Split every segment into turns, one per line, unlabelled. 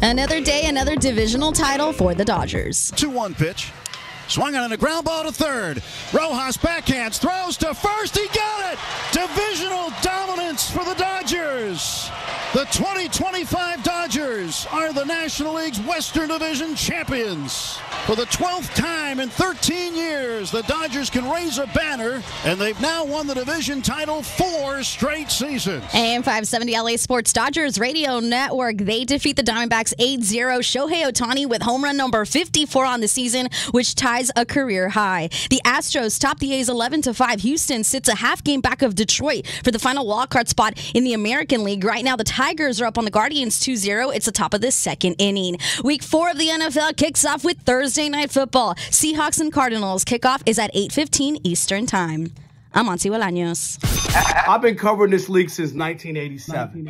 Another day, another divisional title for the Dodgers.
2-1 pitch. Swung on a ground ball to third. Rojas backhands, throws to first. He got it! Divisional dominance for the Dodgers. The 2025 Dodgers are the National League's Western Division champions. For the 12th time in 13 years, the Dodgers can raise a banner, and they've now won the division title 4 straight seasons.
AM 570 LA Sports Dodgers Radio Network. They defeat the Diamondbacks 8-0. Shohei Ohtani with home run number 54 on the season, which ties a career high. The Astros top the A's 11-5. Houston sits a half game back of Detroit for the final wildcard spot in the American League. Right now, the Tigers are up on the Guardians 2-0. It's the top of the second inning. Week 4 of the NFL kicks off with Thursday Night Football. Seahawks and Cardinals. Kickoff is at 8:15 Eastern Time. I'm Monty Bolaños.
I've been covering this league since 1987.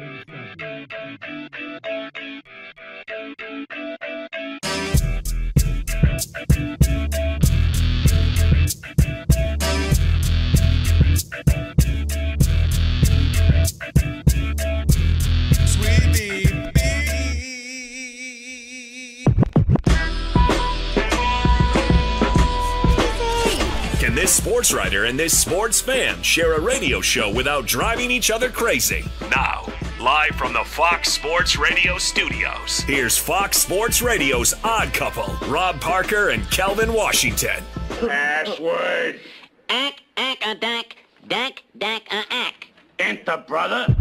Can this sports writer and this sports fan share a radio show without driving each other crazy? Now, live from the Fox Sports Radio studios, here's Fox Sports Radio's Odd Couple, Rob Parker and Kelvin Washington.
Password.
Ack, dack,
Enter, brother.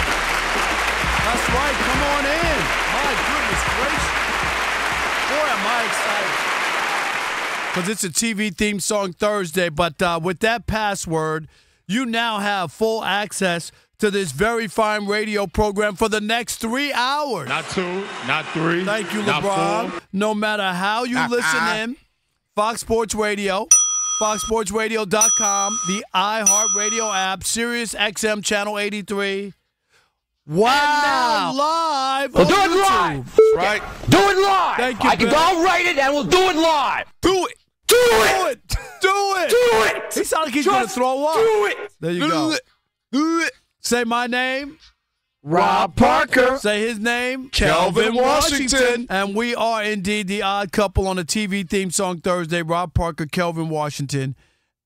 That's right. Come on in. My goodness gracious. Boy, am I excited. Because it's a TV theme song Thursday, but with that password, you now have full access to this very fine radio program for the next 3 hours.
Not 2, not 3.
Thank you,
not
LeBron.
4.
No matter how you listen in, Fox Sports Radio, foxsportsradio.com, the iHeartRadio app, Sirius XM Channel 83. Wow. And now live
We'll
on
do it
YouTube.
live.
Right?
Do it live.
Thank you,
I can
Bill.
go write it and we'll do it live.
Do it.
Do
Do
it.
it. Do it.
Do it.
He sounds like he's going to
Just
throw up.
Do it.
There you go.
Do it.
Say my name.
Rob Parker.
Say his name.
Kelvin Washington.
And we are indeed the odd couple on a TV theme song Thursday. Rob Parker, Kelvin Washington.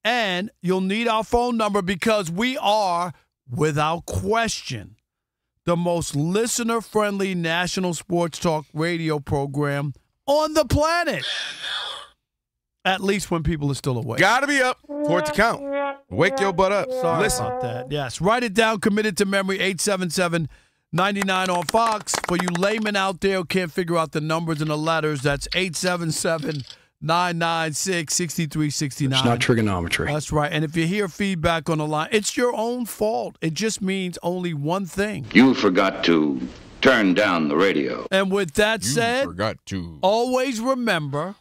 And you'll need our phone number because we are, without question, the most listener-friendly national sports talk radio program on the planet. At least when people are still awake.
Gotta be up for it to count. Wake your butt up.
Sorry
Listen.
about that. Yes, write it down. Committed to memory. 877-99 on Fox. For you laymen out there who can't figure out the numbers and the letters, that's 877-996-6369.
It's not trigonometry.
That's right. And if you hear feedback on the line, it's your own fault. It just means only one thing.
You forgot to turn down the radio.
And with that
You
said,
forgot to.
always remember,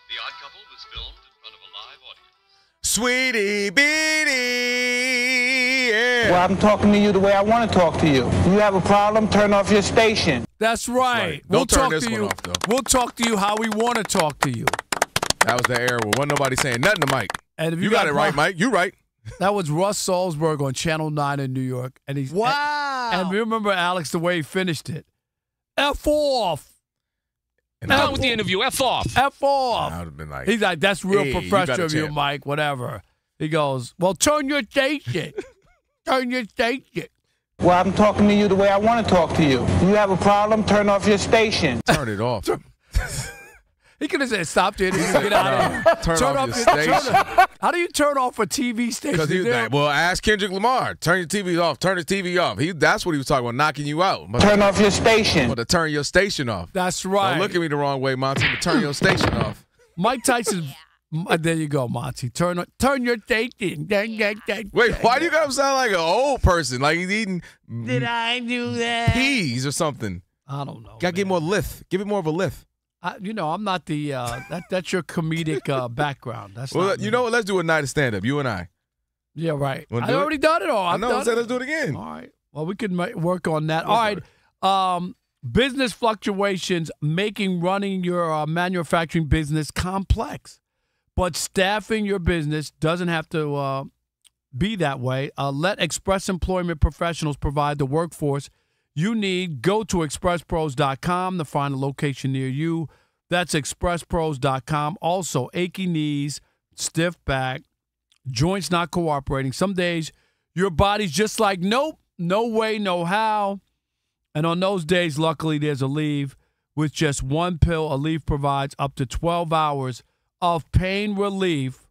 The Odd Couple was filmed in front of a live audience.
Sweetie Beanie. Yeah.
Well, I'm talking to you the way I want to talk to you. You have a problem, turn off your station.
that's right.
Don't
We'll
turn
talk
this
to
one
you.
off, though.
We'll talk to you how we want to talk to you.
That was the era where wasn't nobody saying nothing to Mike.
And if
You got it right, Mike. You right.
That was Russ Salzberg on Channel 9 in New York. And he's
Wow.
And remember, Alex, the way he finished it. F off.
And
F
I
Done with the interview. F off.
F off.
would have been like,
He's like, that's real
hey, you
professional
got a
of you,
chance.
Mike, whatever. He goes, well, turn your station. Turn your station.
Well, I'm talking to you the way I want to talk to you. You have a problem, turn off your station.
turn it off.
He could have said, stop it. Get out of here.
Turn off your station.
How do you turn off a TV station?
Because he was like, well, ask Kendrick Lamar. Turn your TV off. Turn the TV off. That's what he was talking about, knocking you out.
Turn off your station.
But to turn your station off.
That's right.
Don't look at me the wrong way, Monty, but turn your station off.
Mike Tyson. There you go, Monty. Turn your station.
Wait, why do you got to sound like an old person? Like he's eating
Did I do that?
peas or something.
I don't know.
Got to get more lift. Give it more of a lift.
I'm not the that's your comedic background. That's
Well,
not
you
me.
know what? Let's do a night of stand-up, you and I.
Yeah, right.
Wanna
I
do it?
already done it all.
I know.
I've
So
done
let's do it again.
All right. Well, we can work on that. All right. Business fluctuations making running your manufacturing business complex, but staffing your business doesn't have to be that way. Let Express Employment Professionals provide the workforce you need. Go to expresspros.com to find a location near you. That's expresspros.com. Also, achy knees, stiff back, joints not cooperating. Some days your body's just like, nope, no way, no how. And on those days, luckily, there's Aleve. With just one pill, Aleve provides up to 12 hours of pain relief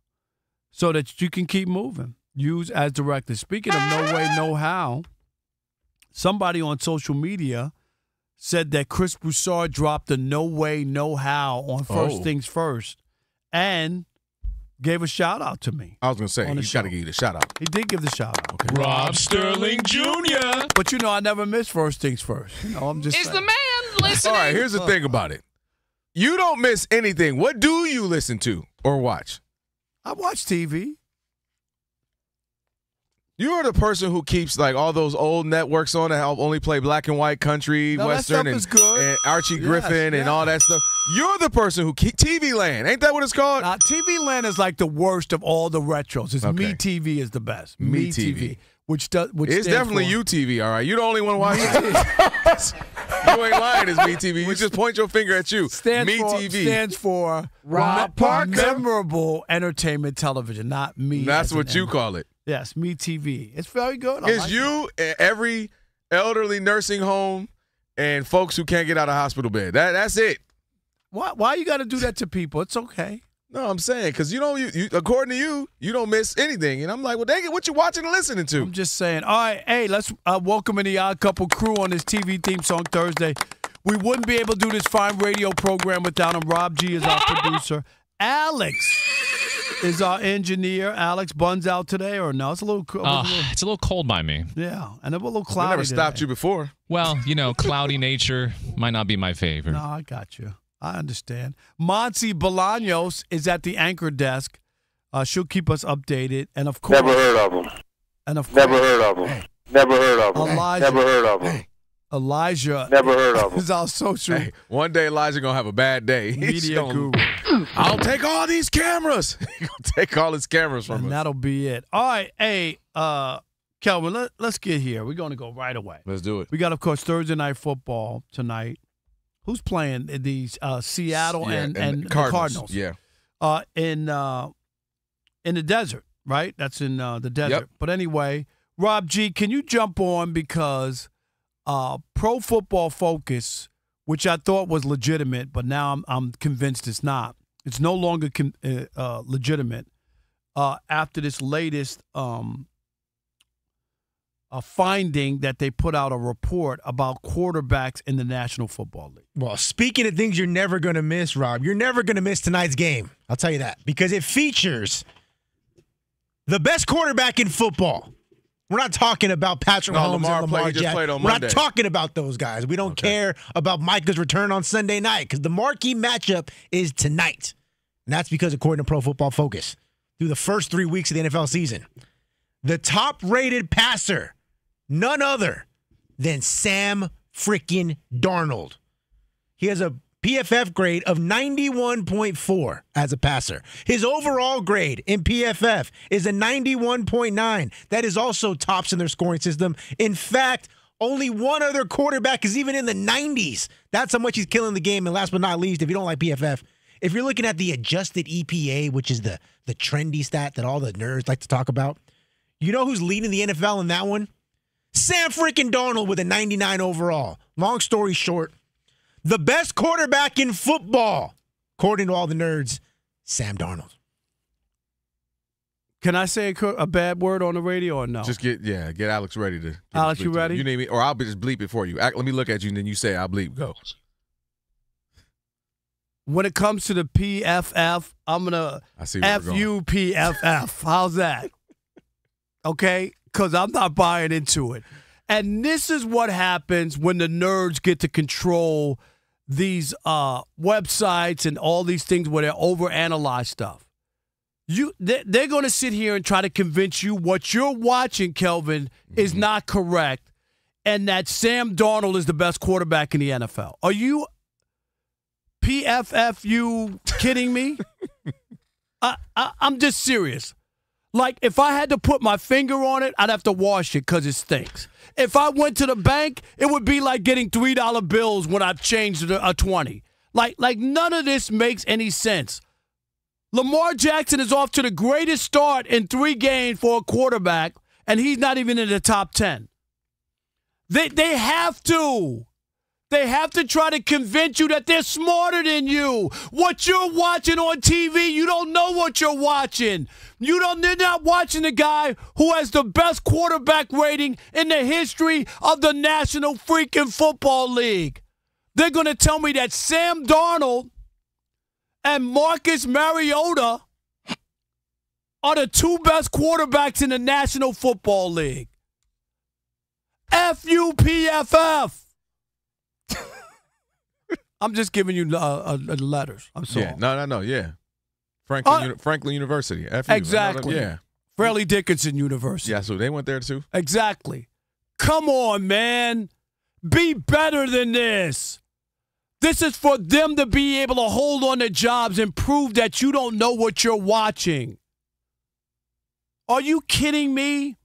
so that you can keep moving. Use as directed. Speaking of no way, no how, somebody on social media said that Chris Broussard dropped the no way, no how on First Things First and gave a shout-out to me.
I was going to say, he's got to give you the shout-out.
He did give the shout-out. Okay.
Rob Sterling Jr.
But, I never miss First Things First. I'm just
Is
saying.
the man listening?
All right, here's the thing about it. You don't miss anything. What do you listen to or watch?
I watch TV.
You're the person who keeps like all those old networks on that only play black and white country, Western, and Archie Griffin and all that stuff. You're the person who keep TV Land. Ain't that what it's called?
TV Land is like the worst of all the retros. It's Me TV is the best. Me TV. Which
it's definitely UTV, all right? You're the only one watching it. You ain't lying, it's Me TV. You just point your finger at you. TV
stands for
Rob Parker.
Memorable Entertainment Television, not me.
That's what you call it.
Yes, Me TV. It's very good.
It's you and every elderly nursing home and folks who can't get out of hospital bed. That's it.
Why you got to do that to people? It's okay.
No, I'm saying because you according to you don't miss anything, and I'm like, well, dang it, what you watching and listening to?
I'm just saying. All right, hey, let's welcome in the Odd Couple crew on this TV theme song Thursday. We wouldn't be able to do this fine radio program without him. Rob G is our producer. Alex is our engineer. Alex, buns out today or no? It's a little
cold by me.
Yeah, and a little cloudy.
I never stopped you before.
Well, cloudy nature might not be my favorite.
No, I got you. I understand. Monty Bolaños is at the anchor desk. She'll keep us updated. And, of course...
Never heard of him.
And of course...
Never heard of him. Hey. Never heard of him.
Elijah,
never heard of him.
Hey. Elijah...
Never heard of him.
...is our social...
Hey, one day Elijah going to have a bad day.
Media guru.
I'll take all these cameras. He's going to take all his cameras from us.
And that'll be it. All right. Hey, Kelvin, let's get here. We're going to go right away.
Let's do it.
We got, of course, Thursday Night Football tonight. Who's playing these Seattle and the Cardinals?
Yeah.
In the desert, right? That's in the desert.
Yep.
But anyway, Rob G, can you jump on because Pro Football Focus, which I thought was legitimate, but now I'm convinced it's not. It's no longer legitimate after this latest a finding that they put out a report about quarterbacks in the National Football League.
Well, speaking of things you're never going to miss, Rob, you're never going to miss tonight's game. I'll tell you that. Because it features the best quarterback in football. We're not talking about Patrick Mahomes and Lamar Jackson. We're not talking about those guys. We don't care about Micah's return on Sunday night because the marquee matchup is tonight. And that's because, according to Pro Football Focus, through the first 3 weeks of the NFL season, the top-rated passer, none other than Sam freaking Darnold. He has a PFF grade of 91.4 as a passer. His overall grade in PFF is a 91.9. That is also tops in their scoring system. In fact, only one other quarterback is even in the 90s. That's how much he's killing the game. And last but not least, if you don't like PFF, if you're looking at the adjusted EPA, which is the trendy stat that all the nerds like to talk about, you know who's leading the NFL in that one? Sam freaking Darnold with a 99 overall. Long story short, the best quarterback in football, according to all the nerds, Sam Darnold.
Can I say a bad word on the radio or no?
Just get Alex ready to.
Alex, you ready?
You need me, or I'll just bleep it for you. Let me look at you, and then you say I'll bleep. Go.
When it comes to the PFF, I'm gonna FUPFF. How's that? Okay, because I'm not buying into it. And this is what happens when the nerds get to control these websites and all these things where they overanalyze stuff. They're going to sit here and try to convince you what you're watching, Kelvin, is not correct and that Sam Darnold is the best quarterback in the NFL. Are you PFF you kidding me? I'm just serious. Like, if I had to put my finger on it, I'd have to wash it because it stinks. If I went to the bank, it would be like getting $3 bills when I changed a 20. Like none of this makes any sense. Lamar Jackson is off to the greatest start in 3 games for a quarterback, and he's not even in the top 10. They have to. They have to try to convince you that they're smarter than you. What you're watching on TV, you don't know what you're watching. They're not watching the guy who has the best quarterback rating in the history of the National freaking Football League. They're going to tell me that Sam Darnold and Marcus Mariota are the 2 best quarterbacks in the National Football League. FUPFF. I'm just giving you letters. I'm sorry.
Yeah, no, yeah. Franklin University. FU.
Exactly.
Yeah.
Fairleigh Dickinson University.
Yeah, so they went there too?
Exactly. Come on, man. Be better than this. This is for them to be able to hold on to jobs and prove that you don't know what you're watching. Are you kidding me?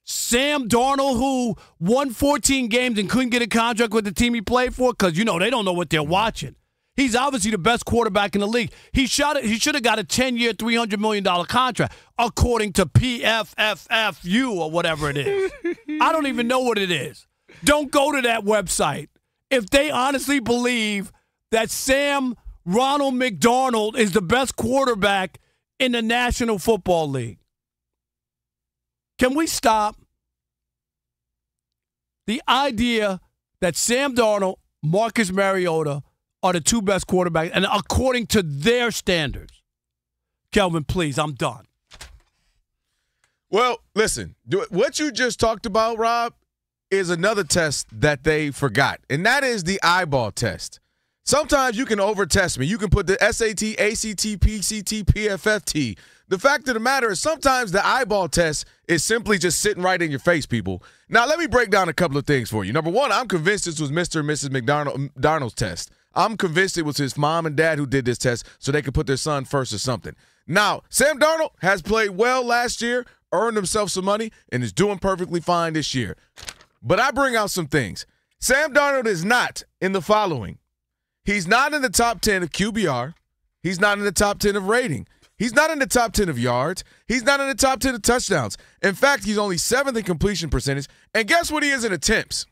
Sam Darnold, who won 14 games and couldn't get a contract with the team he played for because, they don't know what they're watching. He's obviously the best quarterback in the league. He should have got a 10-year, $300 million contract, according to PFFFU or whatever it is. I don't even know what it is. Don't go to that website. If they honestly believe that Sam Ronald McDonald is the best quarterback in the National Football League. Can we stop the idea that Sam Darnold, Marcus Mariota are the 2 best quarterbacks, and according to their standards? Kelvin, please, I'm done.
Well, listen, what you just talked about, Rob, is another test that they forgot, and that is the eyeball test. Sometimes you can over-test me. You can put the SAT, ACT, PCT, PFFT. The fact of the matter is sometimes the eyeball test is simply just sitting right in your face, people. Now, let me break down a couple of things for you. Number one, I'm convinced this was Mr. and Mrs. McDonald's test. I'm convinced it was his mom and dad who did this test so they could put their son first or something. Now, Sam Darnold has played well last year, earned himself some money, and is doing perfectly fine this year. But I bring out some things. Sam Darnold is not in the following. He's not in the top 10 of QBR. He's not in the top 10 of rating. He's not in the top 10 of yards. He's not in the top 10 of touchdowns. In fact, he's only 7th in completion percentage. And guess what he is in attempts?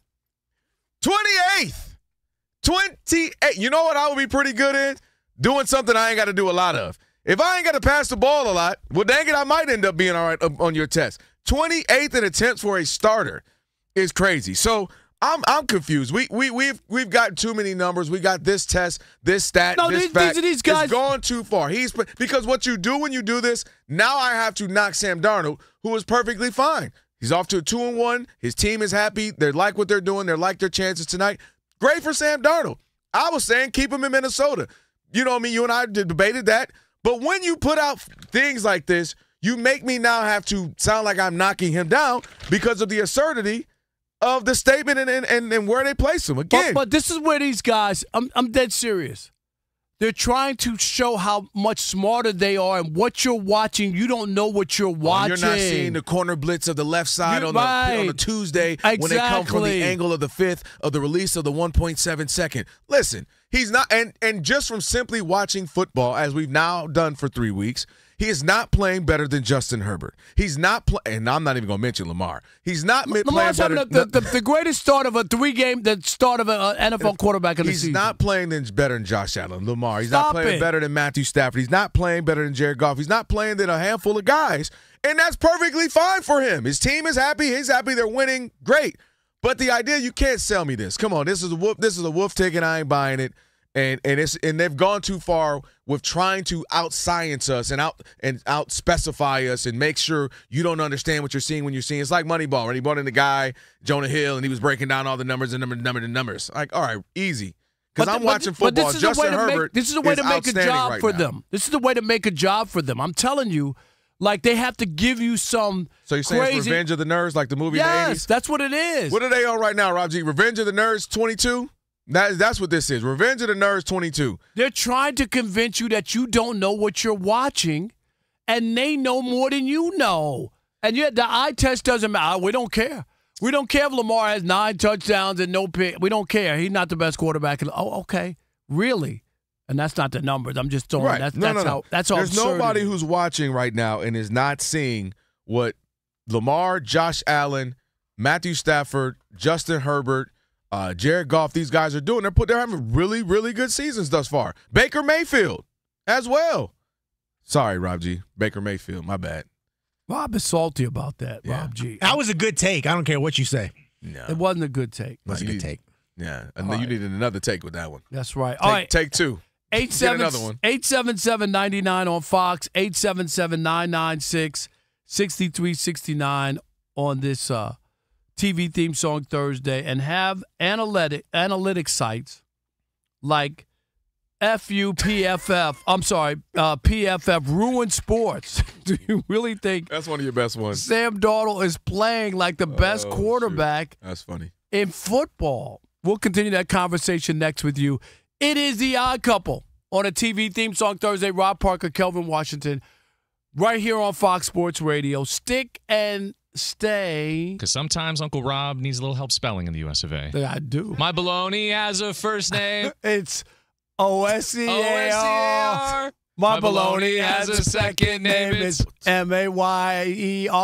28th. 28. You know what I would be pretty good in? Doing something I ain't got to do a lot of. If I ain't got to pass the ball a lot, well, dang it, I might end up being all right on your test. 28th in attempts for a starter is crazy. So I'm confused. We've got too many numbers. We got this test, this stat, this fact.
These guys.
It's gone too far. Because what you do when you do this, now I have to knock Sam Darnold, who is perfectly fine. He's off to a 2-1. His team is happy. They like what they're doing. They like their chances tonight. Great for Sam Darnold. I was saying keep him in Minnesota. You know what I mean? You and I debated that. But when you put out things like this, you make me now have to sound like I'm knocking him down because of the absurdity of the statement and where they place him. Again.
But this is where these guys, I'm dead serious. They're trying to show how much smarter they are and what you're watching. You don't know what you're watching.
You're not seeing the corner blitz of the left side on the Tuesday when they come from the angle of the 5th of the release of the 1.7 second. Listen, he's not, and just from simply watching football, as we've now done for 3 weeks, he is not playing better than Justin Herbert. He's not playing, and I'm not even going to mention Lamar. He's not playing better.
The greatest start of a 3-game, the start of an NFL quarterback in the season.
He's not playing better than Josh Allen, Lamar. He's not playing better than Matthew Stafford. He's not playing better than Jared Goff. He's not playing than a handful of guys, and that's perfectly fine for him. His team is happy. He's happy. They're winning. Great. But the idea, you can't sell me this. Come on, this is a wolf ticket. I ain't buying it. And they've gone too far with trying to out-science us and out-specify us and make sure you don't understand what you're seeing when you're seeing. It's like Moneyball, right? He brought in the guy, Jonah Hill, and he was breaking down all the numbers and numbers. Like, all right, easy. Because I'm watching football. Justin Herbert
this is a way to make a job for them. This is the way to make a job for them. I'm telling you, like they have to give you some
So you're saying it's Revenge of the Nerds, like the movie in the 80s?
Yes, that's what it is.
What are they on right now, Rob G? Revenge of the Nerds 22? That's what this is. Revenge of the Nerds 22.
They're trying to convince you that you don't know what you're watching, and they know more than you know. And yet the eye test doesn't matter. We don't care. We don't care if Lamar has 9 touchdowns and no pick. We don't care. He's not the best quarterback. Oh, okay. Really? And that's not the numbers. I'm just throwing.
Right.
That's how.
There's nobody who's watching right now and is not seeing what Lamar, Josh Allen, Matthew Stafford, Justin Herbert, Jared Goff, these guys are doing. They're having really, really good seasons thus far. Baker Mayfield as well. Sorry, Rob G. Baker Mayfield. My bad.
Rob is salty about that, Rob G.
That was a good take. I don't care what you say.
No.
It wasn't a good take.
It was a good take.
Yeah, and then you needed another take with that one.
That's right. All right.
Take 2. Get another one.
877-99 on Fox, 877-996-6369 on this TV theme song Thursday, and have analytic sites like PFF ruin sports. Do you really think
that's one of your best ones?
Sam Darnold is playing like the best quarterback
That's funny.
in football? We'll continue that conversation next with you. It is The Odd Couple on a TV theme song Thursday. Rob Parker, Kelvin Washington, right here on Fox Sports Radio. Stick and stay.
Because sometimes Uncle Rob needs a little help spelling in the US of A.
I do.
My baloney has a first name.
It's O-S-C-A-R. My baloney has a second name. It's M-A-Y-E-R.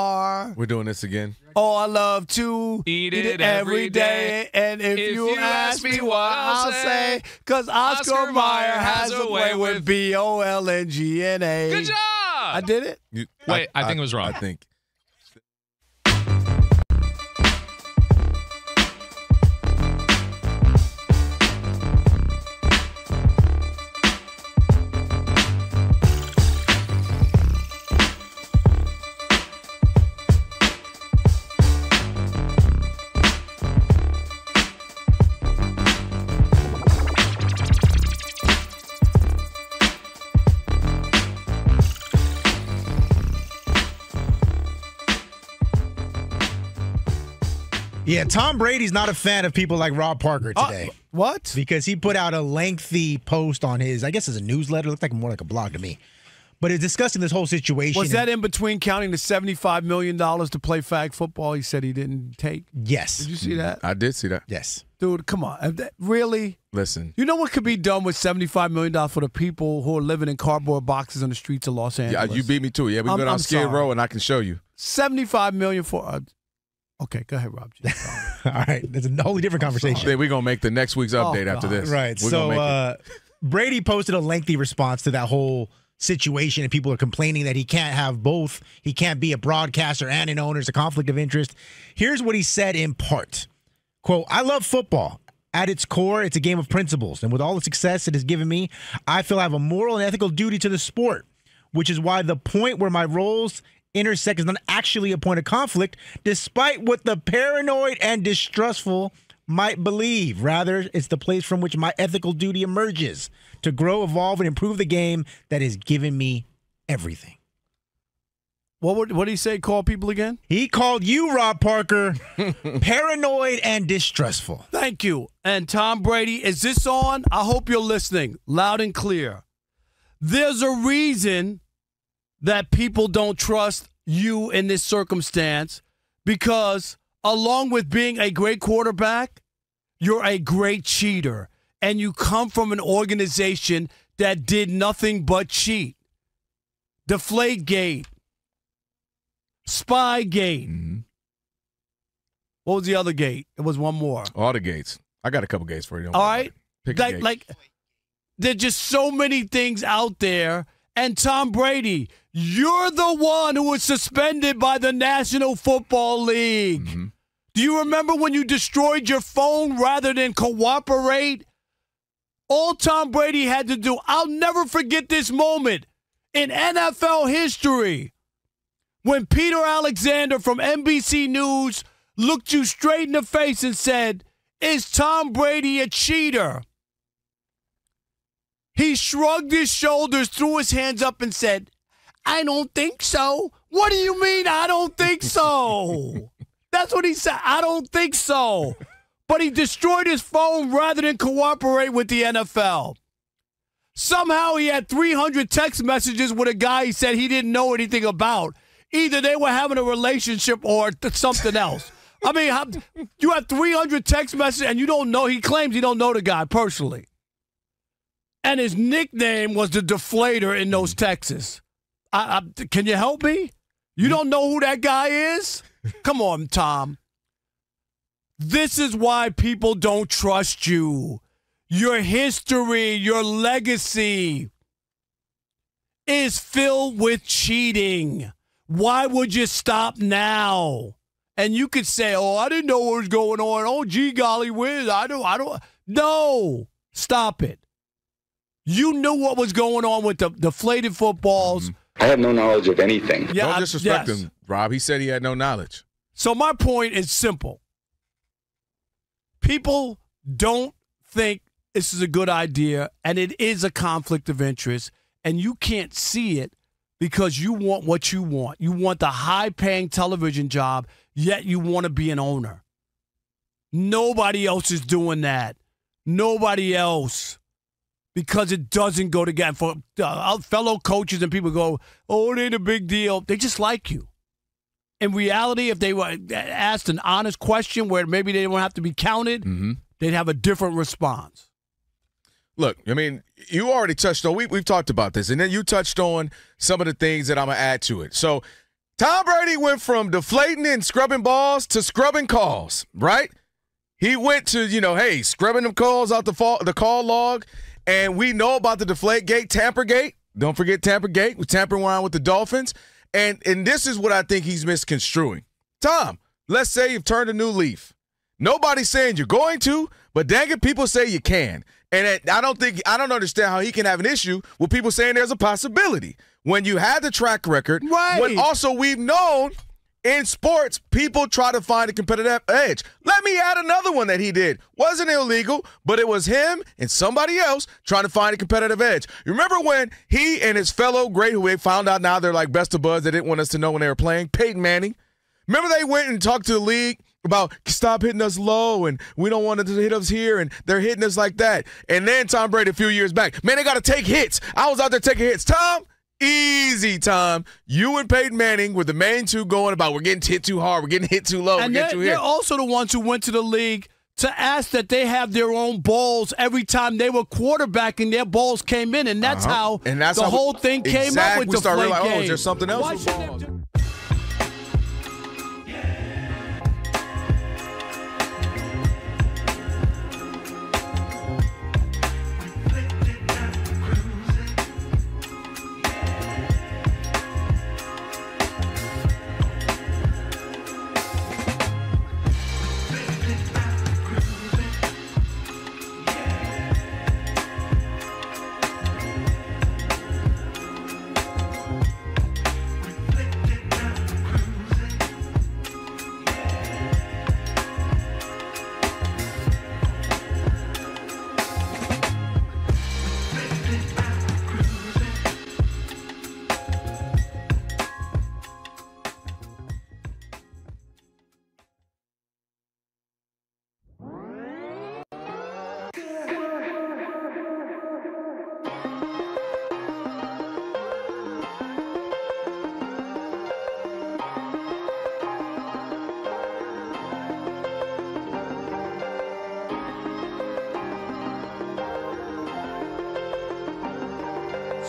We're doing this again.
Oh, I love to
eat it every day.
And if you ask me what I'll say, because Oscar Mayer has a way with B-O-L-N-G-N-A.
Good job!
I did it?
Wait, I think it was wrong.
I think.
Yeah, Tom Brady's not a fan of people like Rob Parker today.
What?
Because he put out a lengthy post on his, I guess it's a newsletter. It looked like more like a blog to me. But it's discussing this whole situation.
Was that in between counting the $75 million to play flag football he said he didn't take?
Yes.
Did you see that?
I did see that.
Yes.
Dude, come on. Really?
Listen.
You know what could be done with $75 million for the people who are living in cardboard boxes on the streets of Los Angeles?
Yeah, you beat me to it. Yeah, we can go down Skid Row and I can show you.
$75 million for okay, go ahead, Rob.
All right. That's a wholly different conversation.
We're going to make the next week's update after this.
Right. So Brady posted a lengthy response to that whole situation, and people are complaining that he can't have both. He can't be a broadcaster and an owner. It's a conflict of interest. Here's what he said in part. Quote, I love football. At its core, it's a game of principles. And with all the success it has given me, I feel I have a moral and ethical duty to the sport, which is why the point where my roles intersect is not actually a point of conflict, despite what the paranoid and distrustful might believe. Rather, it's the place from which my ethical duty emerges to grow, evolve, and improve the game that has given me everything.
What did he say? Call people again?
He called you, Rob Parker, paranoid and distrustful.
Thank you. And Tom Brady, is this on? I hope you're listening loud and clear. There's a reason that people don't trust you in this circumstance, because along with being a great quarterback, you're a great cheater, and you come from an organization that did nothing but cheat. Deflategate, Spygate.
Mm-hmm.
What was the other gate? It was one more.
All the gates. I got a couple gates for you.
All right. Like, there's just so many things out there. And Tom Brady, you're the one who was suspended by the National Football League.
Mm-hmm.
Do you remember when you destroyed your phone rather than cooperate? All Tom Brady had to do, I'll never forget this moment in NFL history, when Peter Alexander from NBC News looked you straight in the face and said, is Tom Brady a cheater? He shrugged his shoulders, threw his hands up, and said, I don't think so. What do you mean, I don't think so? That's what he said. I don't think so. But he destroyed his phone rather than cooperate with the NFL. Somehow he had 300 text messages with a guy he said he didn't know anything about. Either they were having a relationship or something else. I mean, you have 300 text messages and you don't know. He claims he don't know the guy personally. And his nickname was the Deflator in those texts. Can you help me? You don't know who that guy is? Come on, Tom. This is why people don't trust you. Your history, your legacy is filled with cheating. Why would you stop now? And you could say, oh, I didn't know what was going on. Oh, gee, golly whiz. I don't. No, stop it. You knew what was going on with the deflated footballs.
I have no knowledge of anything.
Yeah, don't disrespect him, Rob. He said he had no knowledge.
So my point is simple. People don't think this is a good idea, and it is a conflict of interest, and you can't see it because you want what you want. You want the high-paying television job, yet you want to be an owner. Nobody else is doing that. Nobody else. Because it doesn't go together. For fellow coaches and people go, oh, it ain't a big deal. They just like you. In reality, if they were asked an honest question where maybe they don't have to be counted, they'd have a different response.
Look, I mean, you already touched on, we've talked about this, and then you touched on some of the things that I'm going to add to it. So Tom Brady went from deflating and scrubbing balls to scrubbing calls, right? He went to, hey, scrubbing them calls out the call log. And we know about the Deflategate, Tampergate. Don't forget Tampergate. We're tampering around with the Dolphins. And this is what I think he's misconstruing. Tom, let's say you've turned a new leaf. Nobody's saying you're going to, but dang it, people say you can. And I don't understand how he can have an issue with people saying there's a possibility. When you had the track record,
right.
When also we've known in sports, people try to find a competitive edge. Let me add another one that he did. Wasn't illegal, but it was him and somebody else trying to find a competitive edge. You remember when he and his fellow great, who we found out now they're like best of buds, they didn't want us to know when they were playing, Peyton Manning. Remember they went and talked to the league about stop hitting us low and we don't want to hit us here and they're hitting us like that. And then Tom Brady a few years back, man, they got to take hits. I was out there taking hits. Tom, easy, Tom. You and Peyton Manning were the main two going about we're getting hit too hard, we're getting hit too low,
and they're also the ones who went to the league to ask that they have their own balls every time they were quarterbacking, their balls came in, and that's how the whole thing came up with the Deflategate.
Oh, is there something else with balls?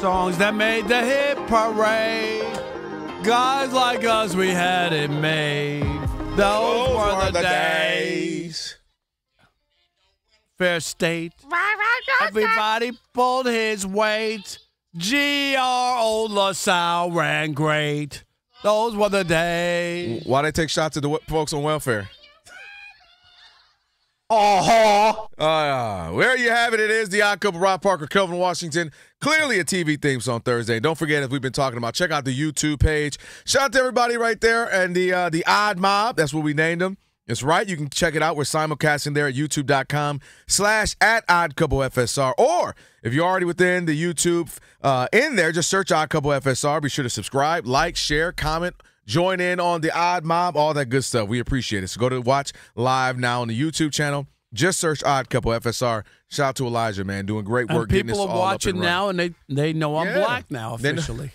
Songs that made the hit parade. Guys like us, we had it made. Those were the days. Fair state. Everybody pulled his weight. G.R. Old LaSalle ran great. Those were the days.
Why they take shots at the folks on welfare? There you have it. It is the Odd Couple, Rob Parker, Kelvin Washington. Clearly a TV theme song Thursday. Don't forget, as we've been talking about, check out the YouTube page. Shout out to everybody right there and the Odd Mob. That's what we named them. That's right. You can check it out. We're simulcasting there at youtube.com/@OddCoupleFSR. Or if you're already within the YouTube in there, just search Odd Couple FSR. Be sure to subscribe, like, share, comment, join in on the Odd Mob, all that good stuff. We appreciate it. So go to watch live now on the YouTube channel. Just search Odd Couple FSR. Shout out to Elijah, man, doing great work.
And
getting this
people are
all up
watching
and
now, and they know I'm black now
They know-
officially.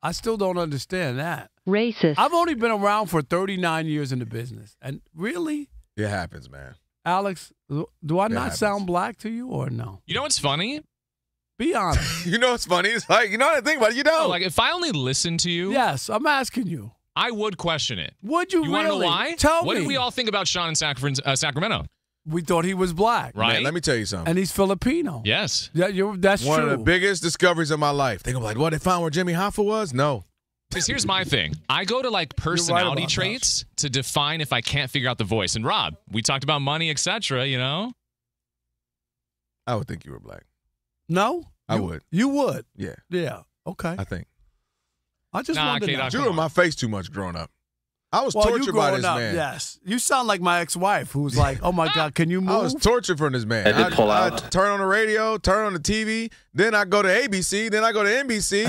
I still don't understand that.
Racist.
I've only been around for 39 years in the business, and really,
It happens, man.
Alex, do I not
happens.
sound black to you or no?
You know what's funny?
Be honest.
You know what's funny? It's like, you know what I think about it? You don't.
No, like if I only listened to you,
Yes, I'm asking you.
I would question it.
Would you
You want to know
really?
why?
Tell
What
me.
did we all think about Sean in Sacramento?
We thought he was black,
Right?
Man, let me tell you something.
and he's Filipino.
Yes.
That's
One
true.
of the biggest discoveries of my life. They go like, what, they found where Jimmy Hoffa was? No.
Because here's my thing. I go to like personality traits to define if I can't figure out the voice. And Rob, we talked about money, etc. You know.
I would think you were black.
No,
I would.
You would.
Yeah.
Yeah. Okay.
I think.
I just
Nah,
wanted to know.
Kate,
You were in my face too much growing up. I was
Well, you
tortured by
growing
this
up,
man.
yes. You sound like my ex-wife, who's like, "Oh my God, can you move?"
I was tortured from this man.
I did pull
I'd
out.
turn on the radio, turn on the TV, then I go to ABC, then I go to NBC,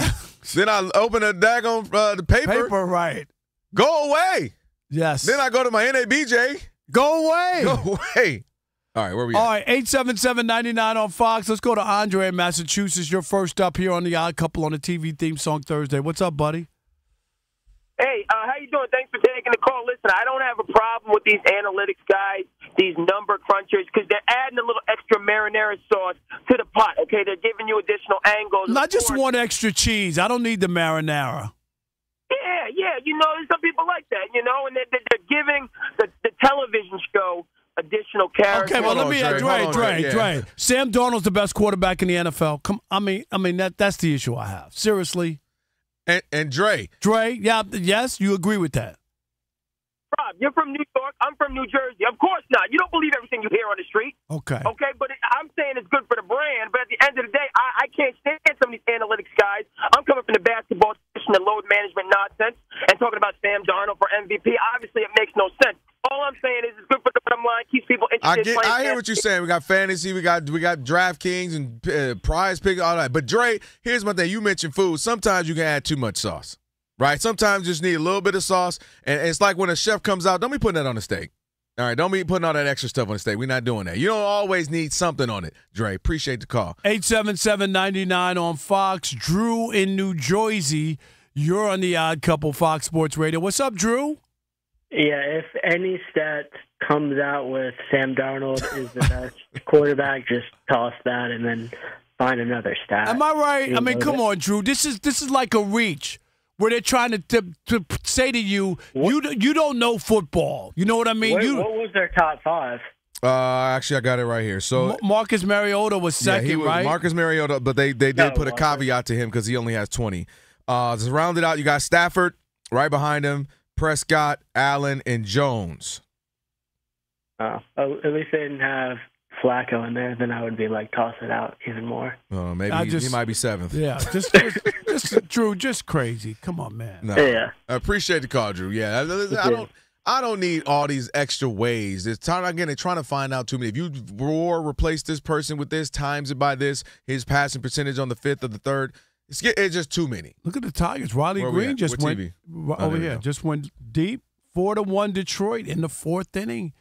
then I open the daggone the paper.
Right.
Go away.
Yes.
Then I go to my NABJ.
Go away.
Go away. All right, where we
All
at?
right, 877-99 on Fox. Let's go to Andre in Massachusetts. You're first up here on The Odd Couple on the TV theme song Thursday. What's up, buddy?
Hey, how you doing? Thanks for taking the call. Listen, I don't have a problem with these analytics guys, these number crunchers, because they're adding a little extra marinara sauce to the pot, okay? They're giving you additional angles.
Not just one extra cheese. I don't need the marinara.
Yeah, you know, some people like that, you know, and they're giving the television show additional character.
Okay, well, let me
Dre.
Dre. Sam Darnold's the best quarterback in the NFL. I mean that's the issue I have. Seriously.
And Dre.
Yes, you agree with that.
Rob, you're from New York. I'm from New Jersey. Of course not. You don't believe everything you hear on the street.
Okay.
Okay, but I'm saying it's good for the brand. But at the end of the day, I can't stand some of these analytics guys. I'm coming from the basketball position, the load management nonsense, and talking about Sam Darnold for MVP. Obviously, it makes no sense. All I'm saying is it's good for the bottom line, keeps people interested.
I hear what you're saying. We got fantasy, we got DraftKings and prize pick, all that. But Dre, here's my thing. You mentioned food. Sometimes you can add too much sauce, right? Sometimes you just need a little bit of sauce. And it's like when a chef comes out, don't be putting that on the steak. All right, don't be putting all that extra stuff on the steak. We're not doing that. You don't always need something on it, Dre. Appreciate the call.
877-99 on Fox. Drew in New Jersey. You're on The Odd Couple, Fox Sports Radio. What's up, Drew?
Yeah, if any stat comes out with Sam Darnold is the best quarterback, just toss that and then find another stat.
Am I right? I mean, come on, Drew. This is like a reach where they're trying to say to you, you don't know football. You know what I mean?
What was their top five?
Actually, I got it right here. So
Marcus Mariota was second,
he was,
right?
Marcus Mariota, but they did put a caveat to him because he only has 20. To round it out, you got Stafford right behind him, Prescott, Allen, and Jones.
At least they didn't have Flacco in there. Then I would be like, toss it out even more.
Maybe he might be seventh.
Yeah, just Drew, just crazy. Come on, man.
No.
Yeah,
I appreciate the call, Drew. Yeah, I don't need all these extra ways. It's time again. They're trying to find out too many. If you replace this person with this, times it by this, his passing percentage on the fifth or the third. It's just too many.
Look at the Tigers. Riley Green just went over here. Just went deep. 4-1 Detroit in the fourth inning.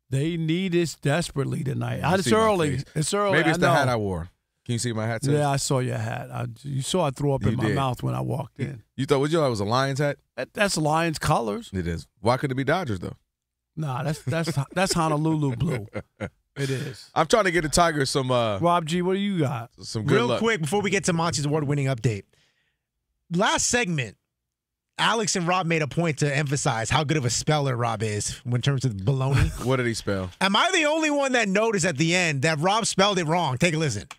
They need this desperately tonight. It's early. It's early.
Maybe it's the hat I wore. Can you see my hat?
Yeah, I saw your hat. You saw I threw up in my mouth when I walked in.
You thought it was a Lions hat?
That's Lions colors.
It is. Why couldn't it be Dodgers though?
Nah, that's Honolulu blue. It is.
I'm trying to get the Tigers some.
Rob G, what do you got?
Some good
Real
luck.
quick before we get to Monty's award-winning update. Last segment, Alex and Rob made a point to emphasize how good of a speller Rob is in terms of baloney.
What did he spell?
Am I the only one that noticed at the end that Rob spelled it wrong? Take a listen.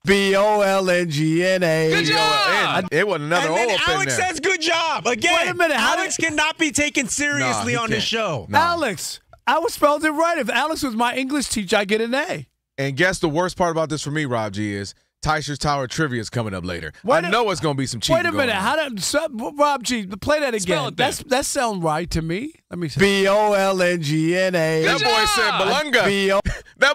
B-O-L-N-G-N-A.
Good job.
It wasn't another O up in there.
Alex says good job. Again,
wait a minute.
Alex cannot be taken seriously on this show.
No.
Alex, I was spelled it right. If Alex was my English teacher, I get an A.
And guess the worst part about this for me, Rob G, is Teichert's Tower Trivia is coming up later. I know it's going to be some cheating.
Wait a minute. Rob G, play that again. That sounds right to me. Let me see. B-O-L-N-G-N-A.
That boy said Belunga.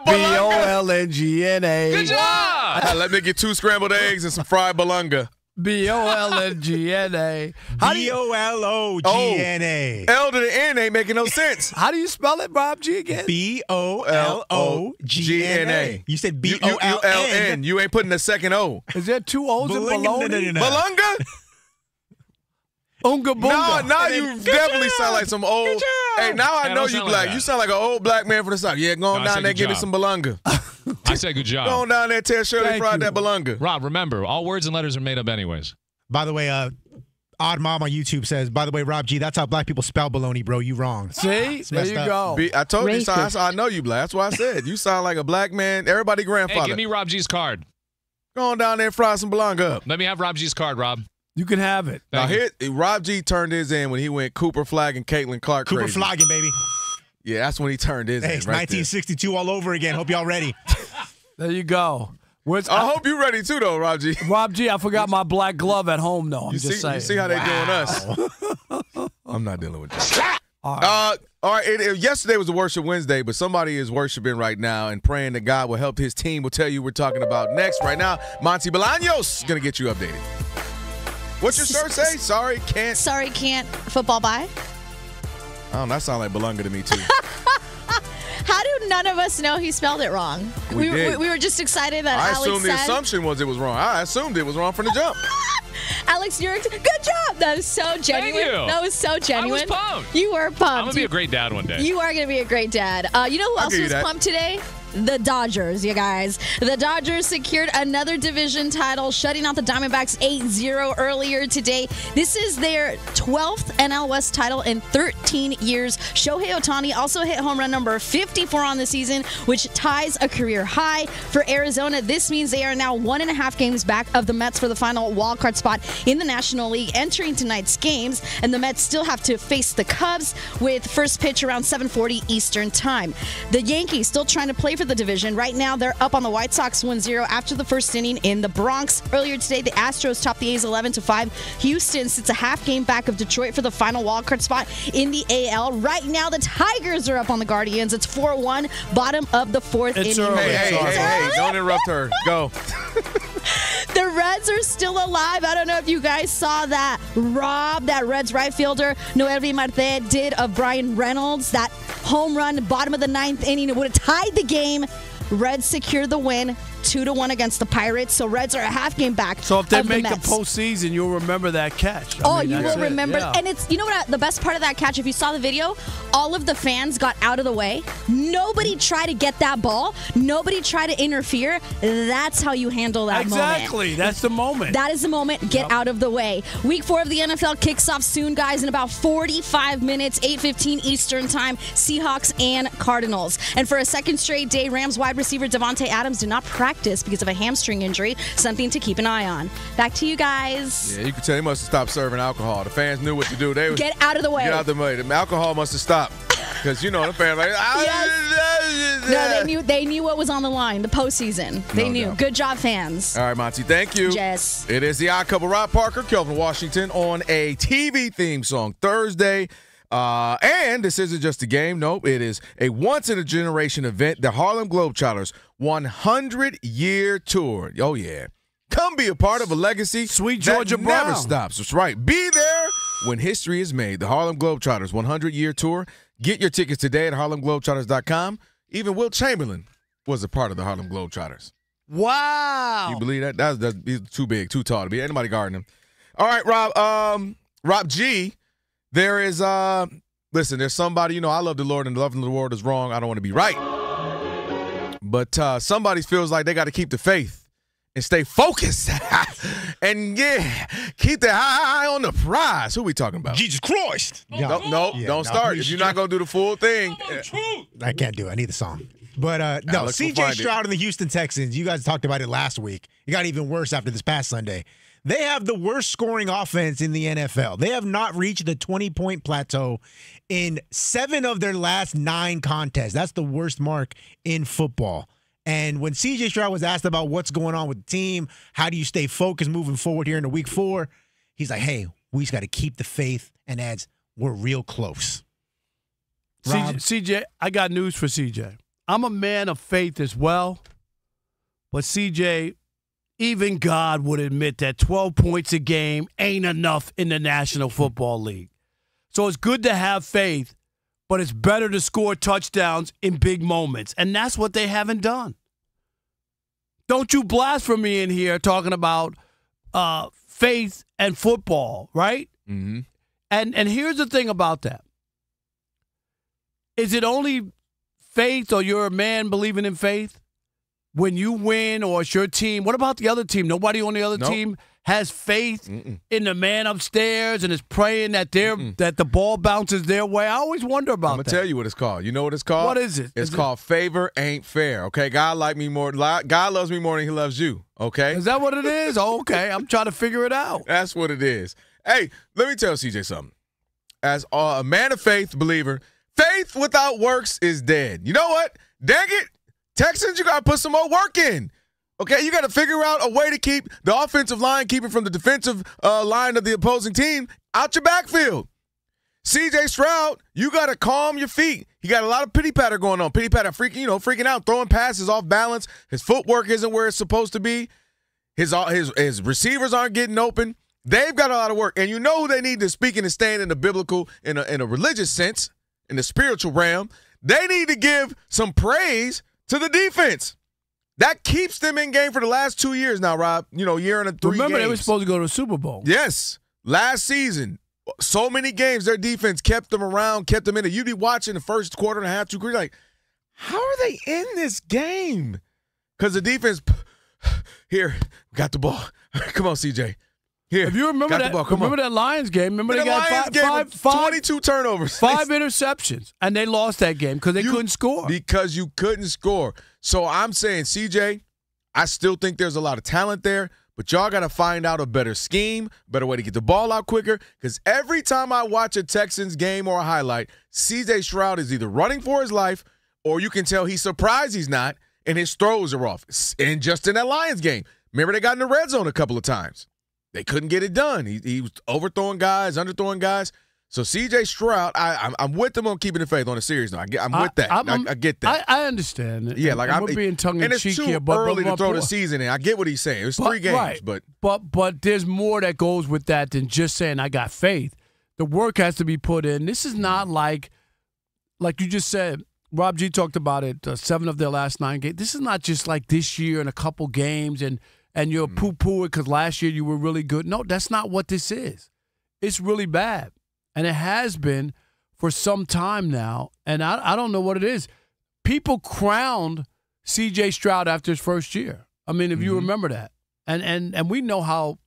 B-O-L-N-G-N-A.
Good job.
Let me get 2 scrambled eggs and some fried Belunga.
B-O-L-N-G-N-A.
B-O-L-O-G-N-A.
L to the N ain't making no sense.
How do you spell it, Rob G, again?
B-O-L-O-G-N-A. You said B-O-L-N.
You ain't putting the second O.
Is there two O's in baloney?
Balunga?
Unga bunga.
No, you definitely sound like some old. Hey, now I know you black. You sound like an old black man from the South. Yeah, go on down there, give me some balunga.
I said good job.
Go on down there, tell Shirley Fried that balunga.
Rob, remember, all words and letters are made up anyways.
By the way, Odd Mom on YouTube says, by the way, Rob G, that's how black people spell baloney, bro. You wrong.
See? There you go.
I told you, I know you black. That's why I said. You sound like a black man. Everybody grandfather.
Hey, give me Rob G's card.
Go on down there and fry some balunga up.
Let me have Rob G's card, Rob.
You can have it.
Now, Rob G turned his in when he went Cooper Flag and Caitlin Clark
Cooper
crazy.
Flagging, baby.
Yeah, that's when he turned his in.
It's
right
1962
there.
all over again. Hope y'all ready.
There you go.
I hope you're ready too, though, Rob G.
Rob G, I forgot my black glove at home, though. I'm just saying.
You see how they doing us? I'm not dealing with that. All right. Yesterday was a Worship Wednesday, but somebody is worshiping right now and praying that God will help his team. We'll tell you we're talking about next. Right now, Monty Bolaños is going to get you updated. What's your shirt say? Sorry, can't.
Sorry, can't. Football bye.
Oh, that sounds like Belunga to me, too.
How do none of us know he spelled it wrong? We were just excited that Alex
assumed the assumption was it was wrong. I assumed it was wrong from the jump.
Alex, good job. That was so genuine.
Thank you.
That was so genuine.
I was pumped.
You were pumped.
I'm going to be a great dad one day.
You are going to be a great dad. You know who else was pumped today? The Dodgers, you guys. The Dodgers secured another division title, shutting out the Diamondbacks 8-0 earlier today. This is their 12th NL West title in 13 years. Shohei Ohtani also hit home run number 54 on the season, which ties a career high for Arizona. This means they are now 1.5 games back of the Mets for the final wildcard spot in the National League entering tonight's games, and the Mets still have to face the Cubs with first pitch around 7:40 Eastern time. The Yankees still trying to play for the division. Right now, they're up on the White Sox 1-0 after the first inning in the Bronx. Earlier today, the Astros topped the A's 11-5. Houston sits a half game back of Detroit for the final wildcard spot in the AL. Right now, the Tigers are up on the Guardians. It's 4-1, bottom of the fourth inning.
Hey, don't interrupt her. Go.
The Reds are still alive. I don't know if you guys saw that. Rob, that Reds right fielder, Noelvi Marte did of Brian Reynolds. That home run, bottom of the ninth inning. It would have tied the game. Reds secure the win, 2-1 against the Pirates. So Reds are a half game back.
So if they
of
make the
Mets.
Postseason, you'll remember that catch.
You will remember. Yeah. And it's, you know what, the best part of that catch, if you saw the video, all of the fans got out of the way. Nobody tried to get that ball. Nobody tried to interfere. That's how you handle that moment.
Exactly. That's the moment.
That is the moment. Get out of the way. Week 4 of the NFL kicks off soon, guys, in about 45 minutes, 8:15 Eastern time, Seahawks and Cardinals. And for a second straight day, Rams wide receiver Devontae Adams did not practice because of a hamstring injury, something to keep an eye on. Back to you guys.
Yeah, you can tell they must have stopped serving alcohol. The fans knew what to do. They
Get out of the way.
Get out of the way. The alcohol must have stopped. Because, the fans like,
No, they knew what was on the line, the postseason. They knew.
doubt.
Good job, fans.
All right, Monty, thank you.
Yes.
It is the Odd Couple. Rob Parker, Kelvin Washington on a TV theme song Thursday. And this isn't just a game. Nope, it is a once-in-a-generation event, the Harlem Globetrotters 100-year tour. Oh, yeah. Come be a part of a legacy
Sweet Georgia
that
Brown.
never stops. That's right. Be there when history is made. The Harlem Globetrotters 100-year tour. Get your tickets today at harlemglobetrotters.com. Even Wilt Chamberlain was a part of the Harlem Globetrotters.
Wow.
You believe that? That's he's too big, too tall to be anybody guarding him. All right, Rob G., there is, listen, there's somebody, I love the Lord and loving the Lord is wrong. I don't want to be right. But somebody feels like they got to keep the faith and stay focused. And, keep their eye on the prize. Who we talking about?
Jesus Christ.
Don't start. If you're not going to do the full thing.
I can't do it. I need the song. But, C.J. Stroud and the Houston Texans, you guys talked about it last week. It got even worse after this past Sunday. They have the worst scoring offense in the NFL. They have not reached the 20-point plateau in 7 of their last 9 contests. That's the worst mark in football. And when C.J. Stroud was asked about what's going on with the team, how do you stay focused moving forward here into week 4, he's like, hey, we just got to keep the faith, and adds, we're real close.
CJ, I got news for CJ. I'm a man of faith as well, but CJ, even God would admit that 12 points a game ain't enough in the National Football League. So it's good to have faith, but it's better to score touchdowns in big moments. And that's what they haven't done. Don't you blaspheme in here talking about faith and football, right?
Mm-hmm.
And here's the thing about that. Is it only faith or you're a man believing in faith when you win or it's your team? What about the other team? Nobody on the other team has faith in the man upstairs and is praying that that the ball bounces their way. I always wonder about that.
I'm going to tell you what it's called. You know what it's called?
What is it?
It's called favor ain't fair, okay? God loves me more than he loves you, okay?
Is that what it is? Oh, okay. I'm trying to figure it out.
That's what it is. Hey, let me tell CJ something. As a man of faith believer, faith without works is dead. You know what? Dang it. Texans, you got to put some more work in. Okay, you got to figure out a way to keep the offensive line, keep it from the defensive line of the opposing team out your backfield. CJ Stroud, you got to calm your feet. He got a lot of pity patter going on. Pity patter, freaking out, throwing passes off balance. His footwork isn't where it's supposed to be. His receivers aren't getting open. They've got a lot of work. And you know who they need to, speaking and staying in the biblical, in a religious sense, in the spiritual realm, they need to give some praise to the defense. That keeps them in game for the last 2 years now, Rob. Year and 3
Remember,
games.
they were supposed to go to the Super Bowl.
Yes. Last season, so many games, their defense kept them around, kept them in it. You'd be watching the first quarter and a half, 2 quarters, like, how are they in this game? Because the defense, here, got the ball. Come on, CJ. Here,
if you remember that, that Lions game, remember they got five
22 turnovers.
5 interceptions, and they lost that game because they couldn't score.
Because you couldn't score. So I'm saying, CJ, I still think there's a lot of talent there, but y'all got to find out a better scheme, better way to get the ball out quicker, because every time I watch a Texans game or a highlight, CJ Stroud is either running for his life or you can tell he's surprised he's not, and his throws are off. And just in that Lions game, remember they got in the red zone a couple of times. They couldn't get it done. He was overthrowing guys, underthrowing guys. So C.J. Stroud, I'm with them on keeping the faith on a series. No, I'm with that. I get that.
I understand it.
Yeah, like
I'm being tongue in cheek here,
but early to throw the season in. I get what he's saying. It was 3 games,
right. but there's more that goes with that than just saying I got faith. The work has to be put in. This is not like you just said. Rob G talked about it. 7 of their last 9 games. This is not just like this year and a couple games and you're poo-poo it because last year you were really good. No, that's not what this is. It's really bad. And it has been for some time now. And I don't know what it is. People crowned C.J. Stroud after his first year. I mean, if you remember that. And we know how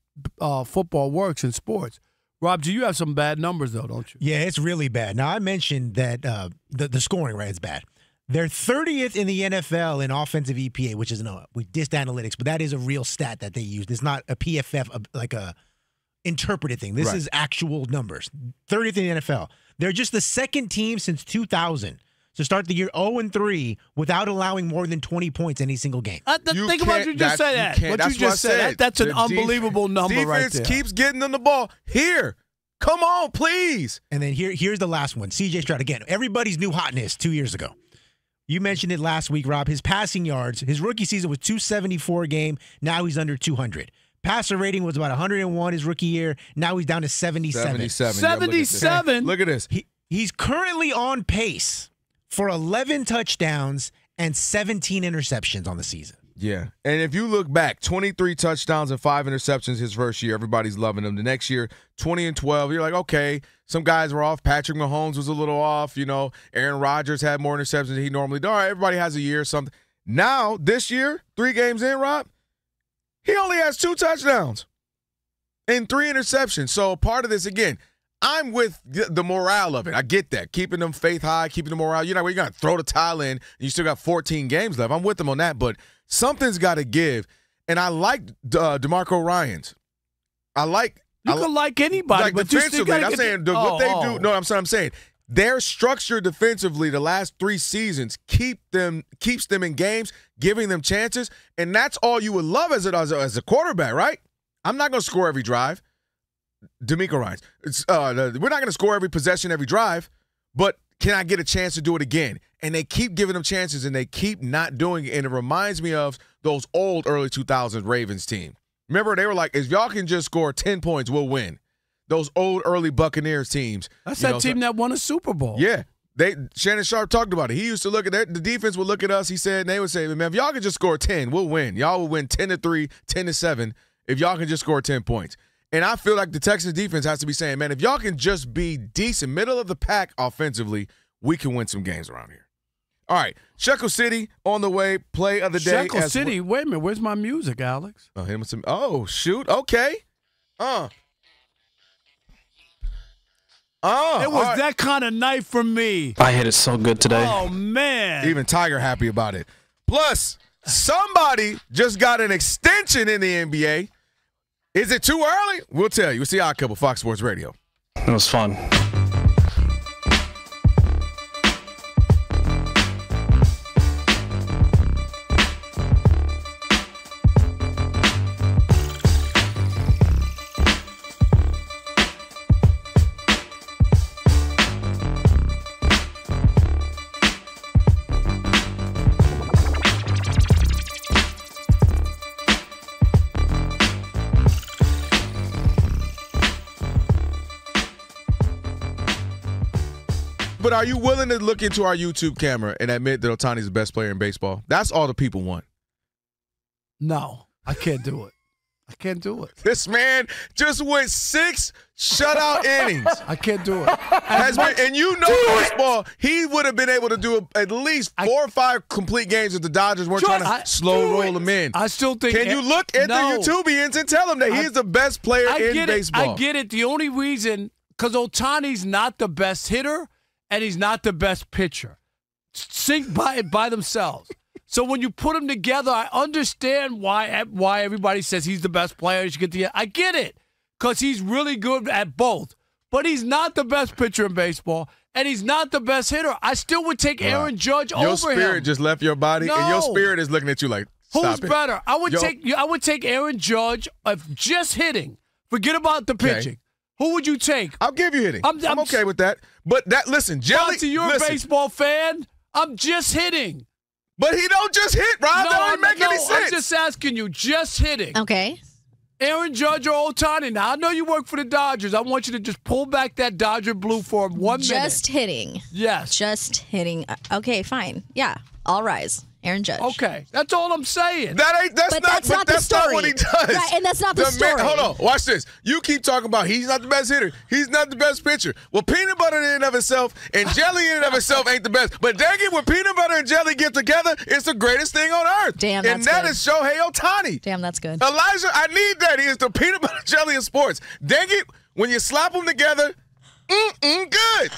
football works in sports. Rob, you have some bad numbers, though, don't you?
Yeah, it's really bad. Now, I mentioned that the scoring rate is bad. They're 30th in the NFL in offensive EPA, which is we dissed analytics, but that is a real stat that they used. It's not a PFF, like a interpreted thing. This is actual numbers. 30th in the NFL. They're just the second team since 2000 to start the year 0-3 without allowing more than 20 points any single game.
Think about what you just said. What you just said. That's an unbelievable number right there.
Defense keeps getting them the ball. Here. Come on, please.
And then here's the last one. C.J. Stroud, again, everybody's new hotness 2 years ago. You mentioned it last week, Rob. His passing yards, his rookie season was 274 a game. Now he's under 200. Passer rating was about 101 his rookie year. Now he's down to 77.
77?
Look at this.
He's currently on pace for 11 touchdowns and 17 interceptions on the season.
Yeah. And if you look back, 23 touchdowns and 5 interceptions his first year. Everybody's loving him. The next year, 20-12. You're like, okay, some guys were off. Patrick Mahomes was a little off. Aaron Rodgers had more interceptions than he normally does. All right, everybody has a year or something. Now, this year, 3 games in, Rob, he only has 2 touchdowns and 3 interceptions. So part of this, again, I'm with the morale of it. I get that. Keeping them faith high, keeping the morale. You're going to throw the towel in. And you still got 14 games left. I'm with them on that, but something's got to give. And I like DeMarco Ryans. You
can like anybody,
like
but
defensively. I'm saying what they do. No, I'm saying their structure defensively the last 3 seasons keeps them in games, giving them chances, and that's all you would love as a quarterback, right? I'm not going to score every drive. DeMeco Ryans. We're not going to score every possession, every drive, but can I get a chance to do it again? And they keep giving them chances, and they keep not doing it. And it reminds me of those old early 2000s Ravens team. Remember, they were like, if y'all can just score 10 points, we'll win. Those old early Buccaneers teams.
That's that team that won a Super Bowl.
Yeah. Shannon Sharp talked about it. He used to look at the defense would look at us, he said, and they would say, man, if y'all can just score 10, we'll win. Y'all will win 10-3, 10-7 if y'all can just score 10 points. And I feel like the Texans defense has to be saying, man, if y'all can just be decent, middle of the pack offensively, we can win some games around here. All right, Shekel City on the way, play of the day.
Shekel City, wait a minute, where's my music, Alex?
Oh, shoot, okay.
It was that kind of night for me.
I hit it so good today.
Oh, man.
Even Tiger happy about it. Plus, somebody just got an extension in the NBA. Is it too early? We'll tell you. It's the Odd Couple, Fox Sports Radio.
It was fun.
But are you willing to look into our YouTube camera and admit that Ohtani's the best player in baseball? That's all the people want.
No, I can't do it. I can't do it.
This man just went 6 shutout innings.
I can't do it.
And you know baseball, he would have been able to do at least 4 or 5 complete games if the Dodgers weren't trying to slow roll him in.
I still think.
Can you look at the YouTubians and tell him that he's the best player in baseball?
I get it. The only reason, because Ohtani's not the best hitter and he's not the best pitcher. Sync by themselves. So when you put them together, I understand why everybody says he's the best player. You should get I get it, because he's really good at both. But he's not the best pitcher in baseball, and he's not the best hitter. I still would take Aaron Judge over him.
Your spirit just left your body, and your spirit is looking at you like, stop
who's
it.
better? I would take Aaron Judge of just hitting. Forget about the pitching. Who would you take?
I'll give you hitting. I'm okay with that. But listen, Jelly.
You're a baseball fan. I'm just hitting.
But he don't just hit, Rob. That don't make any sense.
I'm just asking you, just hitting.
Okay.
Aaron Judge or Ohtani. Now, I know you work for the Dodgers. I want you to just pull back that Dodger blue for 1 minute.
Just hitting.
Yes.
Just hitting. Okay, fine. Yeah, all rise. Aaron Judge.
Okay, that's all I'm saying.
That's not what he does. Right, and that's not the story.
Hold on, watch this. You keep talking about he's not the best hitter. He's not the best pitcher. Well, peanut butter in and of itself and jelly in and of itself ain't the best. But dang it, when peanut butter and jelly get together, it's the greatest thing on earth.
Damn,
and
that's
that
good.
is Shohei Ohtani.
Damn, that's good.
Elijah, I need that. He is the peanut butter jelly of sports. Dang it, when you slap them together, good.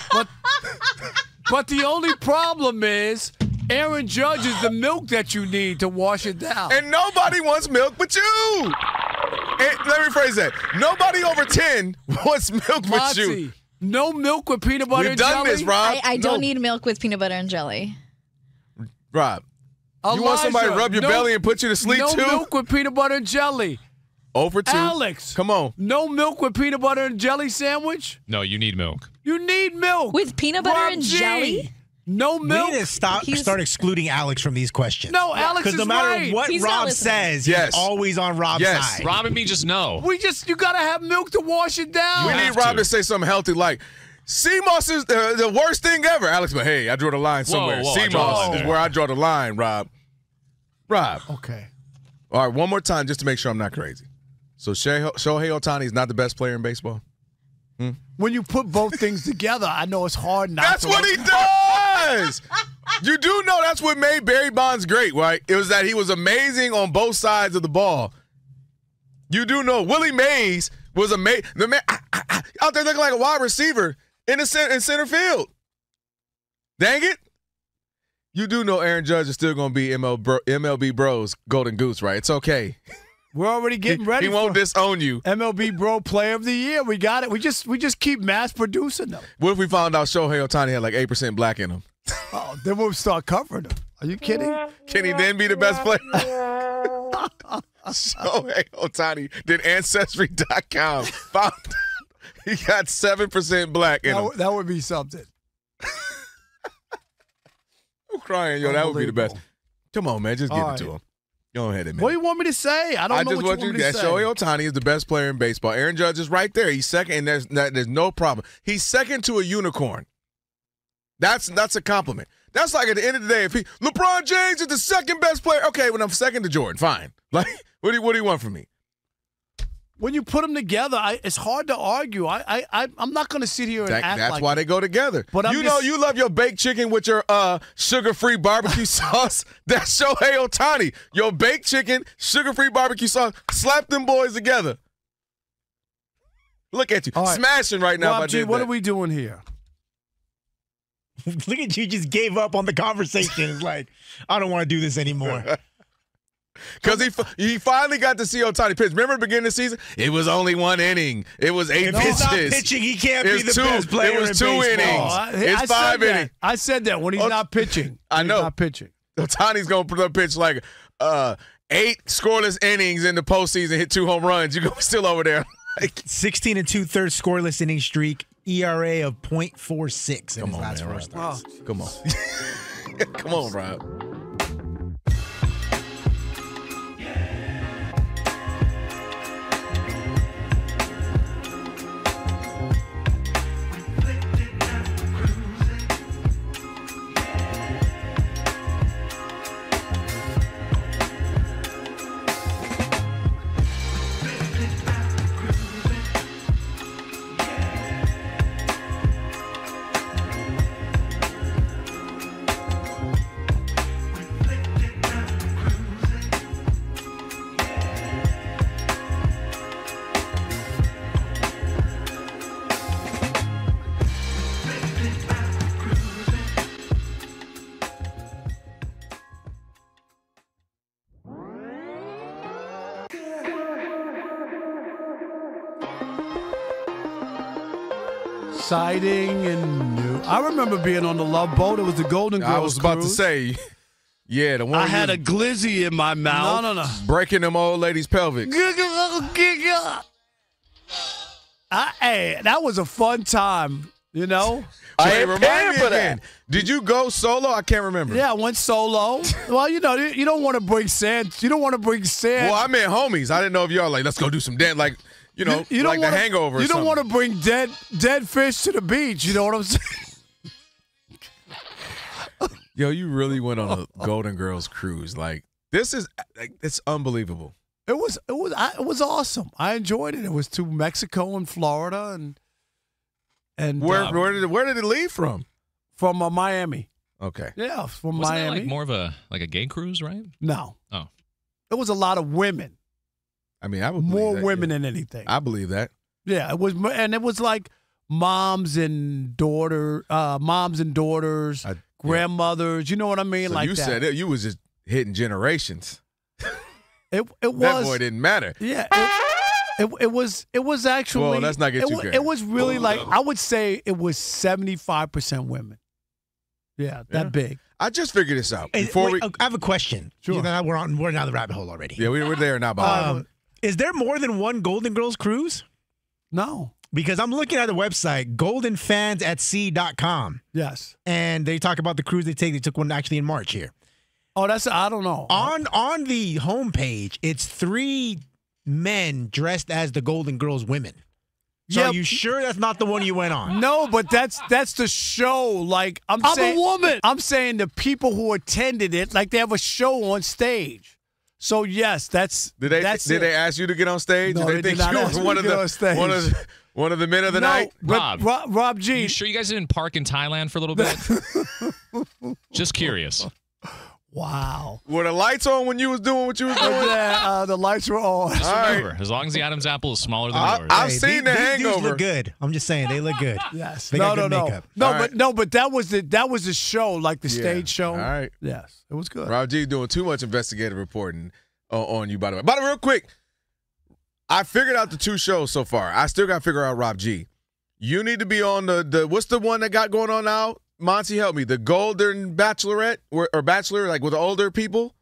But the only problem is Aaron Judge is the milk that you need to wash it down.
And nobody wants milk but you. And let me rephrase that. Nobody over 10 wants milk with you.
No milk with peanut butter and jelly?
We've done this, Rob.
I don't need milk with peanut butter and jelly.
Rob, you want somebody to rub your belly and put you to sleep
no
too?
No milk with peanut butter and jelly.
Over 2.
Alex.
Come on.
No milk with peanut butter and jelly sandwich?
No, you need milk.
You need milk.
With peanut butter and jelly?
No milk.
We need to start excluding Alex from these questions.
No, Alex is
because no matter
right.
what Rob says, he's always on Rob's side.
Rob and me just know.
You got to have milk to wash it down.
We need Rob to say something healthy like, CMOS is the worst thing ever. Alex, but hey, I drew the line somewhere. CMOS is where I draw the line, Rob.
Okay.
All right, one more time just to make sure I'm not crazy. So Shohei Ohtani is not the best player in baseball?
When you put both things together, I know it's hard not
That's
to.
what he does! You do know that's what made Barry Bonds great, right? It was that he was amazing on both sides of the ball. You do know Willie Mays was amazing. The man out there looking like a wide receiver in center field. Dang it. You do know Aaron Judge is still going to be MLB Bros Golden Goose, right? It's okay.
We're already getting ready.
He won't disown you.
MLB Bro Player of the Year. We got it. We just keep mass producing them.
What if we found out Shohei Ohtani had like 8% black in him?
Oh, then we'll start covering them. Are you kidding?
Can he then be the best player? Shohei Ohtani did Ancestry.com found he got 7% black in him.
That would be something.
I'm crying, yo. That would be the best. Come on, man. Just give it to him. Go ahead and admit
What do you want me to say? I don't know what you want me to say.
Shohei Ohtani is the best player in baseball. Aaron Judge is right there. He's second, and there's no problem. He's second to a unicorn. That's a compliment. That's like at the end of the day, if LeBron James is the second best player, okay, when I'm second to Jordan, fine. Like, what do you want from me?
When you put them together, it's hard to argue. I'm not going to sit here and act
That's
like
why they go together.
But
you love your baked chicken with your sugar-free barbecue sauce. That's Shohei Ohtani. Your baked chicken, sugar-free barbecue sauce. Slap them boys together. Look at you, smashing right now.
Rob G, what are we doing here?
Look at you, just gave up on the conversation. It's like, I don't want to do this anymore.
Because he finally got to see Ohtani pitch. Remember the beginning of the season? It was only one inning. It was 8 pitches.
If he's not pitching, he can't be the best player in baseball.
It was 2 innings. It's 5 innings.
I said that when he's not pitching.
I know.
He's not pitching.
Ohtani's going to pitch like 8 scoreless innings in the postseason, hit 2 home runs. You're still over there.
16 2/3 scoreless inning streak, ERA of .46 in his last 4 starts.
Come on. Come on, Rob.
Exciting and new. I remember being on the Love Boat. It was the Golden Girls
I was about
cruise.
to say, yeah, the one
I had a glizzy in my mouth.
No. Breaking them old ladies' pelvic.
Hey, that was a fun time, you know?
Hey, remind me again. Did you go solo? I can't remember.
Yeah, I went solo. Well, you know, you don't want to bring sand. You don't want to bring sand.
Well, I meant homies. I didn't know if y'all like, let's go do some dance, like, you know,
you
like
don't
the Hangover or
You don't
something.
want to bring dead fish to the beach. You know what I'm saying?
Yo, you really went on a Golden Girls cruise. Like, this is, it's unbelievable.
It was awesome. I enjoyed it. It was to Mexico and Florida and
where did it leave from?
From Miami.
Okay.
Yeah, from
Wasn't
Miami.
It like more of a gay cruise, right?
No.
Oh.
It was a lot of women.
I mean, I would
more
that,
women than anything.
I believe that.
Yeah, it was like moms and daughters, grandmothers. You know what I mean?
So
like
you
that.
said it. You was just hitting generations.
It was
that boy didn't matter.
Yeah. It was actually.
Well, let's not get too carried.
It was really I would say it was 75% women. Yeah, that big.
I just figured this out.
I have a question.
Sure.
We're down the rabbit hole already.
Yeah, we're there now. Bob.
Is there more than one Golden Girls cruise?
No.
Because I'm looking at the website, goldenfansatsea.com.
Yes.
And they talk about the cruise they take. They took one actually in March here.
Oh, I don't know.
On the homepage, it's 3 men dressed as the Golden Girls women. So are you sure that's not the one you went on?
No, but that's the show. Like I'm saying, a woman. I'm saying the people who attended it, like they have a show on stage. So yes, that's.
Did they ask you to get on stage?
No,
did they think you were one of the men of the night?
Rob G.
You sure you guys didn't park in Thailand for a little bit? Just curious.
Wow.
Were the lights on when you was doing what you was doing?
Yeah, the lights were on.
Just remember, as long as the Adam's apple is smaller than yours.
I've seen the Hangover.
These look good. I'm just saying they look good.
Yes.
They got good makeup.
But that was the show, like the stage show.
All right.
Yes, it was good.
Rob G doing too much investigative reporting on you, by the way. By the way, real quick, I figured out the 2 shows so far. I still got to figure out Rob G. You need to be on the what's the one that got going on now? Monty, help me. The Golden Bachelorette or Bachelor, like with the older people?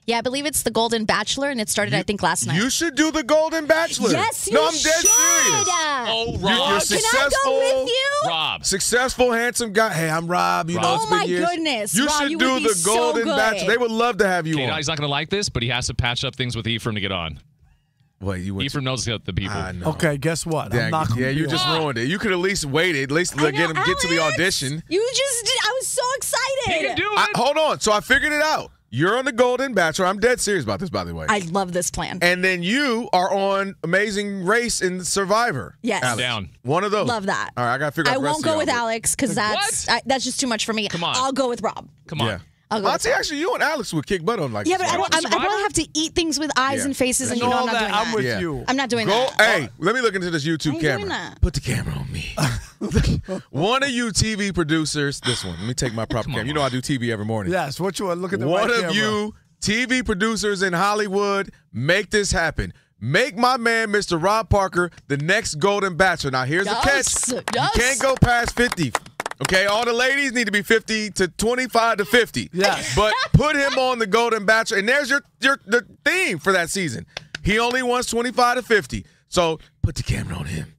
Yeah, I believe it's the Golden Bachelor, and it started, I think, last night.
You should do the Golden Bachelor.
Yes, you
No, I'm dead
should.
serious.
Oh, Rob.
You're successful.
Can I go with you?
Rob.
Successful, handsome guy. Hey, I'm Rob. You know,
Oh
it's been
my
years.
goodness,
You
Rob,
should
you
do
would be
the
so
Golden
good.
Bachelor. They would love to have you
Okay,
on.
he's not going to like this, but he has to patch up things with Ephraim to get on.
Well,
Ephraim knows the people.
I know.
Okay, guess what?
Dang
I'm not
it.
gonna
Yeah,
be
you just
on.
ruined it. You could at least waited. At least get him get to the audition.
You just did. I was so excited.
He can do it.
Hold on. So I figured it out. You're on the Golden Bachelor. I'm dead serious about this, by the way.
I love this plan.
And then you are on Amazing Race and Survivor.
Yes.
Alex.
Down.
One of those.
Love that.
All right, I got to figure out
I
the rest
won't
of
go
y'all,
with
but-
Alex because that's just too much for me.
Come on.
I'll go with Rob.
Come on.
Yeah.
I'll go with
Monty,
Rob.
actually, you and Alex would kick butt on like
Yeah, but I
Survivor.
don't have to eat things with eyes
Yeah.
and faces, and
You
you know
know
I'm not
that.
doing
I'm
that.
with
Yeah.
you.
I'm not doing
Go,
that.
hey, let me look into this YouTube
I ain't doing
camera.
that.
Put the camera on me. One of you TV producers, this one. Let me take my proper camera. You know I do TV every morning.
Yes, what you want? Look at the
One
right
of
camera.
you TV producers in Hollywood, make this happen. Make my man, Mr. Rob Parker, the next Golden Bachelor. Now, here's the
Yes,
catch.
yes.
You can't go past 50. Okay, all the ladies need to be 50 to 25 to 50.
Yes.
But put him on the Golden Bachelor, and there's the theme for that season. He only wants 25 to 50. So put the camera on him.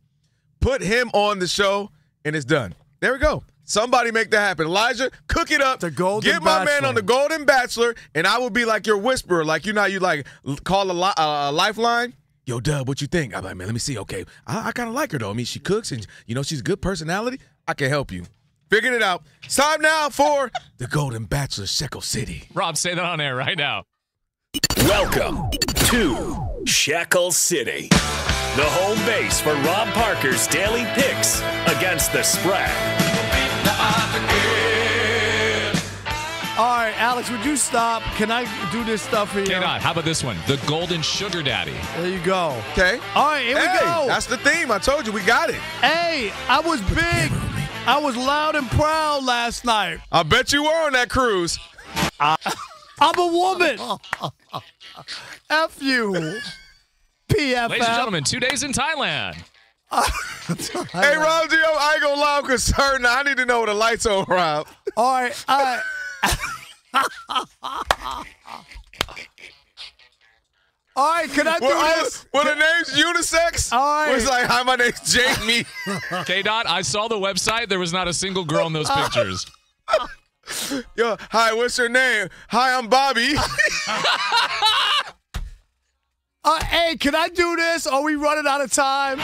Put him on the show, and it's done. There we go. Somebody make that happen. Elijah, cook it up.
The Golden
Get my man
Bachelor.
on the Golden Bachelor, and I will be like your whisperer. Like, you know, you like call a lifeline. Yo, Dub, what you think? I'm like, man, let me see. Okay, I kind of like her, though. I mean, she cooks, and, you know, she's a good personality. I can help you. Figured it out. It's time now for the Golden Bachelor Shekel City.
Rob, say that on air right now.
Welcome to Shekel City, the home base for Rob Parker's daily picks against the spread.
All right, Alex, would you stop? Can I do this stuff here?
Cannot. How about this one? The Golden Sugar Daddy.
There you go.
Okay.
All right, here we go.
That's the theme. I told you, we got it.
Hey, I was big. I was loud and proud last night.
I bet you were on that cruise.
I'm a woman. F you. PFF.
Ladies and gentlemen, 2 days in Thailand.
Hey, Rob, I ain't gonna lie, I'm concerned. I need to know the lights on, Rob.
All right. All right, can I do this?
Were the names unisex?
All right.
It's like, hi, my name's Jamie.
K-Dot, I saw the website. There was not a single girl in those pictures.
Yo, hi, what's your name? Hi, I'm Bobby.
Hey, can I do this? Are we running out of time?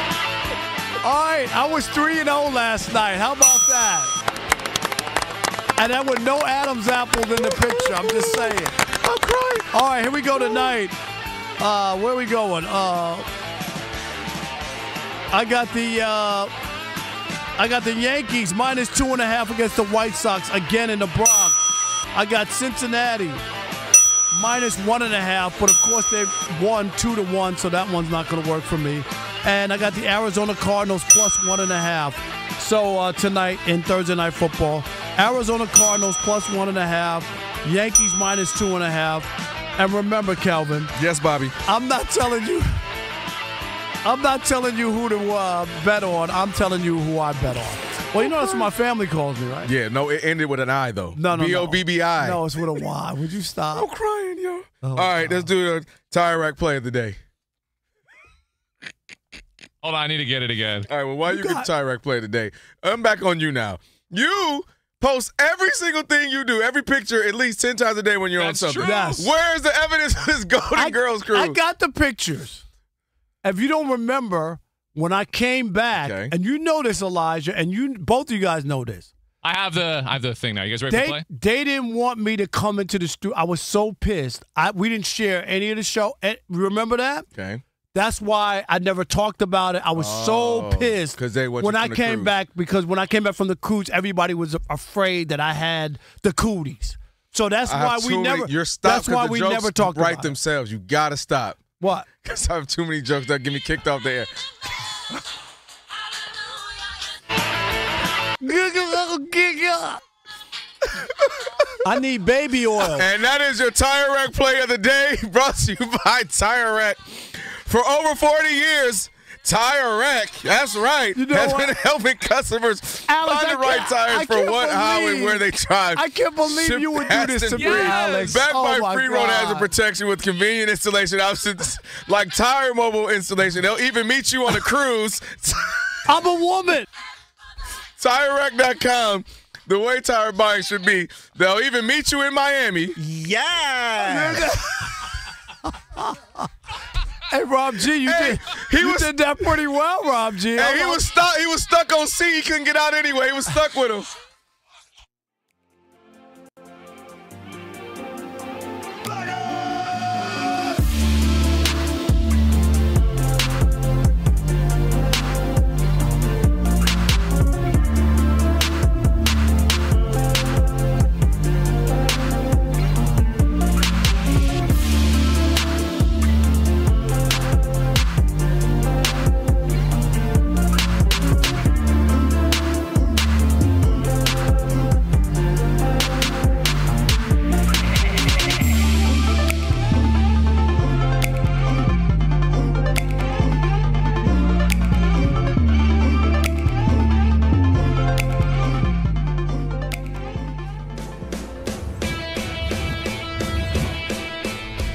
All right, I was 3-0 last night. How about that? And that with no Adam's apples in the picture. I'm just saying.
I'm crying.
All right, here we go tonight. Where are we going? I got the Yankees minus 2.5 against the White Sox again in the Bronx. I got Cincinnati minus 1.5, but of course they won 2-1, so that one's not going to work for me. And I got the Arizona Cardinals plus 1.5. So tonight in Thursday Night Football, Arizona Cardinals plus 1.5, Yankees minus 2.5. And remember, Kelvin.
Yes, Bobby.
I'm not telling you who to bet on. I'm telling you who I bet on. Well, you know that's what my family calls me, right?
Yeah, no, it ended with an I, though.
No.
B-O-B-B-I.
No, it's with a Y. Would you stop?
I'm crying, yo.
Oh,
all right, let's do the tire rack play of the day.
Hold on, I need to get it again.
All right, well, while you get the tire rack play of the day, I'm back on you now. You post every single thing you do, every picture, at least 10 times a day when you're
That's
on something.
true.
Yes.
Where's the evidence of this Golden Girls crew?
I got the pictures. If you don't remember, when I came back, and you know this, Elijah, and both of you guys know this.
I have the thing now. You guys ready for play?
They didn't want me to come into the studio. I was so pissed. We didn't share any of the show. Remember that?
Okay.
That's why I never talked about it. I was so pissed when I came back, because when I came back from the cruise, everybody was afraid that I had the cooties. So that's why we never. That's why we never talked about it.
Write themselves. You gotta stop.
What?
Because I have too many jokes that get me kicked off the air.
I need baby oil.
And that is your Tire Rack play of the day, brought to you by Tire Rack. For over 40 years, Tire Rack, that's right.
You know
has
what?
been helping customers
Alex,
find the right tires for what, how, and where they drive.
I can't believe
Ship
you would do this to me, Alex.
Backed
Oh,
by
my
Free Road
God.
Hazard Protection with convenient installation options like Tire Mobile installation. They'll even meet you on a cruise.
I'm a woman.
TireRack.com. The way tire buying should be. They'll even meet you in Miami.
Yeah.
Hey, Rob G, you did that pretty well, Rob G.
Hey, he was stuck on C. He couldn't get out anyway. He was stuck with him.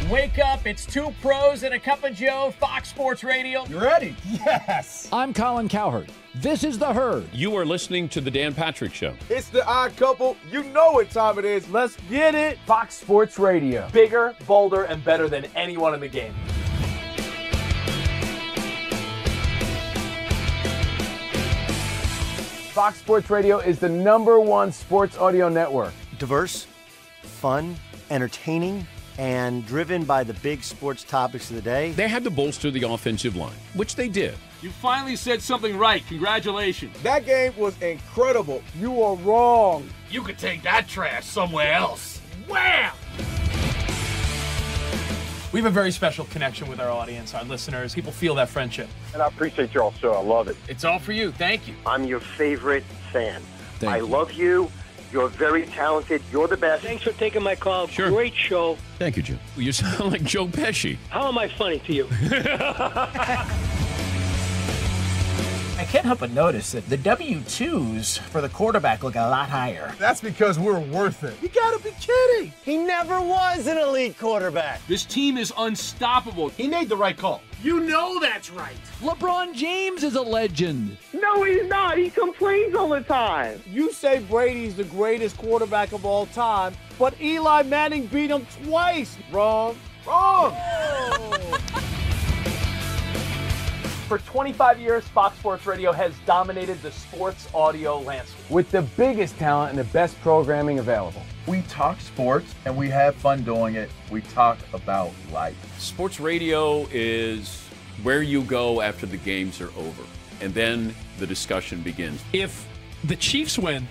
Wake up, it's two pros and a cup of Joe, Fox Sports Radio.
You ready?
Yes.
I'm Colin Cowherd. This is The Herd.
You are listening to The Dan Patrick Show.
It's the Odd Couple. You know what time it is. Let's get it.
Fox Sports Radio. Bigger, bolder, and better than anyone in the game. Fox Sports Radio is the #1 sports audio network.
Diverse, fun, entertaining, and driven by the big sports topics of the day.
They had to bolster the offensive line, which they did.
You finally said something right. Congratulations.
That game was incredible. You are wrong.
You could take that trash somewhere else. Wham! We have a very special connection with our audience, our listeners. People feel that friendship.
And I appreciate y'all so. I love it.
It's all for you. Thank you.
I'm your favorite fan.
Thank you.
Love you. You're very talented. You're the best.
Thanks for taking my call.
Sure.
Great show.
Thank you, Jim. You sound like Joe Pesci.
How am I funny to you?
I can't help but notice that the W-2s for the quarterback look a lot higher.
That's because we're worth it.
You gotta be kidding. He never was an elite quarterback.
This team is unstoppable.
He made the right call.
You know that's right.
LeBron James is a legend.
No, he's not. He complains all the time.
You say Brady's the greatest quarterback of all time, but Eli Manning beat him twice. Wrong.
For 25 years, Fox Sports Radio has dominated the sports audio landscape with the biggest talent and the best programming available.
We talk sports and we have fun doing it. We talk about life.
Sports radio is where you go after the games are over, and then the discussion begins.
If the Chiefs win.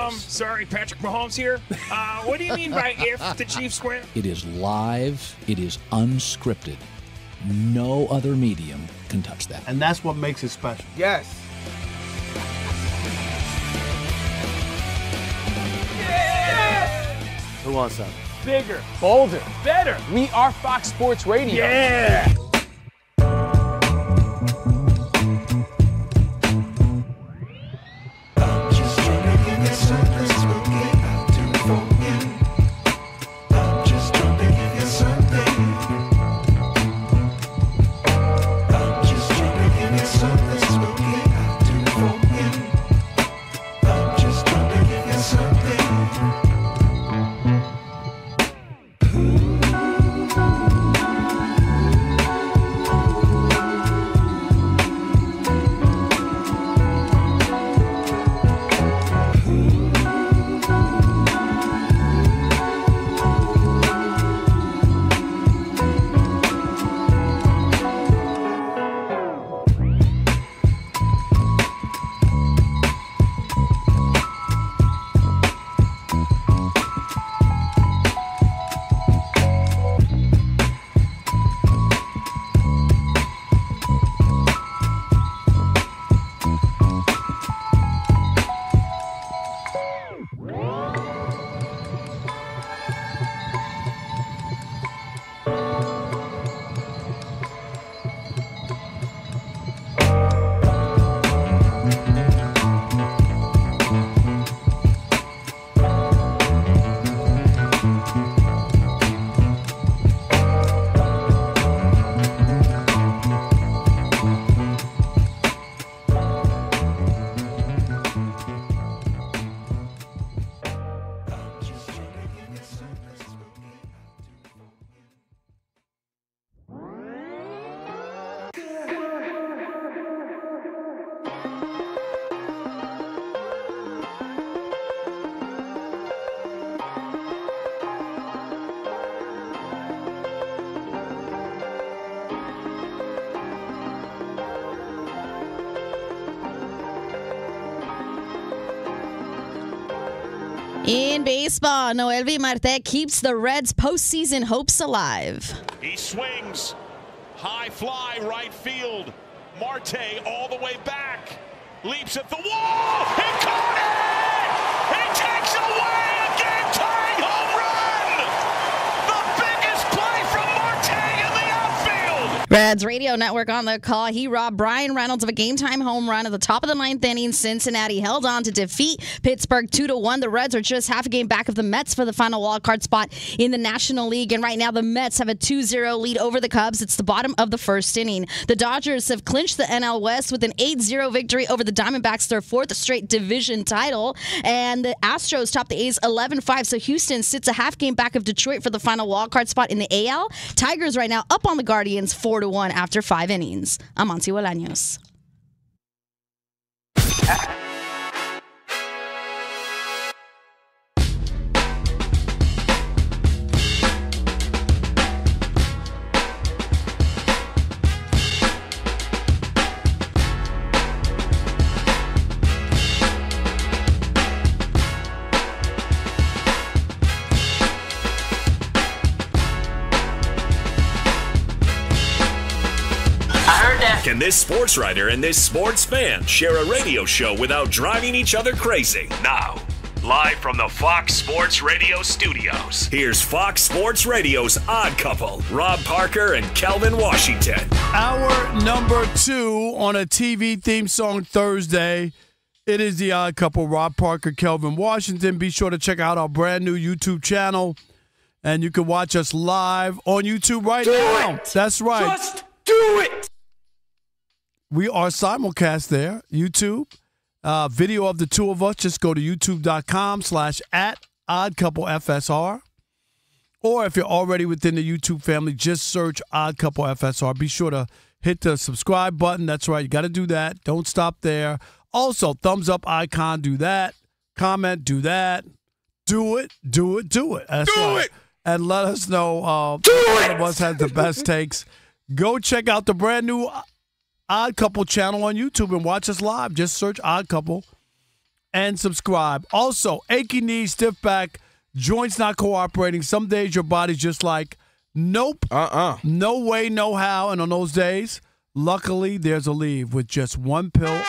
Sorry, Patrick Mahomes here. What do you mean by if the Chiefs win?
It is live. It is unscripted. No other medium can touch that.
And that's what makes it special.
Yes.
Who wants some?
Bigger, bolder, better. We are Fox Sports Radio.
Yeah.
In baseball, Noelvi Marte keeps the Reds' postseason hopes alive.
He swings. High fly, right field. Marte all the way back. Leaps at the wall. He caught it! He takes it away! A game-tying home run! The biggest play from Marte in the outfield!
Reds radio network on the call. He robbed Brian Reynolds of a game-time home run at the top of the ninth inning. Cincinnati held on to defeat Pittsburgh 2-1. The Reds are just half a game back of the Mets for the final wildcard spot in the National League. And right now, the Mets have a 2-0 lead over the Cubs. It's the bottom of the first inning. The Dodgers have clinched the NL West with an 8-0 victory over the Diamondbacks, their fourth straight division title. And the Astros top the A's 11-5. So Houston sits a half game back of Detroit for the final wildcard spot in the AL. Tigers right now up on the Guardians 4-1 after 5 innings. I'm Auntie Bolaños.
Can this sports writer and this sports fan share a radio show without driving each other crazy? Now, live from the Fox Sports Radio studios, here's Fox Sports Radio's Odd Couple, Rob Parker and Kelvin Washington.
Hour number 2 on a TV theme song Thursday. It is the Odd Couple, Rob Parker, Kelvin Washington. Be sure to check out our brand new YouTube channel, and you can watch us live on YouTube right now. That's right.
Just do it!
We are simulcast there, YouTube. Video of the two of us, just go to youtube.com/@oddcouplefsr. Or if you're already within the YouTube family, just search Odd Couple FSR. Be sure to hit the subscribe button. That's right. You got to do that. Don't stop there. Also, thumbs up icon, do that. Comment, do that. Do it. That's right. It. And let us know which of us has the best takes. Go check out the brand new Odd Couple channel on YouTube and watch us live. Just search Odd Couple and subscribe. Also, achy knees, stiff back, joints not cooperating. Some days your body's just like, nope. No way, no how. And on those days, luckily, there's Aleve with just one pill.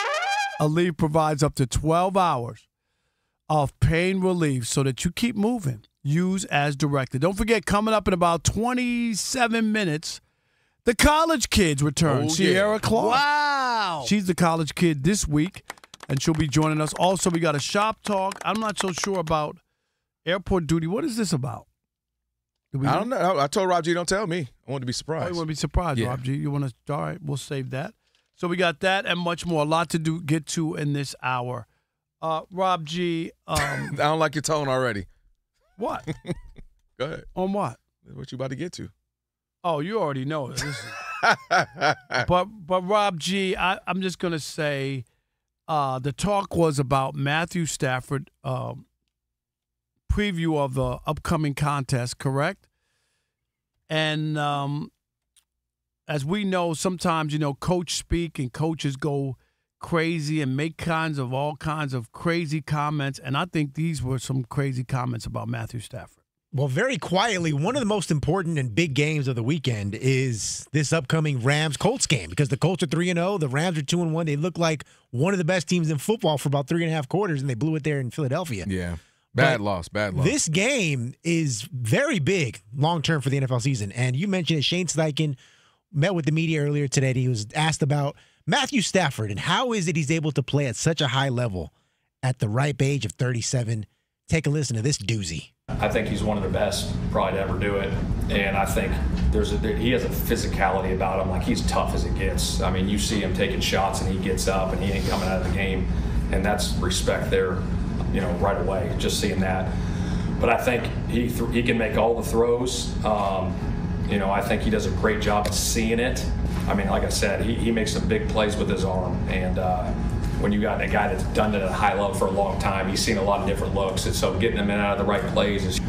Aleve provides up to 12 hours of pain relief so that you keep moving. Use as directed. Don't forget, coming up in about 27 minutes, the college kids return. Sierra Clark.
Wow.
She's the college kid this week, and she'll be joining us. Also, we got a shop talk. I'm not so sure about airport duty. What is this about?
I don't know. I told Rob G, don't tell me. I want to be surprised.
Oh, you want to be surprised, Rob G? You want to? All right, we'll save that. So we got that and much more. A lot to get to in this hour. Rob G.
I don't like your tone already.
What?
Go ahead.
On what?
What you about to get to?
Oh, you already know it. but Rob G, I'm just going to say the talk was about Matthew Stafford, preview of the upcoming contest, correct? And as we know, sometimes, coach speak and coaches go crazy and make all kinds of crazy comments. And I think these were some crazy comments about Matthew Stafford.
Well, very quietly, one of the most important and big games of the weekend is this upcoming Rams-Colts game because the Colts are 3-0, the Rams are 2-1. They look like one of the best teams in football for about 3.5 quarters, and they blew it there in Philadelphia.
Yeah, bad loss.
This game is very big long-term for the NFL season, and you mentioned it. Shane Steichen met with the media earlier today. He was asked about Matthew Stafford and how is it he's able to play at such a high level at the ripe age of 37. Take a listen to this doozy.
I think he's one of the best probably to ever do it, and I think he has a physicality about him. Like, he's tough as it gets. I mean, you see him taking shots and he gets up and he ain't coming out of the game, and that's respect there, right away. Just seeing that, but I think he can make all the throws. I think he does a great job of seeing it. I mean, like I said, he makes some big plays with his arm, and when you got a guy that's done it at a high level for a long time, he's seen a lot of different looks, and so getting him in out of the right plays is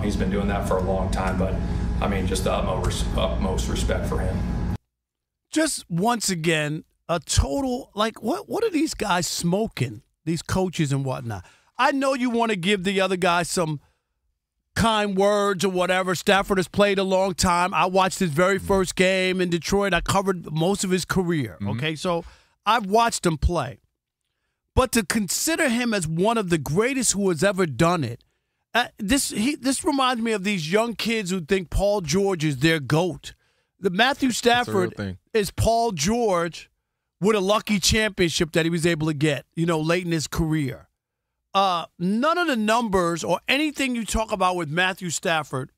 he's been doing that for a long time. But I mean, just the utmost respect for him.
Just once again, a total what are these guys smoking? These coaches and whatnot. I know you want to give the other guy some kind words or whatever. Stafford has played a long time. I watched his very first game in Detroit. I covered most of his career, okay? So I've watched him play. But to consider him as one of the greatest who has ever done it, this reminds me of these young kids who think Paul George is their GOAT. The Matthew Stafford is Paul George with a lucky championship that he was able to get, late in his career. None of the numbers or anything you talk about with Matthew Stafford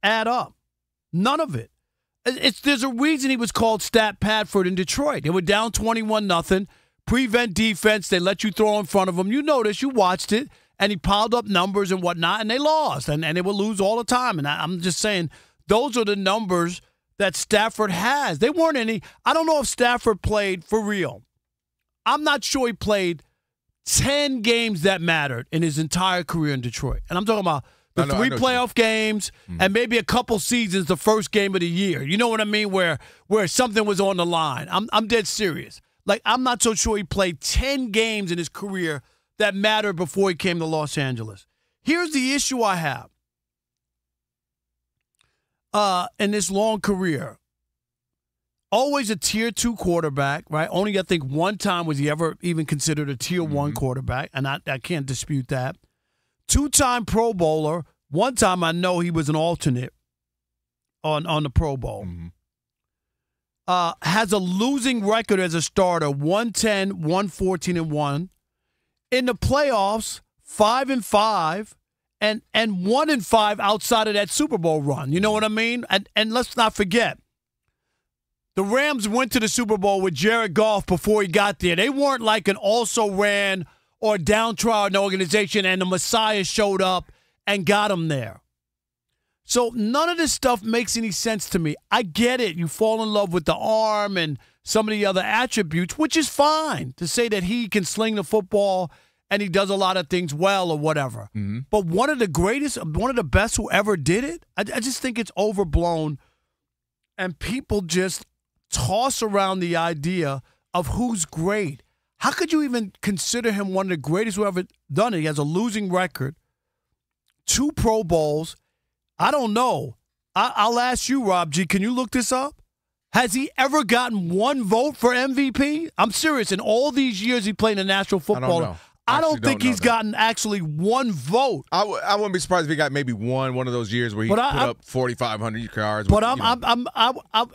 add up. None of it. There's a reason he was called Stat Padford in Detroit. They were down 21-0. Prevent defense. They let you throw in front of them. You noticed. You watched it. And he piled up numbers and whatnot, and they lost. And they will lose all the time. And I'm just saying, those are the numbers that Stafford has. They weren't any. I don't know if Stafford played for real. I'm not sure he played 10 games that mattered in his entire career in Detroit. And I'm talking about the 3 playoff games and maybe a couple seasons, the first game of the year. You know what I mean? Where something was on the line. I'm dead serious. Like, I'm not so sure he played 10 games in his career that mattered before he came to Los Angeles. Here's the issue I have in this long career. Always a Tier 2 quarterback, right? Only, I think, one time was he ever even considered a Tier 1 quarterback, and I can't dispute that. 2-time Pro Bowler. One time I know he was an alternate on the Pro Bowl. Has a losing record as a starter, 110, 114-1. In the playoffs, 5-5, and 1-5 outside of that Super Bowl run. You know what I mean? And let's not forget, the Rams went to the Super Bowl with Jared Goff before he got there. They weren't like an also-ran or downtrodden organization, and the Messiah showed up and got him there. So none of this stuff makes any sense to me. I get it. You fall in love with the arm and some of the other attributes, which is fine to say that he can sling the football and he does a lot of things well or whatever. But one of the greatest, one of the best who ever did it, I just think it's overblown. And people just toss around the idea of who's great. How could you even consider him one of the greatest who ever done it? He has a losing record, 2 Pro Bowls. I don't know. I'll ask you, Rob G. Can you look this up? Has he ever gotten 1 vote for MVP? I'm serious. In all these years he played in the National Football League, I don't think he's gotten actually 1 vote.
I wouldn't be surprised if he got maybe one of those years where he put up 4,500 cards.
But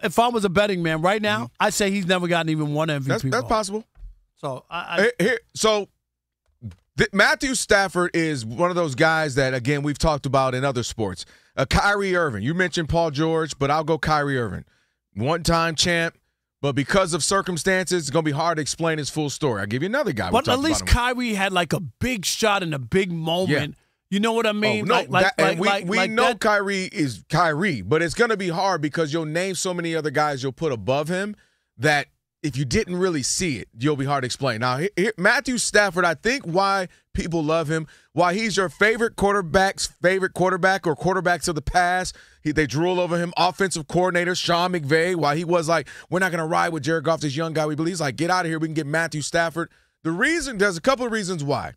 if I was a betting man right now, I'd say he's never gotten even 1 MVP.
That's possible.
So
Matthew Stafford is one of those guys that, again, we've talked about in other sports. Kyrie Irving. You mentioned Paul George, but I'll go Kyrie Irving. 1-time champ, but because of circumstances, it's going to be hard to explain his full story. I'll give you another guy.
But at least Kyrie had like a big shot in a big moment. Yeah. You know what I mean?
Oh, no, we know Kyrie is Kyrie, but it's going to be hard because you'll name so many other guys you'll put above him that if you didn't really see it, you'll be hard to explain. Now, Matthew Stafford, I think why people love him, why he's your favorite quarterback's favorite quarterback or quarterbacks of the past. They drool over him. Offensive coordinator Sean McVay, why he was like, we're not going to ride with Jared Goff, this young guy. We believe he's like, get out of here. We can get Matthew Stafford. There's a couple of reasons why.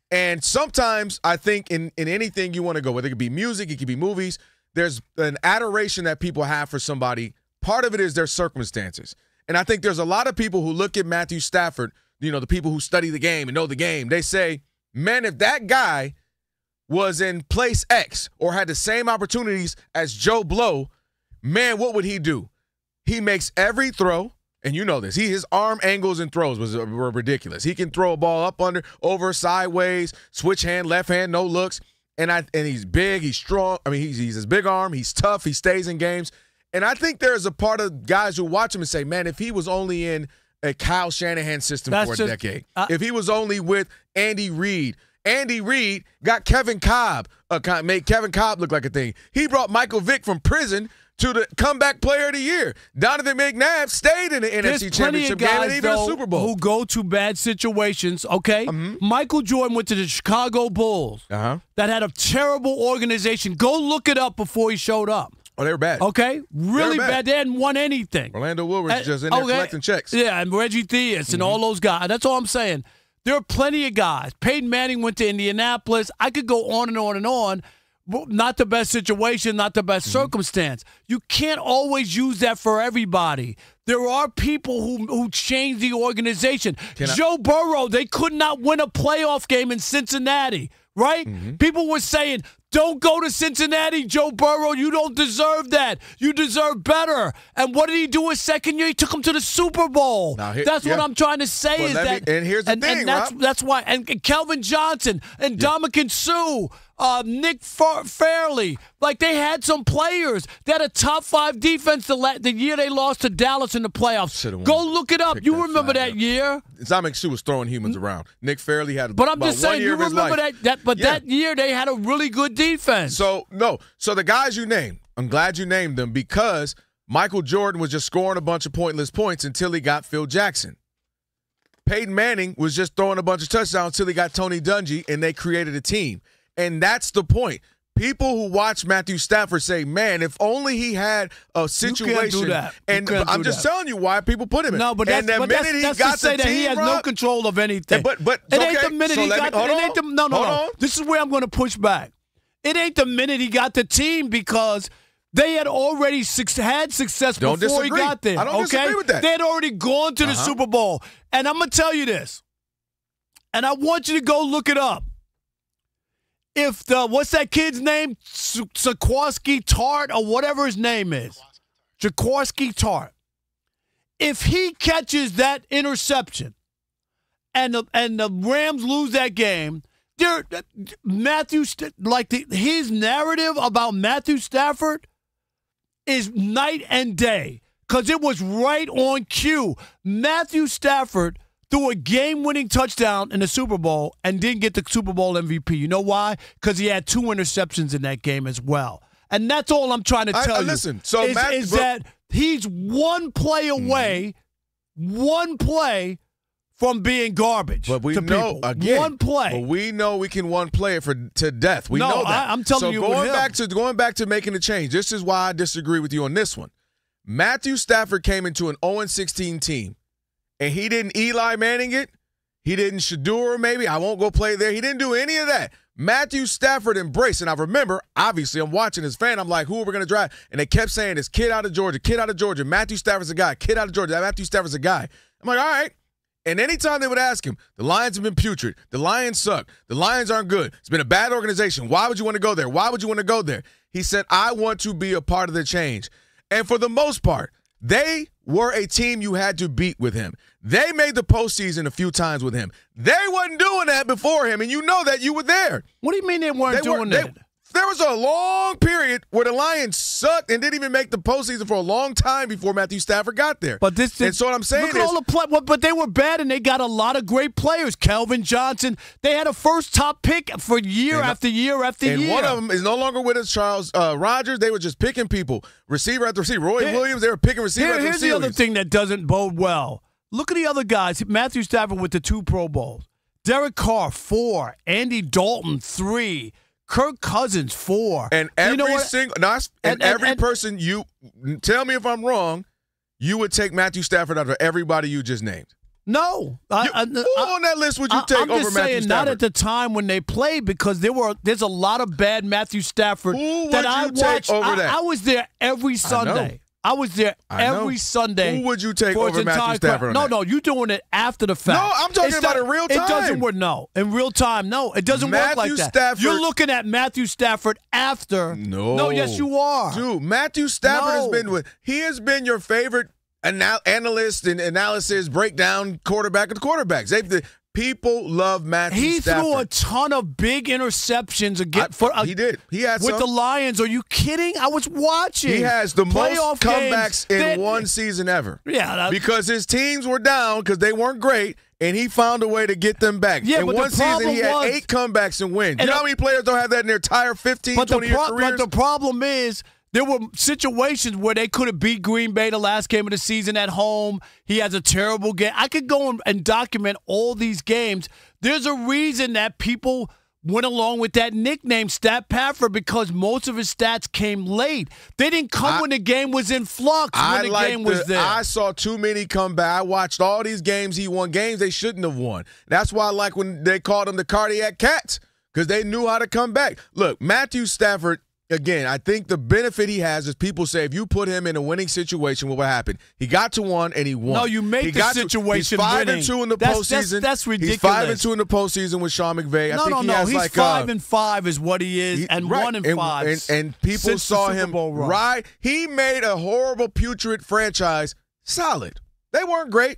And sometimes I think in anything you want to go, whether it could be music, it could be movies, there's an adoration that people have for somebody. Part of it is their circumstances. And I think there's a lot of people who look at Matthew Stafford, the people who study the game and know the game. They say, man, if that guy was in place X or had the same opportunities as Joe Blow, man, what would he do? He makes every throw, and you know this. His arm angles and throws were ridiculous. He can throw a ball up, under, over, sideways, switch hand, left hand, no looks. And he's big, he's strong. I mean, he's his big arm, he's tough, he stays in games. And I think there's a part of guys who watch him and say, man, if he was only in a Kyle Shanahan system for a decade, if he was only with Andy Reid got Kevin Cobb, made Kevin Cobb look like a thing. He brought Michael Vick from prison to the comeback player of the year. Donovan McNabb stayed in the NFC Championship game and even a Super Bowl.
Who go to bad situations, okay? Michael Jordan went to the Chicago Bulls that had a terrible organization. Go look it up before he showed up.
Oh, they were bad.
Okay? Really bad. They hadn't won anything.
Orlando Woodward's just in there collecting checks.
Yeah, and Reggie Theus and all those guys. That's all I'm saying. There are plenty of guys. Peyton Manning went to Indianapolis. I could go on and on and on. Not the best situation, not the best circumstance. You can't always use that for everybody. There are people who change the organization. Joe Burrow, they could not win a playoff game in Cincinnati, right? People were saying, don't go to Cincinnati, Joe Burrow. You don't deserve that. You deserve better. And what did he do his second year? He took him to the Super Bowl. That's what I'm trying to say
and here's the thing,
that's why. And Kelvin Johnson and Ndamukong Suh, Nick Fairley, like they had some players. They had a top 5 defense the year they lost to Dallas in the playoffs. Go look it up. You remember that year?
Ndamukong Suh was throwing humans around. Nick Fairley had
but I'm just saying, you remember that. But
Yeah.
that year they had a really good defense.
So the guys you named, I'm glad you named them because Michael Jordan was just scoring a bunch of pointless points until he got Phil Jackson. Peyton Manning was just throwing a bunch of touchdowns until he got Tony Dungy, and they created a team. And that's the point. People who watch Matthew Stafford say, man, if only he had a situation.
You can't do that.
And I'm just telling you why people put him in.
No, but
and
that's,
the minute he
that's
got
to say
the
that
team,
he has
Rob,
no control of anything.
But
it ain't the minute he got No. This is where I'm going to push back. It ain't the minute he got the team because they had already had success before he got there.
I don't disagree with that.
They had already gone to the Super Bowl. And I'm going to tell you this, and I want you to go look it up. If what's that kid's name? Jaquiski Tart or whatever his name is. Jaquiski Tart. If he catches that interception and the Rams lose that game, his narrative about Matthew Stafford is night and day because it was right on cue. Matthew Stafford threw a game-winning touchdown in the Super Bowl and didn't get the Super Bowl MVP. You know why? Because he had 2 interceptions in that game as well. And that's all I'm trying to tell you.
Listen, so
is that he's one play away, one play from being garbage.
But we
to
know
people.
again,
one play.
But we know we can one play it to death. We know that.
I'm telling you,
going back to making a change. This is why I disagree with you on this one. Matthew Stafford came into an 0-16 team. And he didn't Eli Manning it. He didn't Shador, maybe. I won't go play there. He didn't do any of that. Matthew Stafford embraced. And I remember, obviously, I'm watching as a fan. I'm like, who are we going to draft? And they kept saying this kid out of Georgia. Matthew Stafford's a guy. Kid out of Georgia. Matthew Stafford's a guy. I'm like, all right. And anytime they would ask him, the Lions have been putrid. The Lions suck. The Lions aren't good. It's been a bad organization. Why would you want to go there? Why would you want to go there? He said, I want to be a part of the change. And for the most part, they were a team you had to beat with him. They made the postseason a few times with him. They wasn't doing that before him, and you know that you were there.
What do you mean they weren't doing that?
There was a long period where the Lions sucked and didn't even make the postseason for a long time before Matthew Stafford got there.
But
and so what I'm saying
look at all the but they were bad, and they got a lot of great players. Kelvin Johnson, they had a first top pick for year after year after year.
And one of them is no longer with us, Charles Rogers. They were just picking people, receiver after receiver. Roy Williams, they were picking receiver after receiver.
Here's the other thing that doesn't bode well. Look at the other guys. Matthew Stafford with the 2 Pro Bowls. Derek Carr, 4. Andy Dalton, 3. Kirk Cousins, 4.
And every every person you tell me if I'm wrong, you would take Matthew Stafford out of everybody you just named.
No.
Who on that list would you take over Matthew Stafford?
I'm just saying not at the time when they played because there's a lot of bad Matthew Stafford that I watched. I was there every Sunday. I was there every Sunday.
Who would you take over Matthew Stafford?
No, you're doing it after the fact.
No, I'm talking about in real time.
It doesn't work. No, in real time, no, it doesn't work like that.
Stafford,
you're looking at Matthew Stafford after. No, yes, you are,
dude. Matthew Stafford has been your favorite analyst and analysis breakdown quarterback of the quarterbacks. People love Matthew Stafford.
He threw a ton of big interceptions
he did. He had
with the Lions. Are you kidding? I was watching.
He has the most comebacks in one season ever.
Yeah,
because his teams were down because they weren't great, and he found a way to get them back.
Yeah,
in
but
one season, he had 8 comebacks and wins. You know how many players don't have that in their entire 15, 20-year careers?
But the problem is, there were situations where they could have beat Green Bay the last game of the season at home. He has a terrible game. I could go and document all these games. There's a reason that people went along with that nickname, Stat Padford, because most of his stats came late. They didn't come when the game was in flux, when the game was there.
I saw too many come back. I watched all these games he won, games they shouldn't have won. That's why I like when they called him the cardiac cats, because they knew how to come back. Look, Matthew Stafford, again, I think the benefit he has is people say if you put him in a winning situation, what would happen? He got to one and he won.
No, you make the situation winning.
He's 5-2 in the postseason.
That's ridiculous.
He's 5-2 in the postseason with Sean McVay.
No. He's 5-5 is what he is, and 1-5.
And people saw him ride. He made a horrible, putrid franchise solid. They weren't great.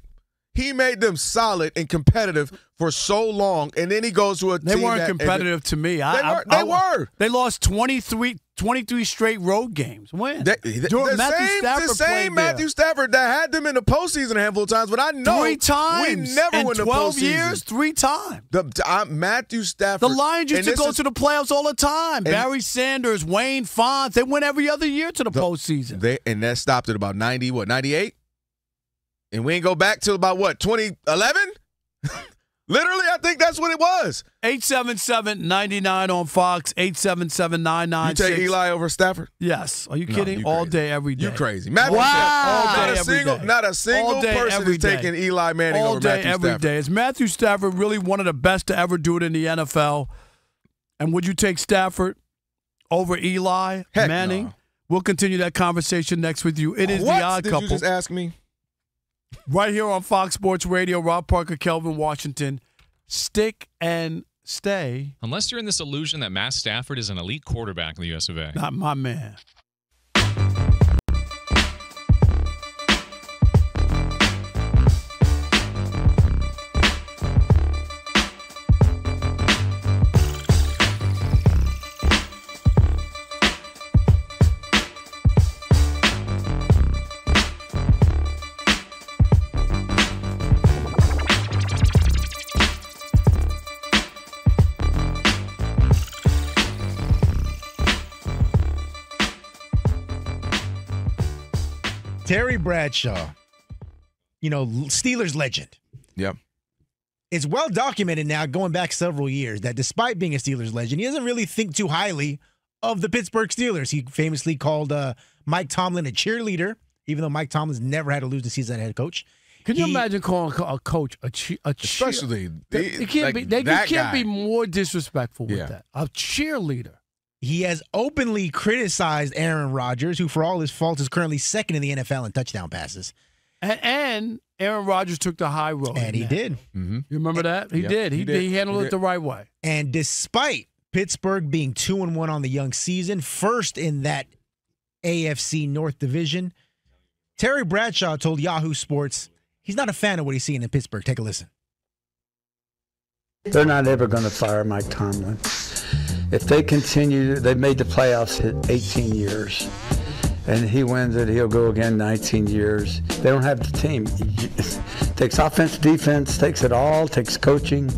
He made them solid and competitive for so long, and then he goes to a team
They weren't competitive to me.
They were.
They lost 23 straight road games. When?
The same Matthew Stafford that had them in the postseason a handful of times, but I know
3 times.
We never
in
win the
12
postseason.
years, 3 times.
Matthew Stafford.
The Lions used to go to the playoffs all the time. Barry Sanders, Wayne Fontes, they win every other year to the postseason.
And that stopped at about 98? And we ain't go back till about, 2011? Literally, I think that's what it was.
877-99 on Fox, 877-996.
You take Eli over Stafford?
Yes. Are you kidding? All day, every day.
You crazy.
Wow.
Not a single person is taking Eli Manning over Matthew Stafford.
All day, every day. Is Matthew Stafford really one of the best to ever do it in the NFL? And would you take Stafford over Eli Manning?
No.
We'll continue that conversation next with you. It is The Odd Couple.
Did you just ask me?
Right here on Fox Sports Radio, Rob Parker, Kelvin Washington. Stick and stay.
Unless you're in this illusion that Matt Stafford is an elite quarterback in the US of A.
Not my man.
Terry Bradshaw, Steelers legend.
Yep.
It's well documented now, going back several years, that despite being a Steelers legend, he doesn't really think too highly of the Pittsburgh Steelers. He famously called Mike Tomlin a cheerleader, even though Mike Tomlin's never had to lose the season as head coach.
Can you imagine calling a coach a cheerleader?
Especially,
they can't be more disrespectful with that. A cheerleader.
He has openly criticized Aaron Rodgers, who, for all his faults, is currently second in the NFL in touchdown passes.
And Aaron Rodgers took the high road.
And he did.
Mm-hmm.
You remember that? He did. He handled it the right way.
And despite Pittsburgh being 2-1 on the young season, first in that AFC North division, Terry Bradshaw told Yahoo Sports he's not a fan of what he's seeing in Pittsburgh. Take a listen.
They're not ever going to fire Mike Tomlin. If they continue, they've made the playoffs 18 years. And he wins it, he'll go again 19 years. They don't have the team. It takes offense, defense, takes it all, takes coaching.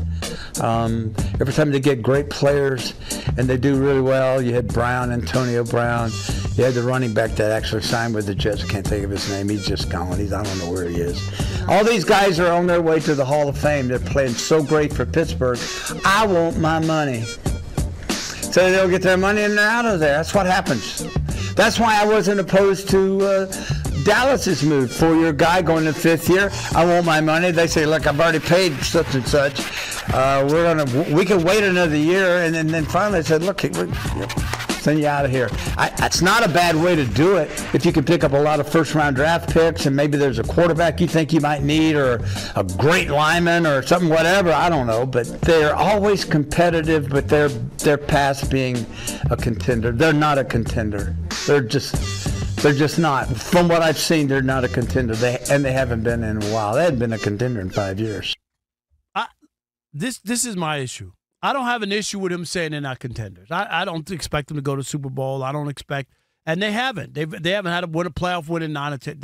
Every time they get great players and they do really well, you had Antonio Brown. You had the running back that actually signed with the Jets. I can't think of his name. He's just gone. I don't know where he is. All these guys are on their way to the Hall of Fame. They're playing so great for Pittsburgh. I want my money. So they'll get their money and they're out of there. That's what happens. That's why I wasn't opposed to Dallas's move. 4-year guy going to 5th year. I want my money. They say, look, I've already paid such and such. We can wait another year. And then finally they said, look, send you out of here. It's not a bad way to do it if you can pick up a lot of first-round draft picks and maybe there's a quarterback you think you might need or a great lineman or something, whatever. I don't know. But they're always competitive, but they're past being a contender. They're not a contender. They're just not. From what I've seen, they're not a contender. They haven't been in a while. They hadn't been a contender in 5 years.
This is my issue. I don't have an issue with him saying they're not contenders. I don't expect them to go to Super Bowl. I don't expect, and they haven't. They haven't had a playoff win in 9 or 10.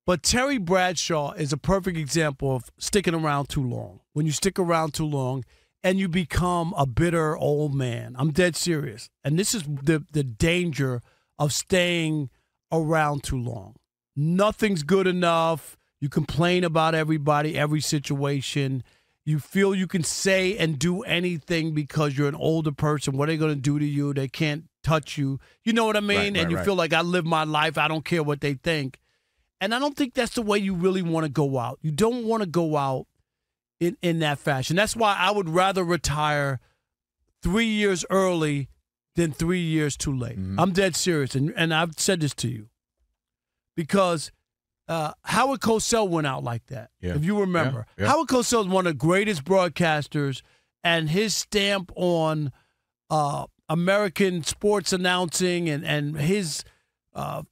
But Terry Bradshaw is a perfect example of sticking around too long. When you stick around too long, and you become a bitter old man. I'm dead serious. And this is the danger of staying around too long. Nothing's good enough. You complain about everybody, every situation. You feel you can say and do anything because you're an older person. What are they going to do to you? They can't touch you. You know what I mean? And you feel like I live my life. I don't care what they think. And I don't think that's the way you really want to go out. You don't want to go out in that fashion. That's why I would rather retire 3 years early than 3 years too late. Mm-hmm. I'm dead serious. And I've said this to you. Because Howard Cosell went out like that, if you remember. Yeah. Howard Cosell is one of the greatest broadcasters, and his stamp on American sports announcing and his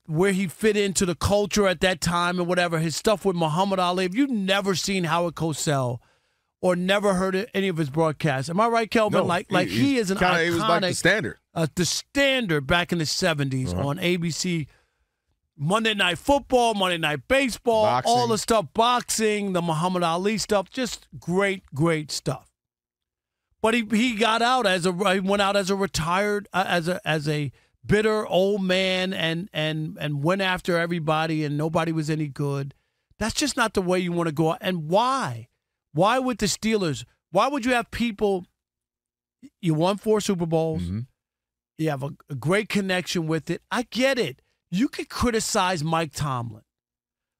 where he fit into the culture at that time and whatever, his stuff with Muhammad Ali. If you've never seen Howard Cosell or never heard any of his broadcasts, am I right, Kelvin?
No,
he is an iconic.
He was like the standard.
The standard back in the 70s on ABC. Monday Night Football, Monday Night Baseball, boxing. All the stuff, boxing, the Muhammad Ali stuff, just great, great stuff. But he got out he went out as a retired, as a bitter old man, and went after everybody, and nobody was any good. That's just not the way you want to go out. And why? Why with the Steelers? Why would you have people? You won 4 Super Bowls. Mm-hmm. You have a great connection with it. I get it. You could criticize Mike Tomlin.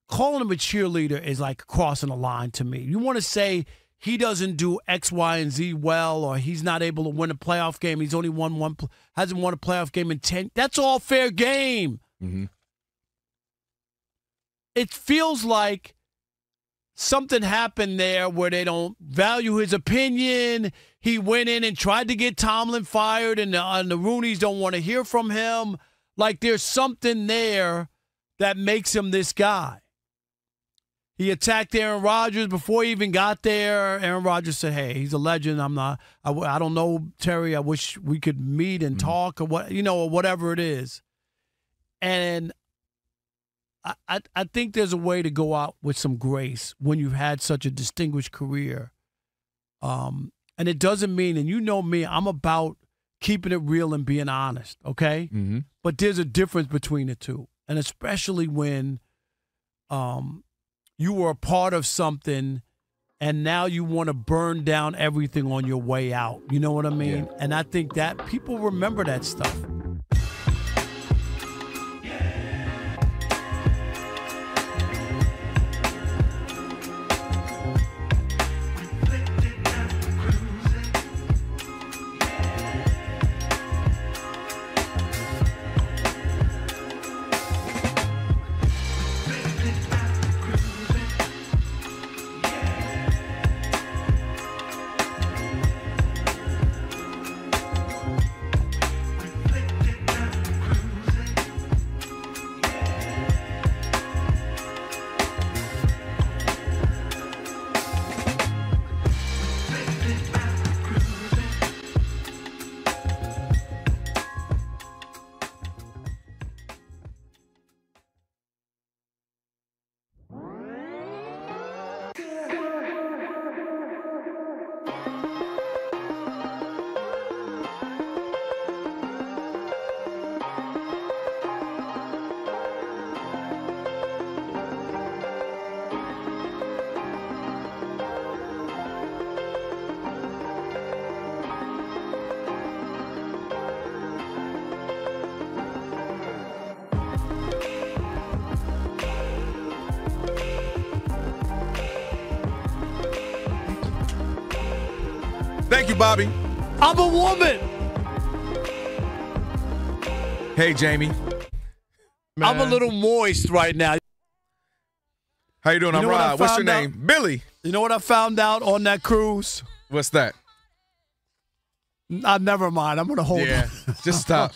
Calling him a cheerleader is like crossing a line to me. You want to say he doesn't do X, Y, and Z well, or he's not able to win a playoff game. He's only hasn't won a playoff game in 10. That's all fair game. Mm-hmm. It feels like something happened there where they don't value his opinion. He went in and tried to get Tomlin fired, and the Rooneys don't want to hear from him. Like there's something there that makes him this guy. He attacked Aaron Rodgers before he even got there. Aaron Rodgers said, hey, he's a legend. I don't know, Terry. I wish we could meet and talk or or whatever it is. And I think there's a way to go out with some grace when you've had such a distinguished career. And it doesn't mean, and you know me, I'm about keeping it real and being honest, okay? Mm-hmm. But there's a difference between the two. And especially when you were a part of something and now you want to burn down everything on your way out. You know what I mean? Yeah. And I think that people remember that stuff.
Thank you, Bobby.
I'm a woman.
Hey, Jamie.
Man. I'm a little moist right now.
How you doing? I'm Rod. What's your name? Billy.
You know what I found out on that cruise?
What's that?
Never mind. I'm going to hold it.
Just stop.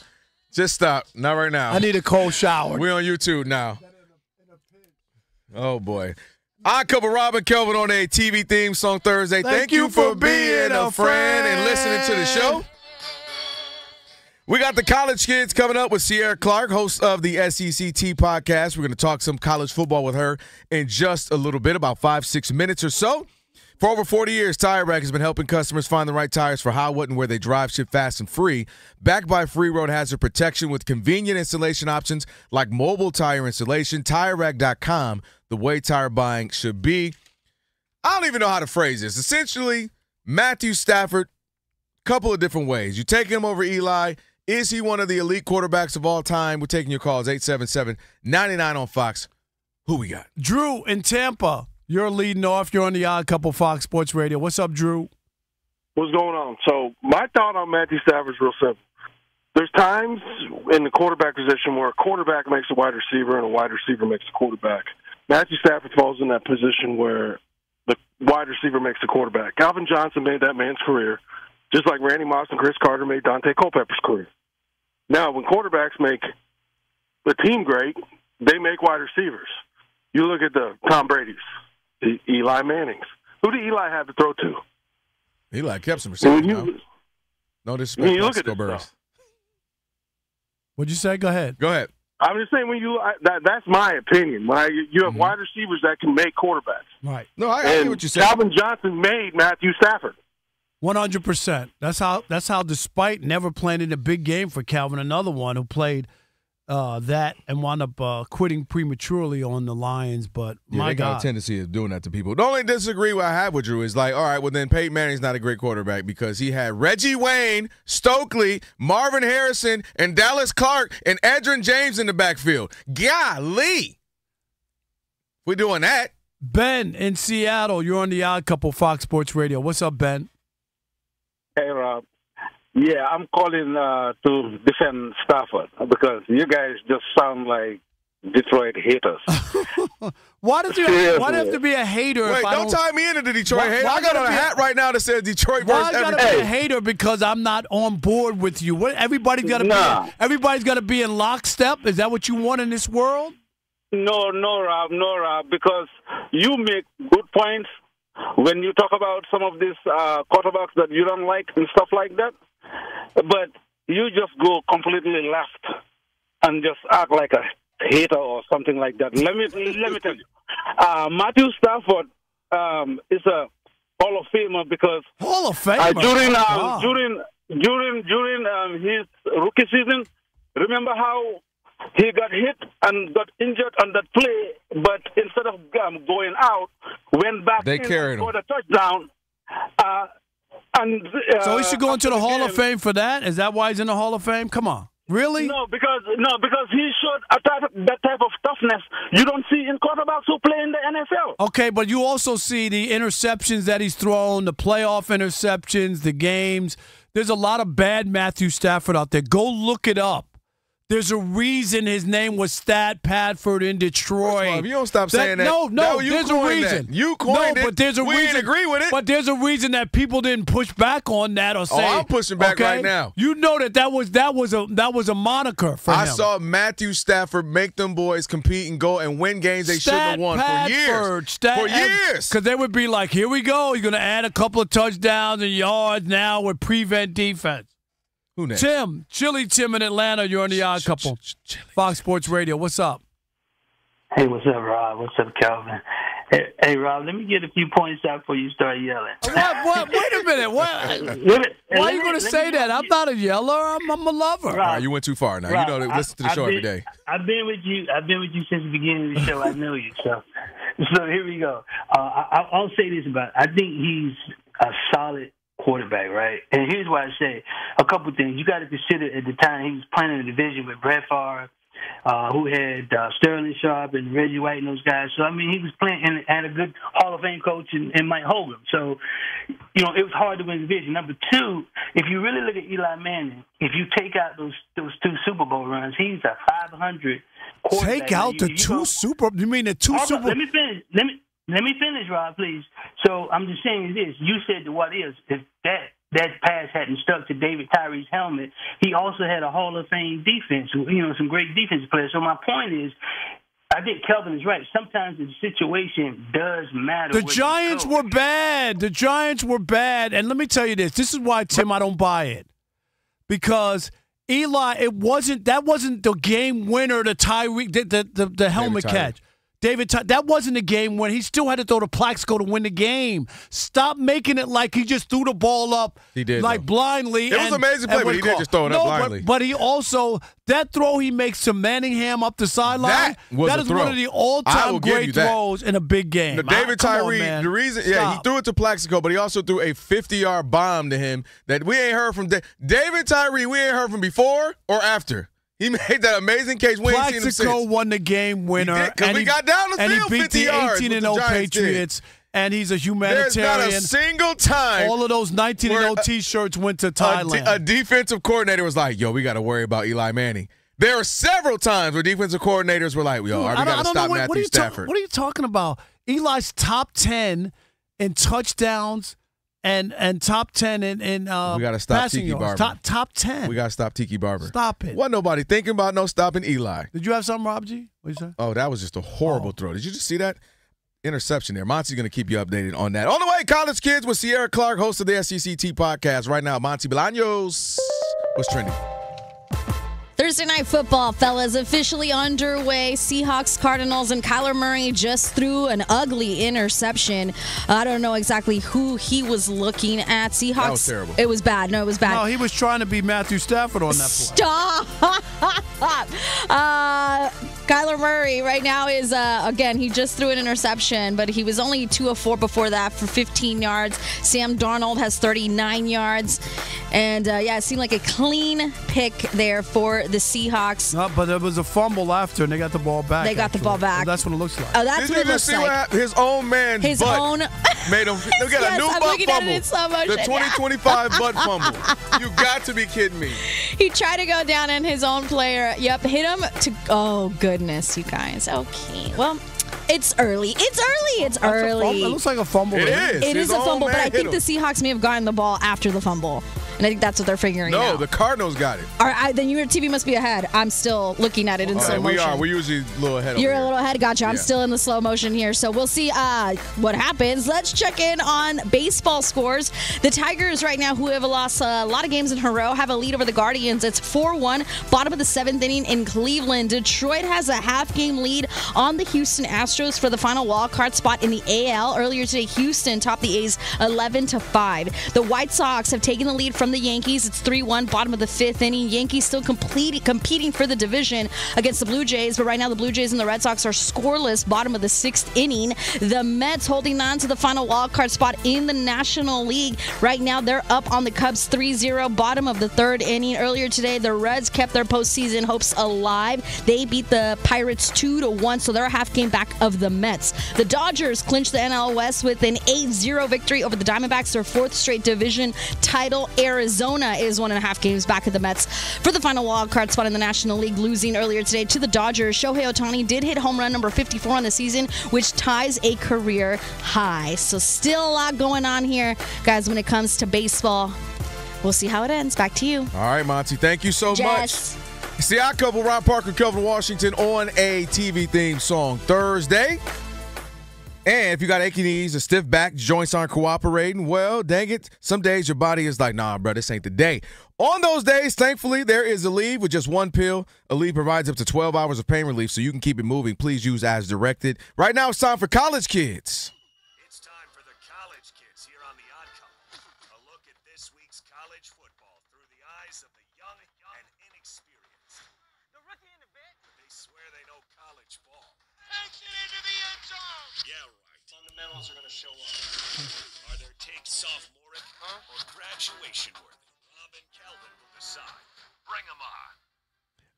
Just stop. Not right now.
I need a cold shower.
We're on YouTube now. Oh, boy. I cover Rob and Kelvin on a TV theme song Thursday. Thank you for being a friend and listening to the show. We got the college kids coming up with Sierra Clark, host of the SECT podcast. We're going to talk some college football with her in just a little bit, about 5-6 minutes or so. For over 40 years, Tire Rack has been helping customers find the right tires for how, what, and where they drive, ship fast and free. Backed by free road hazard protection with convenient installation options like mobile tire installation. TireRack.com, the way tire buying should be. I don't even know how to phrase this. Essentially, Matthew Stafford, couple of different ways. You take him over Eli. Is he one of the elite quarterbacks of all time? We're taking your calls, 877-99 on Fox. Who we got?
Drew in Tampa. You're leading off. You're on the Odd Couple Fox Sports Radio. What's up, Drew?
What's going on? So my thought on Matthew Stafford is real simple. There's times in the quarterback position where a quarterback makes a wide receiver and a wide receiver makes a quarterback. Matthew Stafford falls in that position where the wide receiver makes the quarterback. Calvin Johnson made that man's career, just like Randy Moss and Chris Carter made Dante Culpepper's career. Now, when quarterbacks make the team great, they make wide receivers. You look at the Tom Brady's, the Eli Manning's. Who did Eli have to throw to?
Eli kept some receivers. No disrespect.
You look at this.
What'd you say? Go ahead.
Go ahead.
I'm just saying that's my opinion. When you have wide receivers that can make quarterbacks.
Right.
No, I hear what you're saying.
Calvin Johnson made Matthew Stafford.
100%. That's how. Despite never playing in a big game for Calvin, another one who played that and wound up quitting prematurely on the Lions. But my
they got
God,
a tendency of doing that to people. The only disagree I have with Drew is like, all right, well then Peyton Manning's not a great quarterback because he had Reggie Wayne, Stokely, Marvin Harrison, and Dallas Clark and Edgerrin James in the backfield. Golly, we're doing that.
Ben in Seattle, you're on the Odd Couple Fox Sports Radio. What's up, Ben?
Hey, Rob. Yeah, I'm calling to defend Stafford because you guys just sound like Detroit haters.
Why does you have to be a hater?
Wait, don't tie me into the Detroit hater. I got on a hat right now that says Detroit versus everything.
Why gotta be a hater because I'm not on board with you? Everybody's got to be in lockstep. Is that what you want in this world?
No, Rob, because you make good points when you talk about some of these quarterbacks that you don't like and stuff like that. But you just go completely left and just act like a hater or something like that. Let me tell you, Matthew Stafford is a Hall of Famer because
Hall of Famer
during his rookie season, remember how he got hit and got injured on that play, but instead of going out, went back
they
in
carried
and
him
scored a touchdown.
So he should go into the Hall of Fame for that? Is that why he's in the Hall of Fame? Come on. Really?
No, because he showed that type of toughness you don't see in quarterbacks who play in the NFL.
Okay, but you also see the interceptions that he's thrown, the playoff interceptions, the games. There's a lot of bad Matthew Stafford out there. Go look it up. There's a reason his name was Stat Padford in Detroit.
If you don't stop saying that.
No,
you
there's a reason.
That. You coined it.
But there's a reason.
We didn't agree with it.
But there's a reason that people didn't push back on that or say.
I'm pushing back right now.
You know that was a moniker for him.
I saw Matthew Stafford make them boys compete and go and win games they shouldn't have won for years. For years.
Because they would be like, here we go. You're going to add a couple of touchdowns and yards now with prevent defense.
Who next?
Chili Tim in Atlanta. You're on the Odd Couple. Fox Sports Radio. What's up?
Hey, what's up, Rob? What's up, Kelvin? Hey, Rob, let me get a few points out before you start yelling.
What? Wait a minute. Why are you going to say that? I'm not a yeller. I'm a lover.
All right, you went too far now.
Rob,
listen to the show every day.
I've been with you since the beginning of the show. I know you. So here we go. I'll say this about it. I think he's a solid quarterback, right? And here's why I say a couple things. You got to consider at the time he was playing in the division with Brett Favre, who had Sterling Sharp and Reggie White and those guys. So, I mean, he was playing and had a good Hall of Fame coach in Mike Hogan. So, it was hard to win the division. Number two, if you really look at Eli Manning, if you take out those two Super Bowl runs, he's a 500 quarterback.
Take out the two Super – you mean the two Super –
Let me finish. Let me finish, Rob, please. So I'm just saying this. You said the what is. If that pass hadn't stuck to David Tyree's helmet, he also had a Hall of Fame defense, some great defensive players. So my point is, I think Kelvin is right. Sometimes the situation does matter.
The Giants were bad. The Giants were bad. And let me tell you this. This is why, Tim, I don't buy it. Because Eli, that wasn't the game winner, the Tyree, the helmet catch. That wasn't a game when he still had to throw to Plaxico to win the game. Stop making it like he just threw the ball up blindly.
It was an amazing play, but he did just throw it up blindly.
But he also, that throw he makes to Manningham up the sideline, that is one of the all-time great throws in a big game.
David Tyree, the reason, he threw it to Plaxico, but he also threw a 50-yard bomb to him that we ain't heard from. David Tyree, we ain't heard from before or after. He made that amazing case. We ain't seen him since.
Plaxico won the game winner.
And we got down the field,
and he beat
50
the
yards
18-0 Patriots. And he's a humanitarian.
There's not a single time.
All of those 19-0 T-shirts went to Thailand.
A defensive coordinator was like, yo, we got to worry about Eli Manning. There are several times where defensive coordinators were like, yo, we got to stop Matthew Stafford.
What are you talking about? Eli's top 10 in touchdowns and top 10 in
we got to stop Tiki
yards.
Barber.
Top 10.
We got to stop Tiki Barber.
Stop it.
Wasn't nobody thinking about no stopping Eli.
Did you have something, Rob G? What you say?
Oh, that was just a horrible throw. Did you just see that? Interception there. Monty's going to keep you updated on that. On the way, College Kids with Sierra Clark, host of the SECT podcast. Right now, Monty Bolaños. What's trending?
Thursday Night Football, fellas, officially underway. Seahawks, Cardinals, and Kyler Murray just threw an ugly interception. I don't know exactly who he was looking at. Seahawks.
That was terrible.
It was bad. No, it was bad.
No, he was trying to be Matthew Stafford on that play.
Stop. Kyler Murray right now is, again, he just threw an interception, but he was only 2 of 4 before that for 15 yards. Sam Darnold has 39 yards. And, it seemed like a clean pick there for the Seahawks.
No, but there was a fumble after, and they got the ball back.
They got the ball back.
Well, that's what it looks like.
Oh, that's what it looks like.
What happened? His own man's butt made him. They got a new butt fumble. The 2025 butt fumble. You got to be kidding me.
He tried to go down, and his own player, hit him to. Oh goodness, you guys. Okay, well. It's early. It's early.
It looks like a fumble.
It is a fumble, but I think the Seahawks may have gotten the ball after the fumble. And I think that's what they're figuring out.
No, the Cardinals got it.
All right, then your TV must be ahead. I'm still looking at it in slow motion.
We are. We're usually a little ahead.
You're a little ahead. Gotcha. I'm still in the slow motion here. So we'll see what happens. Let's check in on baseball scores. The Tigers right now, who have lost a lot of games in a row, have a lead over the Guardians. It's 4-1, bottom of the 7th inning in Cleveland. Detroit has a half-game lead on the Houston Astros for the final wild card spot in the AL. Earlier today, Houston topped the A's 11-5. The White Sox have taken the lead from the Yankees. It's 3-1, bottom of the 5th inning. Yankees still competing for the division against the Blue Jays, but right now the Blue Jays and the Red Sox are scoreless, bottom of the 6th inning. The Mets holding on to the final wild card spot in the National League. Right now they're up on the Cubs 3-0, bottom of the 3rd inning. Earlier today, the Reds kept their postseason hopes alive. They beat the Pirates 2-1, so they're a half game back of the Mets. The Dodgers clinched the NL West with an 8-0 victory over the Diamondbacks, their 4th straight division title. Arizona is 1.5 games back of the Mets for the final wild card spot in the National League, losing earlier today to the Dodgers. Shohei Ohtani did hit home run number 54 on the season, which ties a career high. So still a lot going on here, guys, when it comes to baseball. We'll see how it ends. Back to you.
All right, Monty. Thank you so much. See, I couple Rob Parker and Kelvin Washington on a TV theme song Thursday. And if you got achy knees, a stiff back, joints aren't cooperating, well, dang it, some days your body is like, nah, bro, this ain't the day. On those days, thankfully, there is Aleve with just one pill. Aleve provides up to 12 hours of pain relief so you can keep it moving. Please use as directed. Right now, it's time for College Kids.
It's time for the College Kids here on The Odd Couple. A look at this week's college football through the eyes of the young and inexperienced. The rookie in the bit. They swear they know college ball. Takes it into the end zone. Yeah, right. Fundamentals are going to show up. Are their takes sophomoric or graduation worthy? Rob and Kelvin will decide. Bring them on.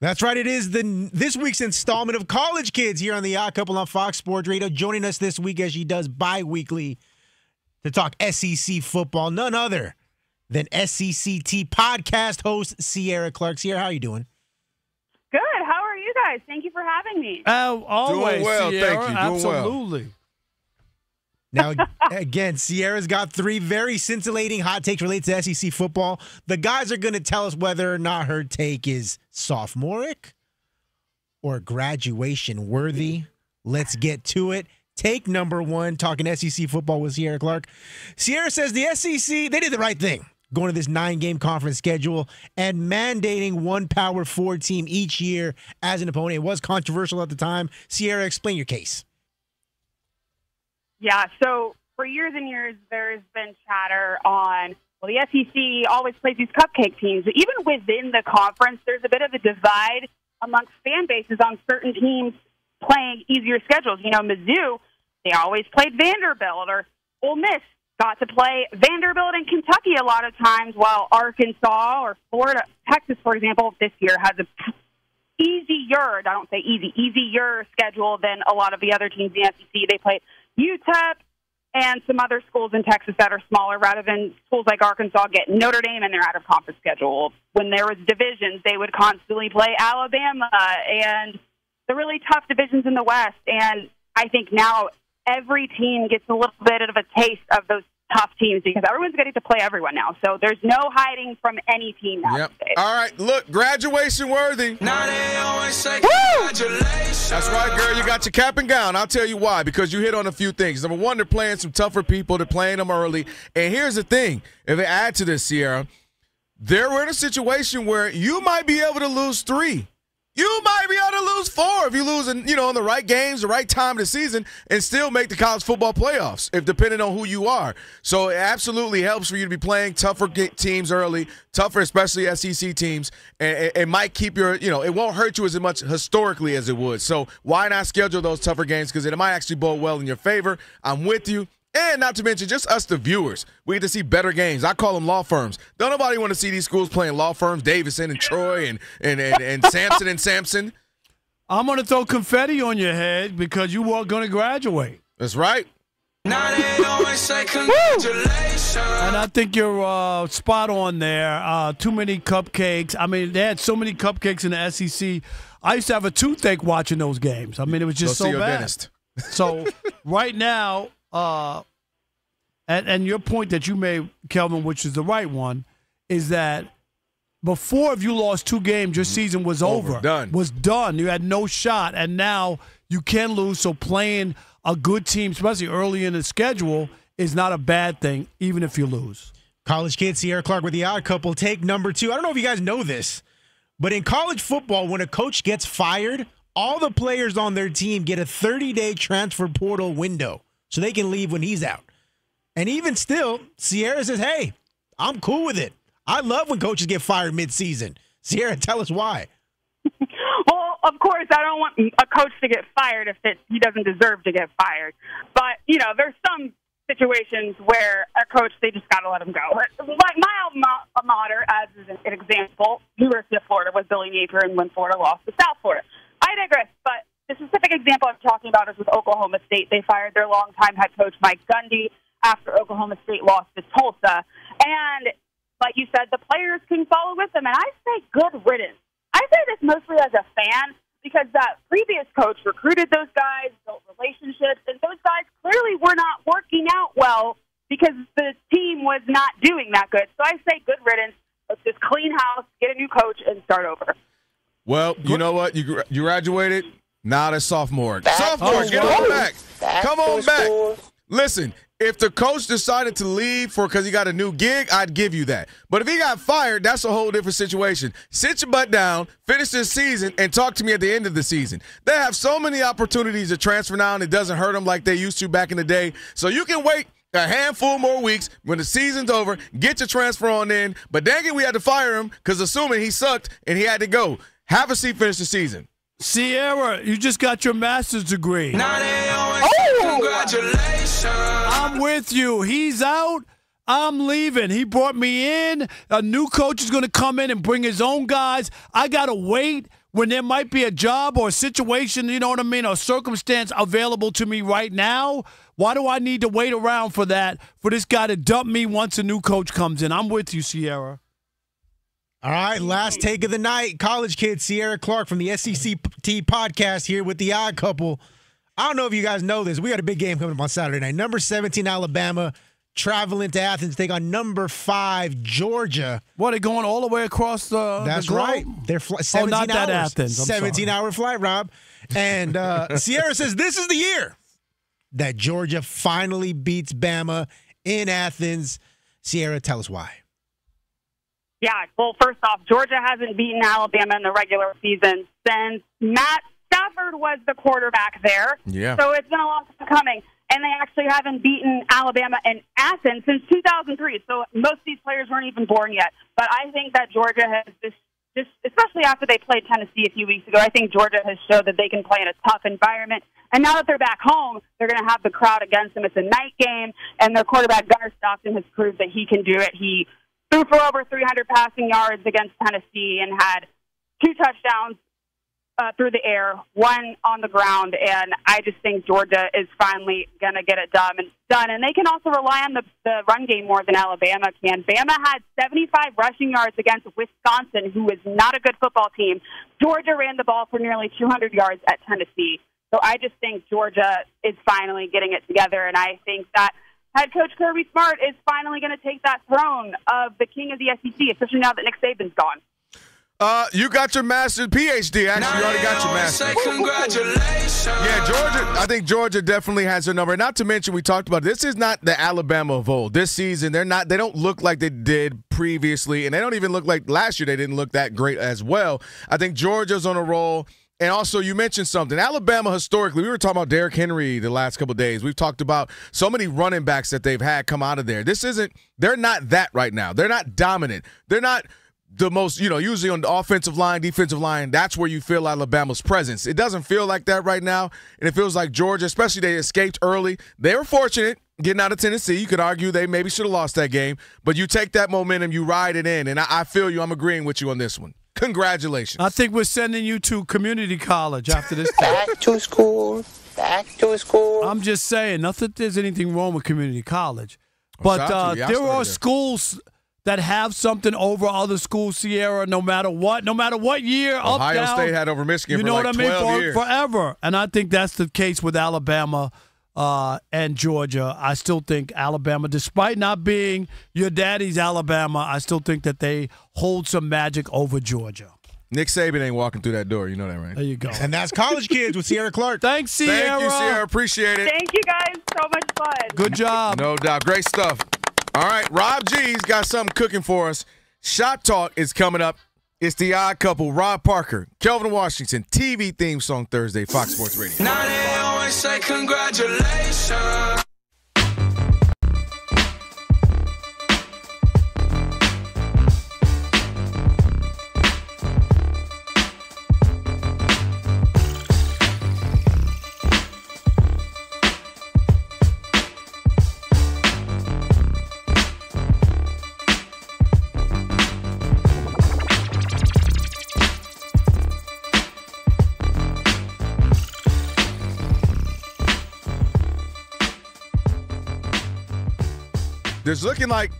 That's right. It is this week's installment of College Kids here on The Odd Couple on Fox Sports Radio. Joining us this week, as she does bi-weekly, to talk SEC football, none other than SECT podcast host Sierra Clark. Sierra, how are you doing?
Good. How are you guys? Thank you for having me.
Always,
doing well,
Sierra.
thank you.
Absolutely.
Now, again, Sierra's got 3 very scintillating hot takes related to SEC football. The guys are going to tell us whether or not her take is sophomoric or graduation worthy. Let's get to it. Take number 1, talking SEC football with Sierra Clark. Sierra says the SEC, they did the right thing, going to this 9-game conference schedule and mandating one Power 4 team each year as an opponent. It was controversial at the time. Sierra, explain your case.
Yeah, so for years and years, there's been chatter on, well, the SEC always plays these cupcake teams. Even within the conference, there's a bit of a divide amongst fan bases on certain teams playing easier schedules. You know, Mizzou, they always played Vanderbilt, or Ole Miss got to play Vanderbilt and Kentucky a lot of times, while Arkansas or Florida, Texas, for example, this year has a easier schedule than a lot of the other teams in the SEC. They played UTEP and some other schools in Texas that are smaller, rather than schools like Arkansas get Notre Dame and their out-of-conference schedule. When there was divisions, they would constantly play Alabama and the really tough divisions in the West. And I think now every team gets a little bit of a taste of those tough teams because everyone's getting to play everyone now. So there's no hiding from any team now.
Yep. All right, look, graduation worthy.
Now they always say
congratulations. That's right, girl. You got your cap and gown. I'll tell you why. Because you hit on a few things. Number one, they're playing some tougher people. They're playing them early. And here's the thing. If they add to this, Sierra, they're in a situation where you might be able to lose 3. You might be able to lose 4 if you lose in the right games, the right time of the season, and still make the college football playoffs, if depending on who you are. So it absolutely helps for you to be playing tougher teams early, tougher, especially SEC teams, and it might keep your, it won't hurt you as much historically as it would. So why not schedule those tougher games? Because it might actually bode well in your favor. I'm with you. And not to mention, just us, the viewers, we get to see better games. I call them law firms. Don't nobody want to see these schools playing law firms, Davidson and Troy and Sampson and Sampson.
I'm going to throw confetti on your head because you are going to graduate.
That's right.
Now they always say congratulations.
And I think you're spot on there. Too many cupcakes. I mean, they had so many cupcakes in the SEC. I used to have a toothache watching those games. I mean, it was just so bad. Dentist. So right now, and your point that you made, Kelvin, which is the right one, is that before, if you lost 2 games, your season was over. Was done. You had no shot, and now you can lose. So playing a good team, especially early in the schedule, is not a bad thing, even if you lose.
College kid Sierra Clark with the Odd Couple. Take number 2. I don't know if you guys know this, but in college football, when a coach gets fired, all the players on their team get a 30-day transfer portal window, so they can leave when he's out. And even still, Sierra says, hey, I'm cool with it. I love when coaches get fired mid-season. Sierra, tell us why.
Well, of course, I don't want a coach to get fired if he doesn't deserve to get fired. But, there's some situations where a coach, they just got to let him go. Like my alma mater, as an example, University of Florida, was Billy Napier, and when Florida lost to South Florida. I digress, but the specific example I'm talking about is with Oklahoma State. They fired their longtime head coach, Mike Gundy, after Oklahoma State lost to Tulsa. And like you said, the players can follow with them. And I say good riddance. I say this mostly as a fan because that previous coach recruited those guys, built relationships, and those guys clearly were not working out well because the team was not doing that good. So I say good riddance. Let's just clean house, get a new coach, and start over.
Well, you know what? You graduated. Now that's sophomore. Sophomore, get on back. Come on back. Listen, if the coach decided to leave because he got a new gig, I'd give you that. But if he got fired, that's a whole different situation. Sit your butt down, finish this season, and talk to me at the end of the season. They have so many opportunities to transfer now, and it doesn't hurt them like they used to back in the day. So you can wait a handful more weeks when the season's over, get your transfer on in. But dang it, we had to fire him because assuming he sucked and he had to go. Have a seat, finish the season.
Sierra, you just got your master's degree.
Now they always say congratulations.
I'm with you. He's out. I'm leaving. He brought me in. A new coach is going to come in and bring his own guys. I got to wait when there might be a job or a situation, you know what I mean, or circumstance available to me right now. Why do I need to wait around for that, for this guy to dump me once a new coach comes in? I'm with you, Sierra.
All right, last take of the night. College kid Sierra Clark from the SECT podcast here with the Odd Couple. I don't know if you guys know this. We got a big game coming up on Saturday night. Number 17, Alabama, traveling to Athens to take on number 5, Georgia.
What, they going all the way across the
That's
the
right. They're 17
not
hours.
that Athens.
17-hour flight, Rob. And Sierra says this is the year that Georgia finally beats Bama in Athens. Sierra, tell us why.
Yeah, well, first off, Georgia hasn't beaten Alabama in the regular season since Matt Stafford was the quarterback there.
Yeah.
So it's been a long time coming. and they actually haven't beaten Alabama in Athens since 2003. So most of these players weren't even born yet. But I think that Georgia has just especially after they played Tennessee a few weeks ago, I think Georgia has showed that they can play in a tough environment. And now that they're back home, they're going to have the crowd against them. It's a night game, and their quarterback, Gunnar Stockton, has proved that he can do it. He threw for over 300 passing yards against Tennessee and had 2 touchdowns through the air, 1 on the ground, and I just think Georgia is finally going to get it done. And they can also rely on the run game more than Alabama can. Bama had 75 rushing yards against Wisconsin, who is not a good football team. Georgia ran the ball for nearly 200 yards at Tennessee. So I just think Georgia is finally getting it together, and I think that head coach Kirby Smart is finally going to take that throne of the king of the SEC, especially now that Nick Saban's gone.
You got your master's, PhD. Actually, you already got your master's.
Congratulations.
Yeah, Georgia. I think Georgia definitely has their number. Not to mention, we talked about this is not the Alabama of old. This season, they don't look like they did previously, and they don't even look like last year. They didn't look that great as well. I think Georgia's on a roll. And also, you mentioned something. Alabama, historically, we were talking about Derrick Henry the last couple of days. We've talked about so many running backs that they've had come out of there. They're not that right now. They're not dominant. They're not the most, usually on the offensive line, defensive line, that's where you feel Alabama's presence. It doesn't feel like that right now, and it feels like Georgia, especially they escaped early. They were fortunate getting out of Tennessee. You could argue they maybe should have lost that game, but you take that momentum, you ride it in, and I feel you. I'm agreeing with you on this one. Congratulations.
I think we're sending you to community college after this.
Back to school. Back to school.
I'm just saying, not that there's anything wrong with community college, but there are schools that have something over other schools, Sierra, no matter what year,
Ohio State had over Michigan for like 12 years.
Forever. And I think that's the case with Alabama and Georgia. I still think Alabama, despite not being your daddy's Alabama, I still think that they hold some magic over Georgia.
Nick Saban ain't walking through that door. You know that, right?
There you go.
And that's College Kids with Sierra Clark.
Thanks, Sierra.
Thank you, Sierra. Appreciate it.
Thank you, guys. So much fun.
Good job.
No doubt. Great stuff. All right, Rob G's got something cooking for us. Shot Talk is coming up. It's the odd couple, Rob Parker, Kelvin Washington, TV theme song Thursday, Fox Sports Radio.
Now they always say congratulations.
It's looking like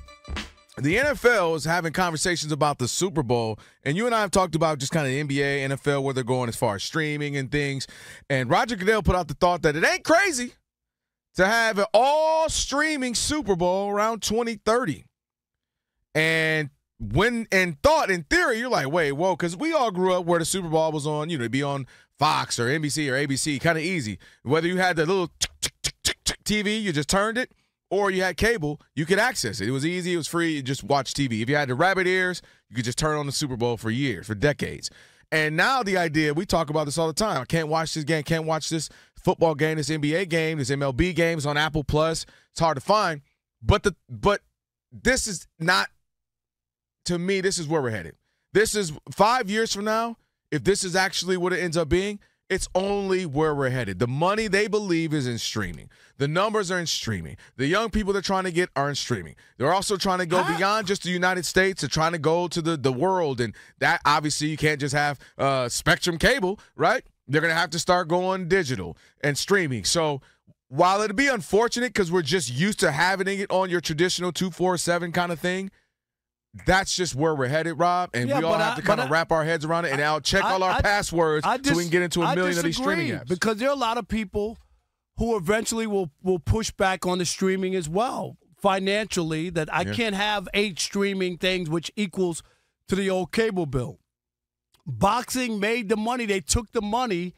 the NFL is having conversations about the Super Bowl, and you and I have talked about just kind of the NBA, NFL, where they're going as far as streaming and things. And Roger Goodell put out the thought that it ain't crazy to have an all-streaming Super Bowl around 2030. And in theory, you're like, wait, whoa, because we all grew up where the Super Bowl was on, it'd be on Fox or NBC or ABC, kind of easy. Whether you had the little TV, you just turned it, or you had cable, you could access it. It was easy. It was free. You just watch TV. If you had the rabbit ears, you could just turn on the Super Bowl for years, for decades. And now the idea, we talk about this all the time. I can't watch this game, can't watch this football game, this NBA game, this MLB game. It's on Apple Plus. It's hard to find. But this is not, to me, this is where we're headed. This is 5 years from now, if this is actually what it ends up being, it's only where we're headed. The money they believe is in streaming. The numbers are in streaming. The young people they're trying to get are in streaming. They're also trying to go beyond just the United States. They're trying to go to the world. And that, obviously, you can't just have Spectrum cable, right? They're going to have to start going digital and streaming. So while it'd be unfortunate because we're just used to having it on your traditional 247 kind of thing, that's just where we're headed, Rob, and we all have to kind of wrap our heads around it, and I'll check all our passwords so we can get into a million of these streaming apps.
Because there are a lot of people who eventually will push back on the streaming as well, financially, that I can't have 8 streaming things, which equals to the old cable bill. Boxing made the money. They took the money,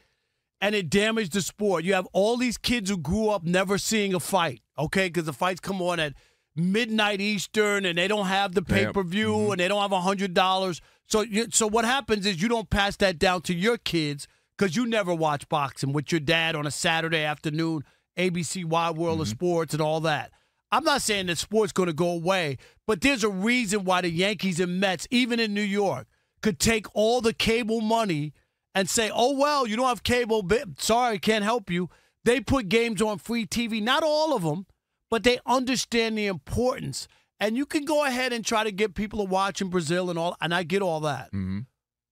and it damaged the sport. You have all these kids who grew up never seeing a fight, okay, because the fights come on at midnight Eastern, and they don't have the pay-per-view, and they don't have $100. So what happens is you don't pass that down to your kids because you never watch boxing with your dad on a Saturday afternoon ABC Wide World of Sports and all that. I'm not saying that sport's going to go away, but there's a reason why the Yankees and Mets, even in New York, could take all the cable money and say, oh, well, you don't have cable. Sorry, can't help you. They put games on free TV. Not all of them, but they understand the importance. And you can go ahead and try to get people to watch in Brazil and all, and I get all that.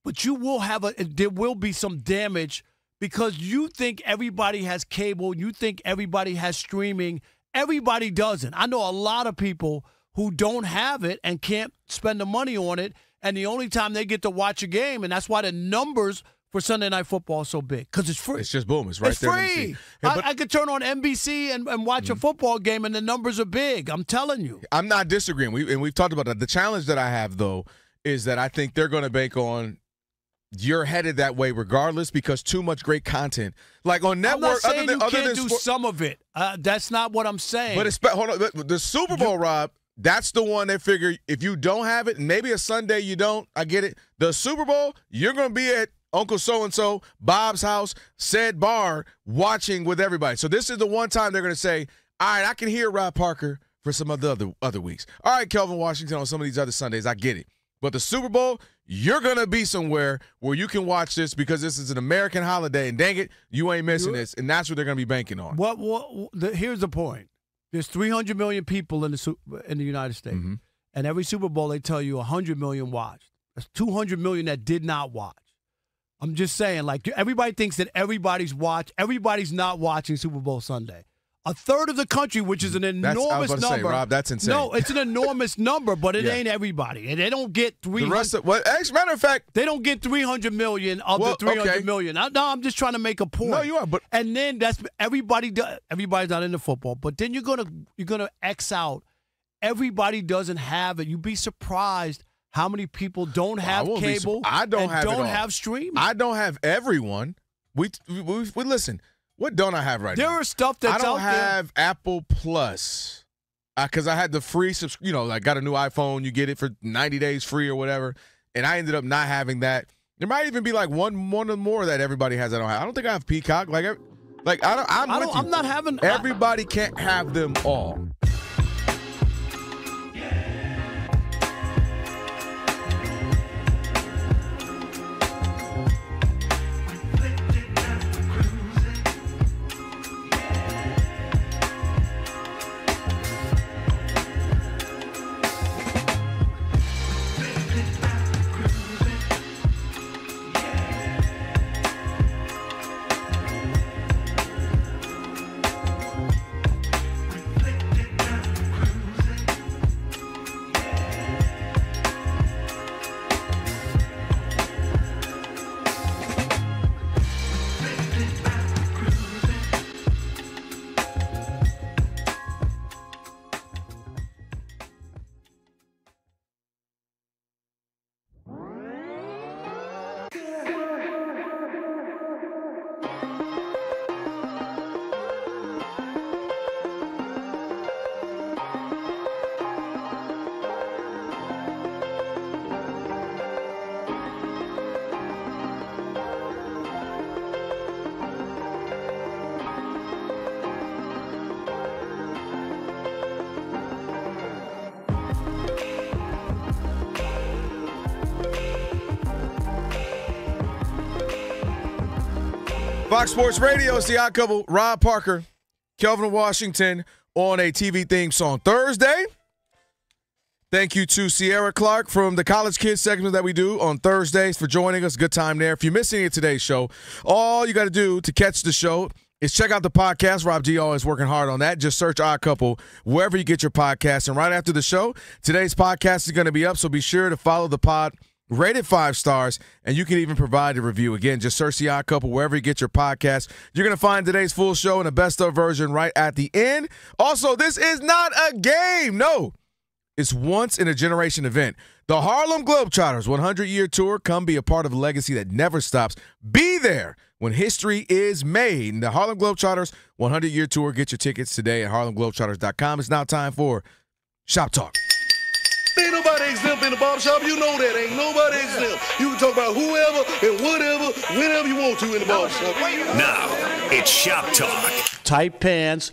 But you will there will be some damage because you think everybody has cable. You think everybody has streaming. Everybody doesn't. I know a lot of people who don't have it and can't spend the money on it, and the only time they get to watch a game, and that's why the numbers for Sunday Night Football is so big, because it's free.
It's just boom. It's right
it's
there.
Free. I could turn on NBC and watch a football game, and the numbers are big. I'm telling you.
I'm not disagreeing. We've talked about that. The challenge that I have, though, is that I think they're going to bank on you're headed that way regardless because too much great content. Like on network,
I'm not saying
other than
you can't do some of it. That's not what I'm saying.
But hold on, the Super Bowl, Rob, that's the one they figure if you don't have it, and maybe a Sunday you don't, I get it. The Super Bowl, you're going to be at Uncle So-and-so, Bob's house, said bar, watching with everybody. So this is the one time they're going to say, all right, I can hear Rob Parker for some of the other weeks. All right, Kelvin Washington on some of these other Sundays, I get it. But the Super Bowl, you're going to be somewhere where you can watch this because this is an American holiday, and dang it, you ain't missing this, and that's what they're going to be banking on.
Here's the point. There's 300 million people in the United States, and every Super Bowl they tell you 100 million watched. That's 200 million that did not watch. I'm just saying, like, everybody thinks that everybody's not watching Super Bowl Sunday. A third of the country, which is an enormous
I was about to
number.
say, Rob, that's insane.
No, it's an enormous number, but it ain't everybody. And they don't get 300.
Matter of fact,
they don't get 300 million of the 300 million. No, I'm just trying to make a point.
No, you are. But
and then that's everybody. Everybody's not into football, but then you're gonna X out. Everybody doesn't have it. You'd be surprised how many people don't have cable.
I don't have
streaming.
I don't have everyone. We listen. What don't I have right now?
There are stuff that's out there.
I don't have Apple Plus because I had the free, I got a new iPhone. You get it for 90 days free or whatever, and I ended up not having that. There might even be like one or more that everybody has. I don't have. I don't think I have Peacock. I'm
not having.
Everybody can't have them all. Fox Sports Radio, it's the Odd Couple, Rob Parker, Kelvin Washington on a TV theme song Thursday. Thank you to Sierra Clark from the College Kids segment that we do on Thursdays for joining us. Good time there. If you missed any of today's show, all you got to do to catch the show is check out the podcast. Rob G always working hard on that. Just search Odd Couple wherever you get your podcast. And right after the show, today's podcast is going to be up, so be sure to follow the pod. Rated 5 stars, and you can even provide a review. Again, just search the Odd Couple wherever you get your podcast. You're going to find today's full show and a best-of version right at the end. Also, this is not a game. No, it's once-in-a-generation event. The Harlem Globetrotters 100-year tour. Come be a part of a legacy that never stops. Be there when history is made. The Harlem Globetrotters 100-year tour. Get your tickets today at harlemglobetrotters.com. It's now time for Shop Talk.
Ain't nobody exempt in the barbershop. You know that. Ain't nobody exempt. You can talk about whoever and whatever, whenever you want to in the barbershop.
Now, It's Shop Talk.
Tight pants.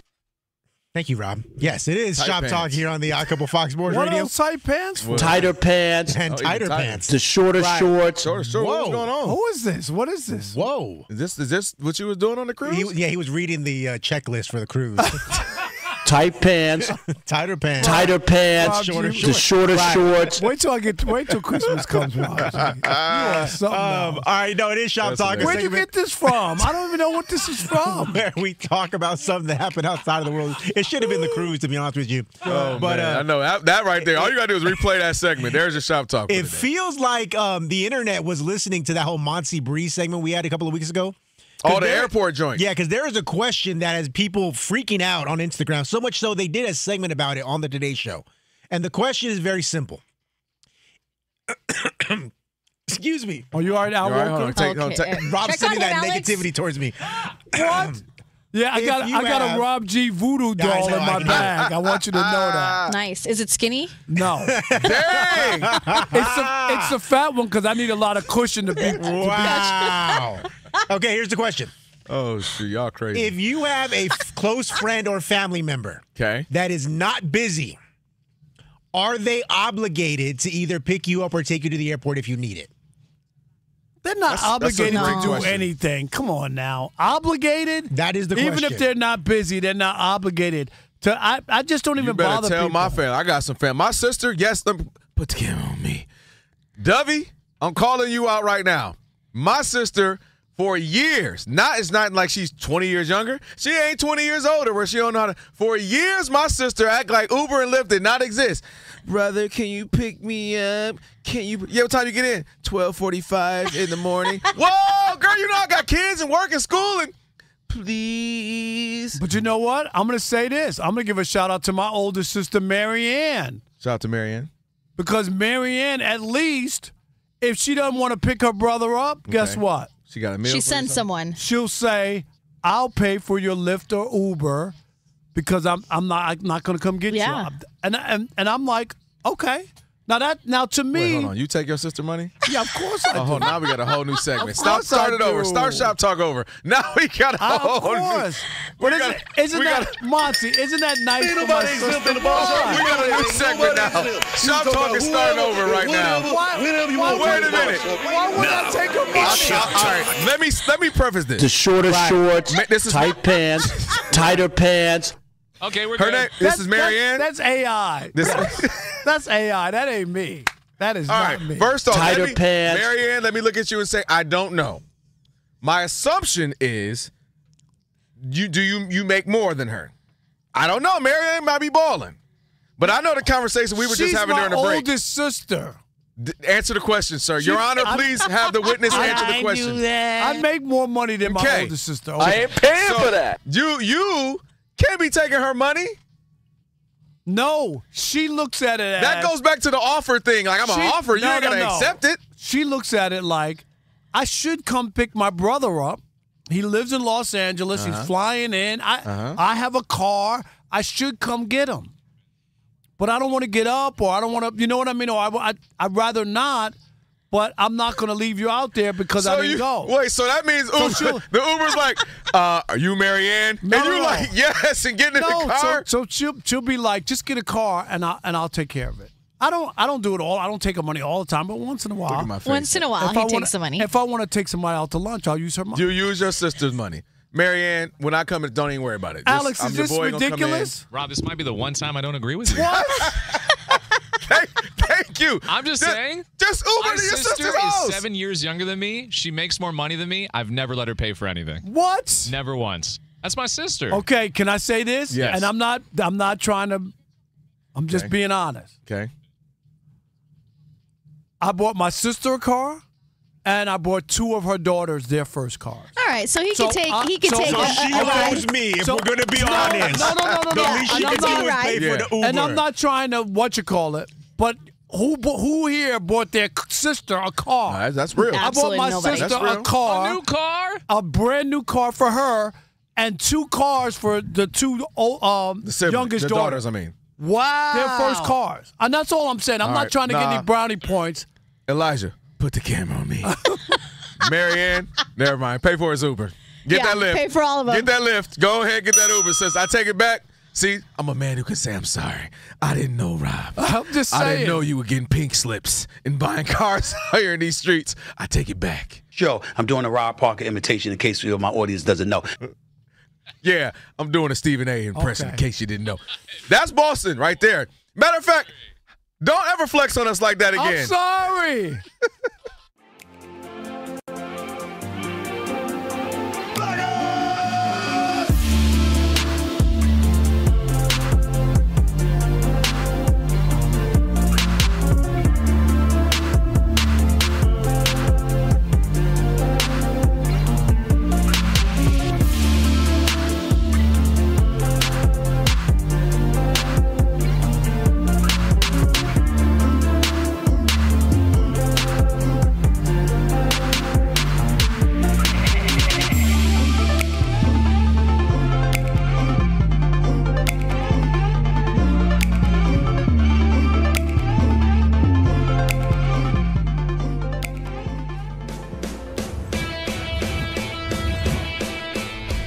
Thank you, Rob. Yes, it is
Tight
Shop
pants.
Talk here on the Odd Couple Fox Sports
What
Radio.
else tight pants for?
Tighter pants.
And tighter pants.
The shorter shorts.
Shorter shorts. What's going on?
Who is this? What is this?
Whoa.
Is this what you was doing on the cruise?
He was reading the checklist for the cruise.
Tight pants.
Tighter pants.
Tighter pants.
Rob,
Shorter
you-
The shorter
Right.
shorts.
Wait till Christmas comes. Rob. You are something else.
All right, no, it is Shop Talk. a
Where'd you
segment
get this from? I don't even know what this is from.
where we talk about something that happened outside of the world. It should have been the cruise, to be honest with you.
Oh, man. I know that right there. All you gotta do is replay that segment. There's your Shop Talk.
It feels like the internet was listening to that whole Monty Breeze segment we had a couple of weeks ago.
Oh, the airport joint.
Yeah, because there is a question that has people freaking out on Instagram, so much so they did a segment about it on the Today Show. And the question is very simple. Excuse me.
Oh, you all right, Al?
You all right? Hold on.
Rob's
Check
sending
on
that
him, Alex.
negativity towards me.
What? Yeah, I
If
got
you
a
have-
Rob G voodoo
Yeah, I
doll
know,
in
I
my
can-
bag. I want you to know that.
Nice. Is it skinny?
No,
Dang!
it's a fat one because I need a lot of cushion to be.
Wow. Okay, here's the question.
Oh, shoot. Y'all crazy.
If you have a close friend or family member
Okay.
that is not busy, are they obligated to either pick you up or take you to the airport if you need it?
They're not
That's a
obligated
great
to do
question.
anything. Come on now, obligated?
That is the
Even
question.
if they're not busy, they're not obligated to. I just don't
You
even
better
bother
tell
people.
my family. I got some family. My sister, yes, let me put the camera on me. Dovey, I'm calling you out right now. My sister, for years, it's not like she's 20 years younger. She ain't 20 years older where she don't know how to. For years, my sister act like Uber and Lyft did not exist. Brother, can you pick me up? Can you? Yeah, what time you get in? 12:45 in the morning. Whoa, girl, you know I got kids and work and school and. Please.
But you know what? I'm going to say this. I'm going to give a shout out to my older sister, Marianne.
Shout out to Marianne.
Because Marianne, at least, if she doesn't want to pick her brother up, guess what?
She got a meal.
She sends someone.
She'll say, "I'll pay for your Lyft or Uber because I'm not going to come get
Yeah.
you." And I'm like, okay. Now to me,
Wait, hold on. You take your sister money?
yeah, of course I do.
Oh, hold on. Now we got a whole new segment.
Of
Start
course I
it over.
do.
Start Shop Talk over. Now we got a
Of
whole new.
course. But isn't that Monty? Isn't that nice
Ain't
for my
nobody exempt
sister?
in the ball shop.
We got a new segment now. Shop Talk is starting over right now.
Whenever you want.
Wait a minute.
Why would I take her money?
All right. Let me preface this.
The shorter shorts.
This is
Tight pants. Tighter pants.
Okay, we're
her
good.
name. This is Marianne.
That's AI. That's AI. That ain't me. That is
All
not
right.
me.
First off,
Tighter pants.
Marianne, let me look at you and say, I don't know. My assumption is you make more than her. I don't know. Marianne might be balling. But I know the conversation we were just having during the break.
She's my oldest sister.
Answer the question, sir. Your Honor, please have the witness answer the question.
I make more money than my
Okay.
oldest sister.
I ain't paying
So,
for that.
You can't be taking her money.
No, she looks at it as
That goes back to the offer thing. Like, I'm going to offer. You ain't got to accept it.
She looks at it like, I should come pick my brother up. He lives in Los Angeles. He's flying in. I have a car. I should come get him. But I don't want to get up, or I don't want to, you know what I mean? Or I'd rather not, but I'm not going to leave you out there because I didn't go.
Wait, so that means Uber, the Uber's like, are you Marianne? And you're like, yes, and getting in the car.
So she'll be like, just get a car and I'll take care of it. I don't do it all. I don't take her money all the time, but once in a while.
Once in a while, he takes the money.
If I want to take somebody out to lunch, I'll use her money.
You use your sister's money. Marianne, when I come in, don't even worry about it.
Alex,
I'm
is
your
this
boy, gonna come in.
ridiculous?
Rob, this might be the one time I don't agree with you.
What?
Thank you.
I'm just saying.
Just Uber
My
to your
sister
sister's house.
is 7 years younger than me. She makes more money than me. I've never let her pay for anything.
What?
Never once. That's my sister.
Okay, can I say this?
Yes.
And I'm not trying to. I'm just being honest.
Okay.
I bought my sister a car, and I bought two of her daughters their first cars.
All right, so he could take.
So
she owes me, if we're going to be honest.
No.
The least she
And
can
I'm
do is
not-
pay for the Uber.
And I'm not trying to but who here bought their sister a car?
That's real.
I bought my sister a car,
A new car?
a brand new car for her, and two cars for the two
The siblings,
youngest
the daughters, I mean.
Wow, their first cars, and that's all I'm saying. I'm
All
not
right,
trying to get any brownie points.
Elijah, put the camera on me. Marianne, never mind. Pay for his Uber. Get that lift.
Pay for all of them.
Get that lift. Go ahead, get that Uber. Says I take it back. See, I'm a man who can say I'm sorry. I didn't know, Rob.
I'm just saying.
I didn't know you were getting pink slips and buying cars out here in these streets. I take it back.
Sure, I'm doing a Rob Parker imitation in case my audience doesn't know.
Yeah, I'm doing a Stephen A. impression in case you didn't know. That's Boston right there. Matter of fact, don't ever flex on us like that again.
I'm sorry.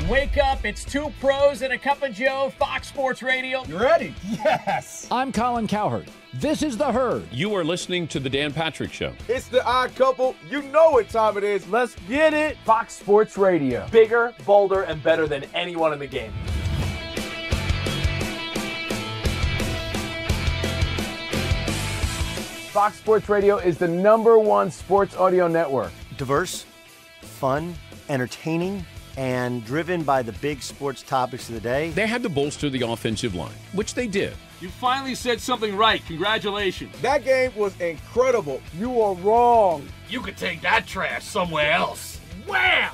Wake up, it's two pros and a cup of Joe, Fox Sports Radio.
You ready?
Yes.
I'm Colin Cowherd. This is The Herd.
You are listening to The Dan Patrick Show.
It's the odd couple. You know what time it is. Let's get it.
Fox Sports Radio. Bigger, bolder, and better than anyone in the game. Fox Sports Radio is the #1 sports audio network.
Diverse, fun, entertaining, and driven by the big sports topics of the day.
They had to bolster the offensive line, which they did.
You finally said something right. Congratulations.
That game was incredible. You are wrong.
You could take that trash somewhere else. Wham!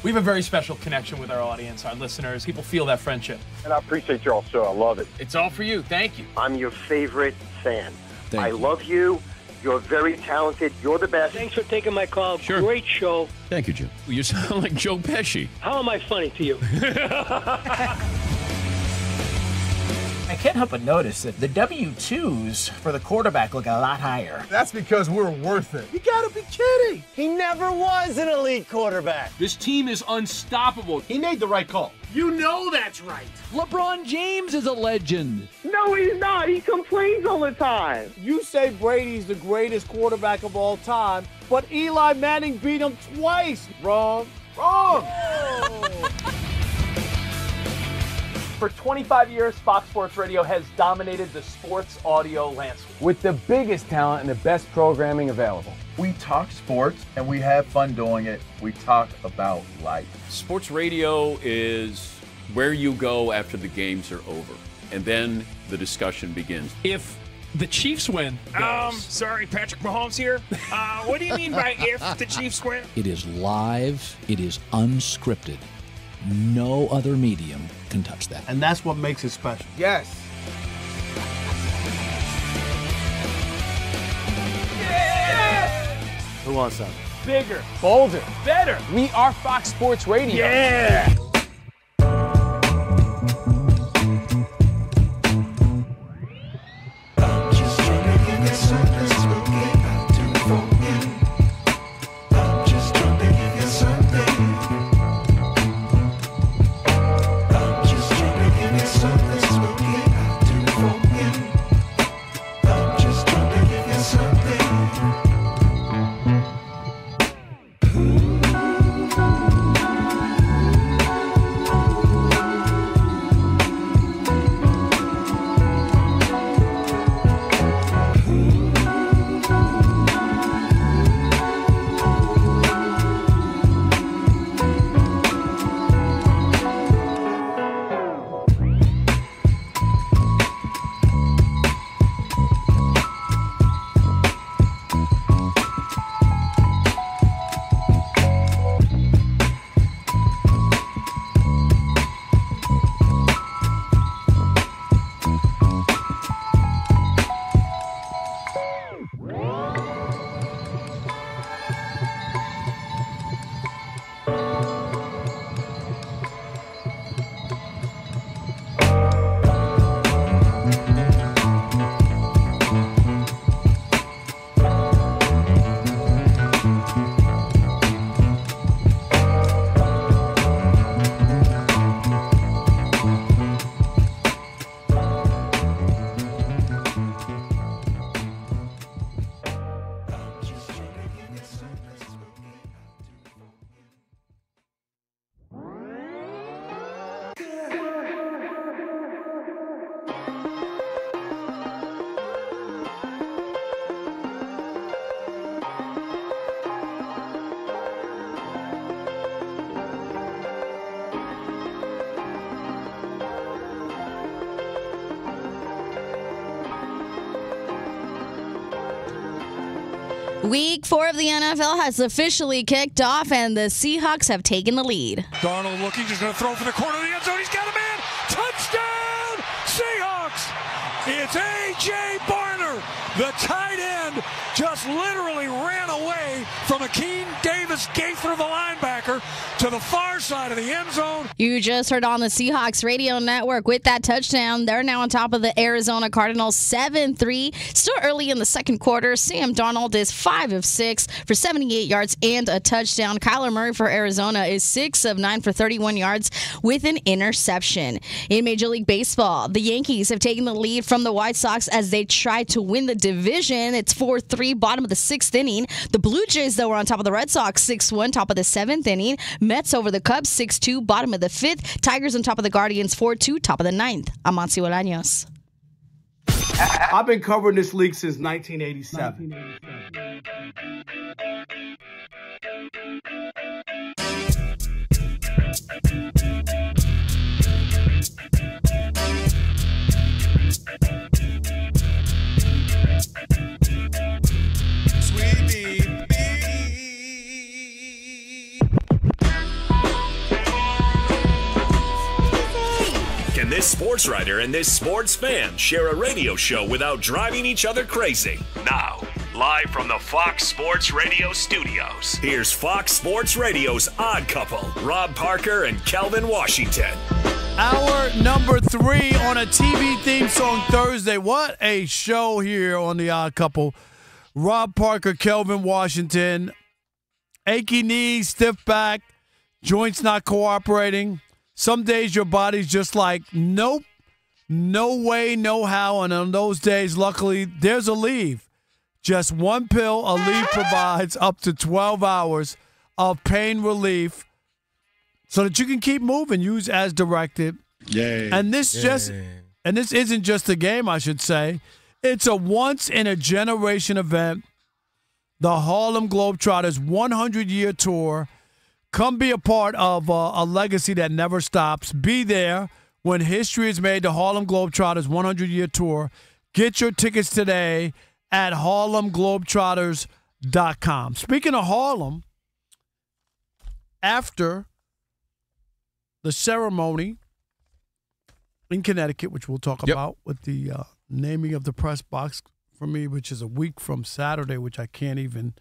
We have a very special connection with our audience, our listeners. People feel that friendship.
And I appreciate y'all so. I love it.
It's all for you. Thank you.
I'm your favorite fan.
Thank you.
Love you. You're very talented. You're the best.
Thanks for taking my call.
Sure.
Great show.
Thank you, Jim. You sound like Joe Pesci.
How am I funny to you?
I can't help but notice that the W-2s for the quarterback look a lot higher.
That's because we're worth it. You gotta be kidding.
He never was an elite quarterback.
This team is unstoppable.
He made the right call.
You know that's right.
LeBron James is a legend.
No, he's not. He complains all the time.
You say Brady's the greatest quarterback of all time, but Eli Manning beat him twice. Wrong. Wrong.
For 25 years, Fox Sports Radio has dominated the sports audio landscape with the biggest talent and the best programming available.
We talk sports and we have fun doing it. We talk about life.
Sports radio is where you go after the games are over, and then the discussion begins.
If the Chiefs win. Sorry, Patrick Mahomes here. What do you mean by if the Chiefs win?
It is live. It is unscripted. No other medium can touch that. And that's what makes it special. Yes.
Who wants some?
Bigger, bolder, better. We are Fox Sports Radio.
Yeah.
Week 4 of the NFL has officially kicked off, and the Seahawks have taken the lead.
Darnold looking, just going to throw for the corner of the end zone. He's got a man. Touchdown, Seahawks. It's A.J. Barner, the tight end, just literally ran away from Akeem Davis Gaither, the linebacker, to the far side of the end zone.
You just heard on the Seahawks radio network with that touchdown. They're now on top of the Arizona Cardinals 7-3. Still early in the second quarter. Sam Darnold is 5 of 6 for 78 yards and a touchdown. Kyler Murray for Arizona is 6 of 9 for 31 yards with an interception. In Major League Baseball, the Yankees have taken the lead from the White Sox as they try to win the division. It's 4-3, bottom of the 6th inning. The Blue Jays, though, are on top of the Red Sox 6-1, top of the 7th inning. Mets over the Cubs 6-2, bottom of the 5th. Tigers on top of the Guardians 4-2, top of the 9th. I'm Monty Bolaños.
I've been covering this league since 1987.
Can this sports writer and this sports fan share a radio show without driving each other crazy? Now, live from the Fox Sports Radio studios, here's Fox Sports Radio's Odd Couple, Rob Parker and Kelvin Washington.
Hour number 3 on a TV theme song Thursday. What a show here on the Odd Couple. Rob Parker, Kelvin Washington. Achy knees, stiff back, joints not cooperating. Some days your body's just like, nope, no way, no how. And on those days, luckily, there's Aleve. Just one pill, Aleve provides up to 12 hours of pain relief so that you can keep moving. Use as directed.
Yay.
And this isn't just a game, I should say. It's a once-in-a-generation event. The Harlem Globetrotters 100-year tour. Come be a part of a legacy that never stops. Be there when history is made. The Harlem Globetrotters 100-year tour. Get your tickets today at harlemglobetrotters.com. Speaking of Harlem, after the ceremony in Connecticut, which we'll talk about with the naming of the press box for me, which is a week from Saturday, which I can't even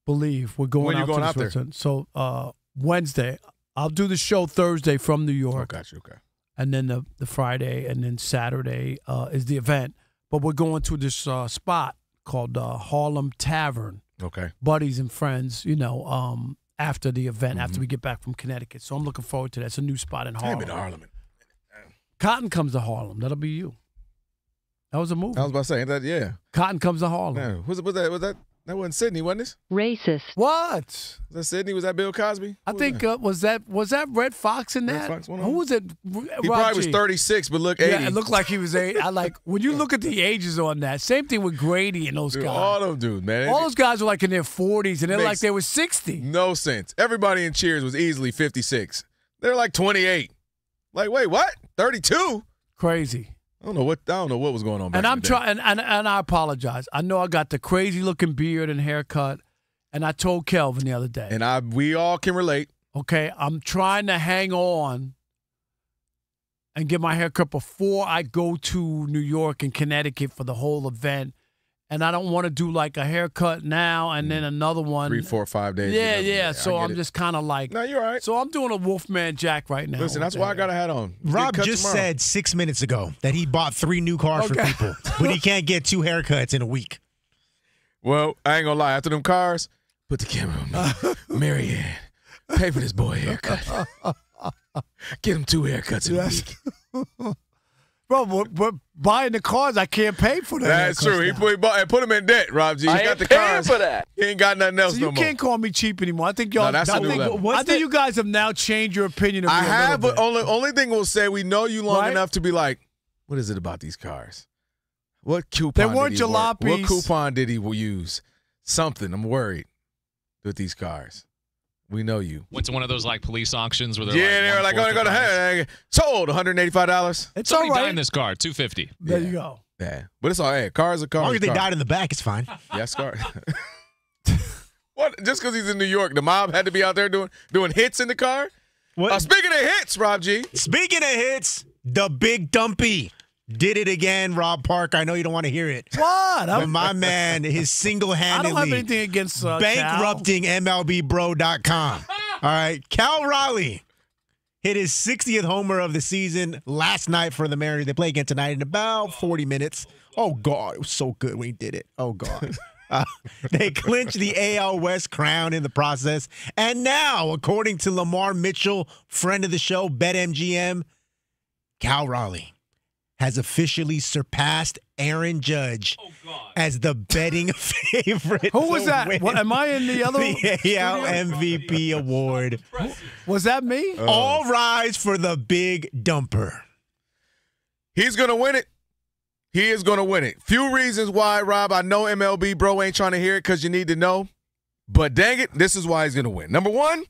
believe. We're going out to this there? So Wednesday. I'll do the show Thursday from New York.
Oh, gotcha, okay.
And then the Friday, and then Saturday is the event. But we're going to this spot called Harlem Tavern.
Okay.
Buddies and friends, after the event, after we get back from Connecticut. So I'm looking forward to that. It's a new spot in Harlem.
I've been to Harlem.
Cotton Comes to Harlem. That'll be you. That was a movie.
I was about to say that. Yeah.
Cotton Comes to Harlem.
Yeah. Was that? That wasn't Sydney, wasn't it?
Racist.
What?
Was that Sydney? Was that Bill Cosby?
I think was that Red Fox in that?
Fox,
who was it?
He probably was 36, but look 80.
Yeah, it looked like he was 8. I like when you look at the ages on that. Same thing with Grady and those guys.
All those dudes, man.
All those guys were like in their 40s, and they're like they were 60.
No sense. Everybody in Cheers was easily 56. They're like 28. Like, wait, what? 32?
Crazy.
I don't know what was going on back
and I'm
in the day.
trying, and I apologize. I know I got the crazy looking beard and haircut, and I told Kelvin the other day.
And we all can relate.
Okay, I'm trying to hang on and get my haircut before I go to New York and Connecticut for the whole event. And I don't want to do like a haircut now and then another one.
3, 4, 5 days.
Yeah. So I'm just kind of like.
No, you're all right.
So I'm doing a Wolfman Jack right now.
Listen, that's why I got a hat on.
Rob just said 6 minutes ago that he bought 3 new cars for people, but he can't get 2 haircuts in a week.
Well, I ain't gonna lie. After them cars, put the camera on me. Marianne, pay for this boy haircut. Get him 2 haircuts in a week.
Bro, but buying the cars, I can't pay for that.
That's true. He put him in debt, Rob G. He got the cars for that. He ain't got nothing else
so
no
you
more.
can't call me cheap anymore. I think y'all.
No, that's a new level.
I think you guys have now changed your opinion of me.
I have, but
bit.
only thing we'll say, we know you long enough to be like, what is it about these cars? What coupon?
They weren't jalopies.
What coupon did he use? Something. I'm worried with these cars. We know you.
Went to one of those like police auctions where they're
they were like, go to sold $185.
It's
Somebody
all right.
died in this car, $250.
There you go.
Yeah, but it's all right. Cars are cars.
As long as they died in the back, it's fine.
Yes, car. What? Just because he's in New York, the mob had to be out there doing hits in the car? Speaking of hits, Rob G.
Speaking of hits, the Big Dumpy did it again, Rob Parker. I know you don't want to hear it.
What?
But my man is single-handedly
I don't have anything against
bankrupting MLBBro.com. All right, Cal Raleigh hit his 60th homer of the season last night for the Mariners. They play again tonight in about 40 minutes. Oh, God, it was so good when he did it. Oh, God. They clinched the AL West crown in the process. And now, according to Lamar Mitchell, friend of the show, BetMGM, Cal Raleigh has officially surpassed Aaron Judge as the betting favorite.
Who was that? What, am I in the other?
The AL MVP award.
Was that me?
All rise for the Big Dumper.
He's going to win it. He is going to win it. Few reasons why, Rob. I know MLB bro ain't trying to hear it because you need to know. But dang it, this is why he's going to win. Number one,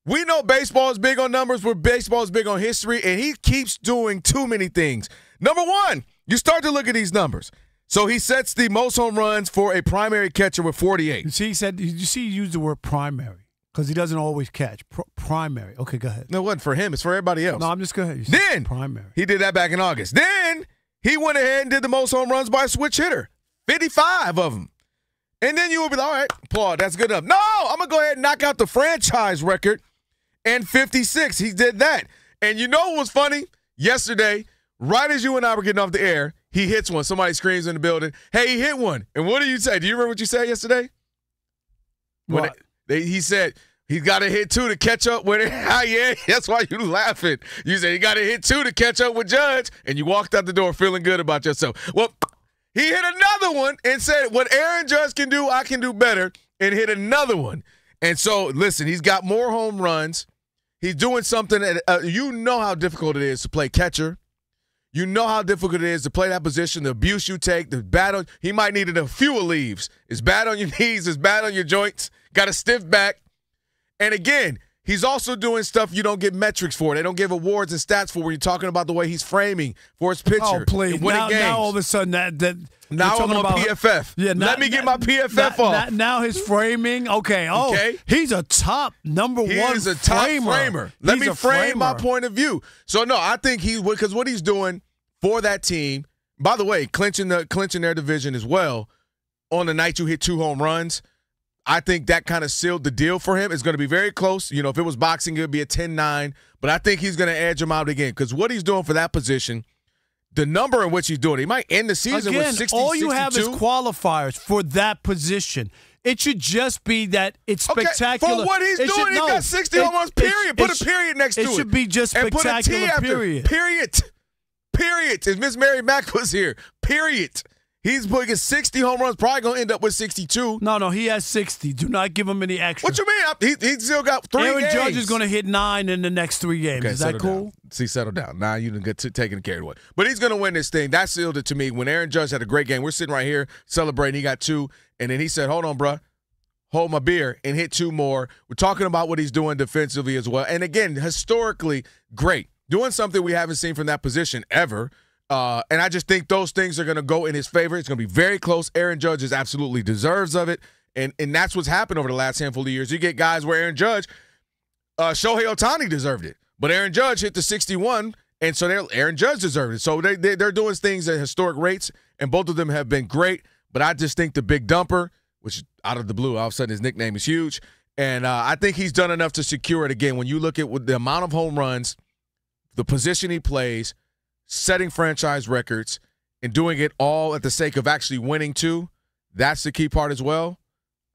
we know baseball is big on numbers, where baseball is big on history, and he keeps doing too many things. Number one, you start to look at these numbers. So he sets the most home runs for a primary catcher with 48.
You see, he used the word primary because he doesn't always catch. Primary. Okay, go ahead.
No, it wasn't for him. It's for everybody else.
No, I'm just going to
Then,
primary.
He did that back in August. Then he went ahead and did the most home runs by a switch hitter, 55 of them. And then you will be like, all right, Paul, that's good enough. No, I'm going to go ahead and knock out the franchise record and 56. He did that. And you know what was funny? Yesterday, right as you and I were getting off the air, he hits one. Somebody screams in the building, hey, he hit one. And what did you say? Do you remember what you said yesterday?
What?
He said he's got to hit two to catch up with it. Yeah, that's why you laughing. You said he got to hit two to catch up with Judge, and you walked out the door feeling good about yourself. Well, he hit another one and said, what Aaron Judge can do, I can do better, and hit another one. And so, listen, he's got more home runs. He's doing something that you know how difficult it is to play catcher. You know how difficult it is to play that position, the abuse you take, the battle. He might need a few leaves. It's bad on your knees. It's bad on your joints. Got a stiff back. And again, he's also doing stuff you don't get metrics for. They don't give awards and stats for when you're talking about the way he's framing for his pitcher.
Oh, please. Now all of a sudden
now I'm on PFF.
Yeah,
let me get my PFF off.
Now his framing. Okay. He's a top number one framer.
He is a top framer. Let me frame my point of view. So, no, I think because what he's doing for that team, by the way, clinching their division as well, on the night you hit 2 home runs, I think that kind of sealed the deal for him. It's going to be very close. You know, if it was boxing, it would be a 10-9. But I think he's going to edge him out again because what he's doing for that position, the number in which he's doing it, he might end the season with 60,
all you
62.
have is qualifiers for that position. It should just be that it's spectacular.
For what he's doing, he got 60 home runs, period. Put a period next to it.
It should be just spectacular,
and put a T
period.
After. Period. If Miss Mary Mack was here, period. He's putting 60 home runs, probably going to end up with 62.
No, he has 60. Do not give him any extra.
What you mean? He still got 3 games.
Aaron Judge is going to hit 9 in the next 3 games.
Okay,
is that cool?
Down. See, settle down. Now you didn't get taken carried away. But he's going to win this thing. That sealed it to me. When Aaron Judge had a great game, we're sitting right here celebrating. He got 2, and then he said, hold on, bruh. Hold my beer, and hit 2 more. We're talking about what he's doing defensively as well. And again, historically, great. Doing something we haven't seen from that position ever. And I just think those things are going to go in his favor. It's going to be very close. Aaron Judge is absolutely deserves of it. And that's what's happened over the last handful of years. You get guys where Aaron Judge, Shohei Ohtani deserved it. But Aaron Judge hit the 61, and so Aaron Judge deserved it. So they're doing things at historic rates, and both of them have been great. But I just think the Big Dumper, which out of the blue, all of a sudden his nickname is huge. And I think he's done enough to secure it again. When you look at the amount of home runs, the position he plays, setting franchise records, and doing it all at the sake of actually winning too, that's the key part as well.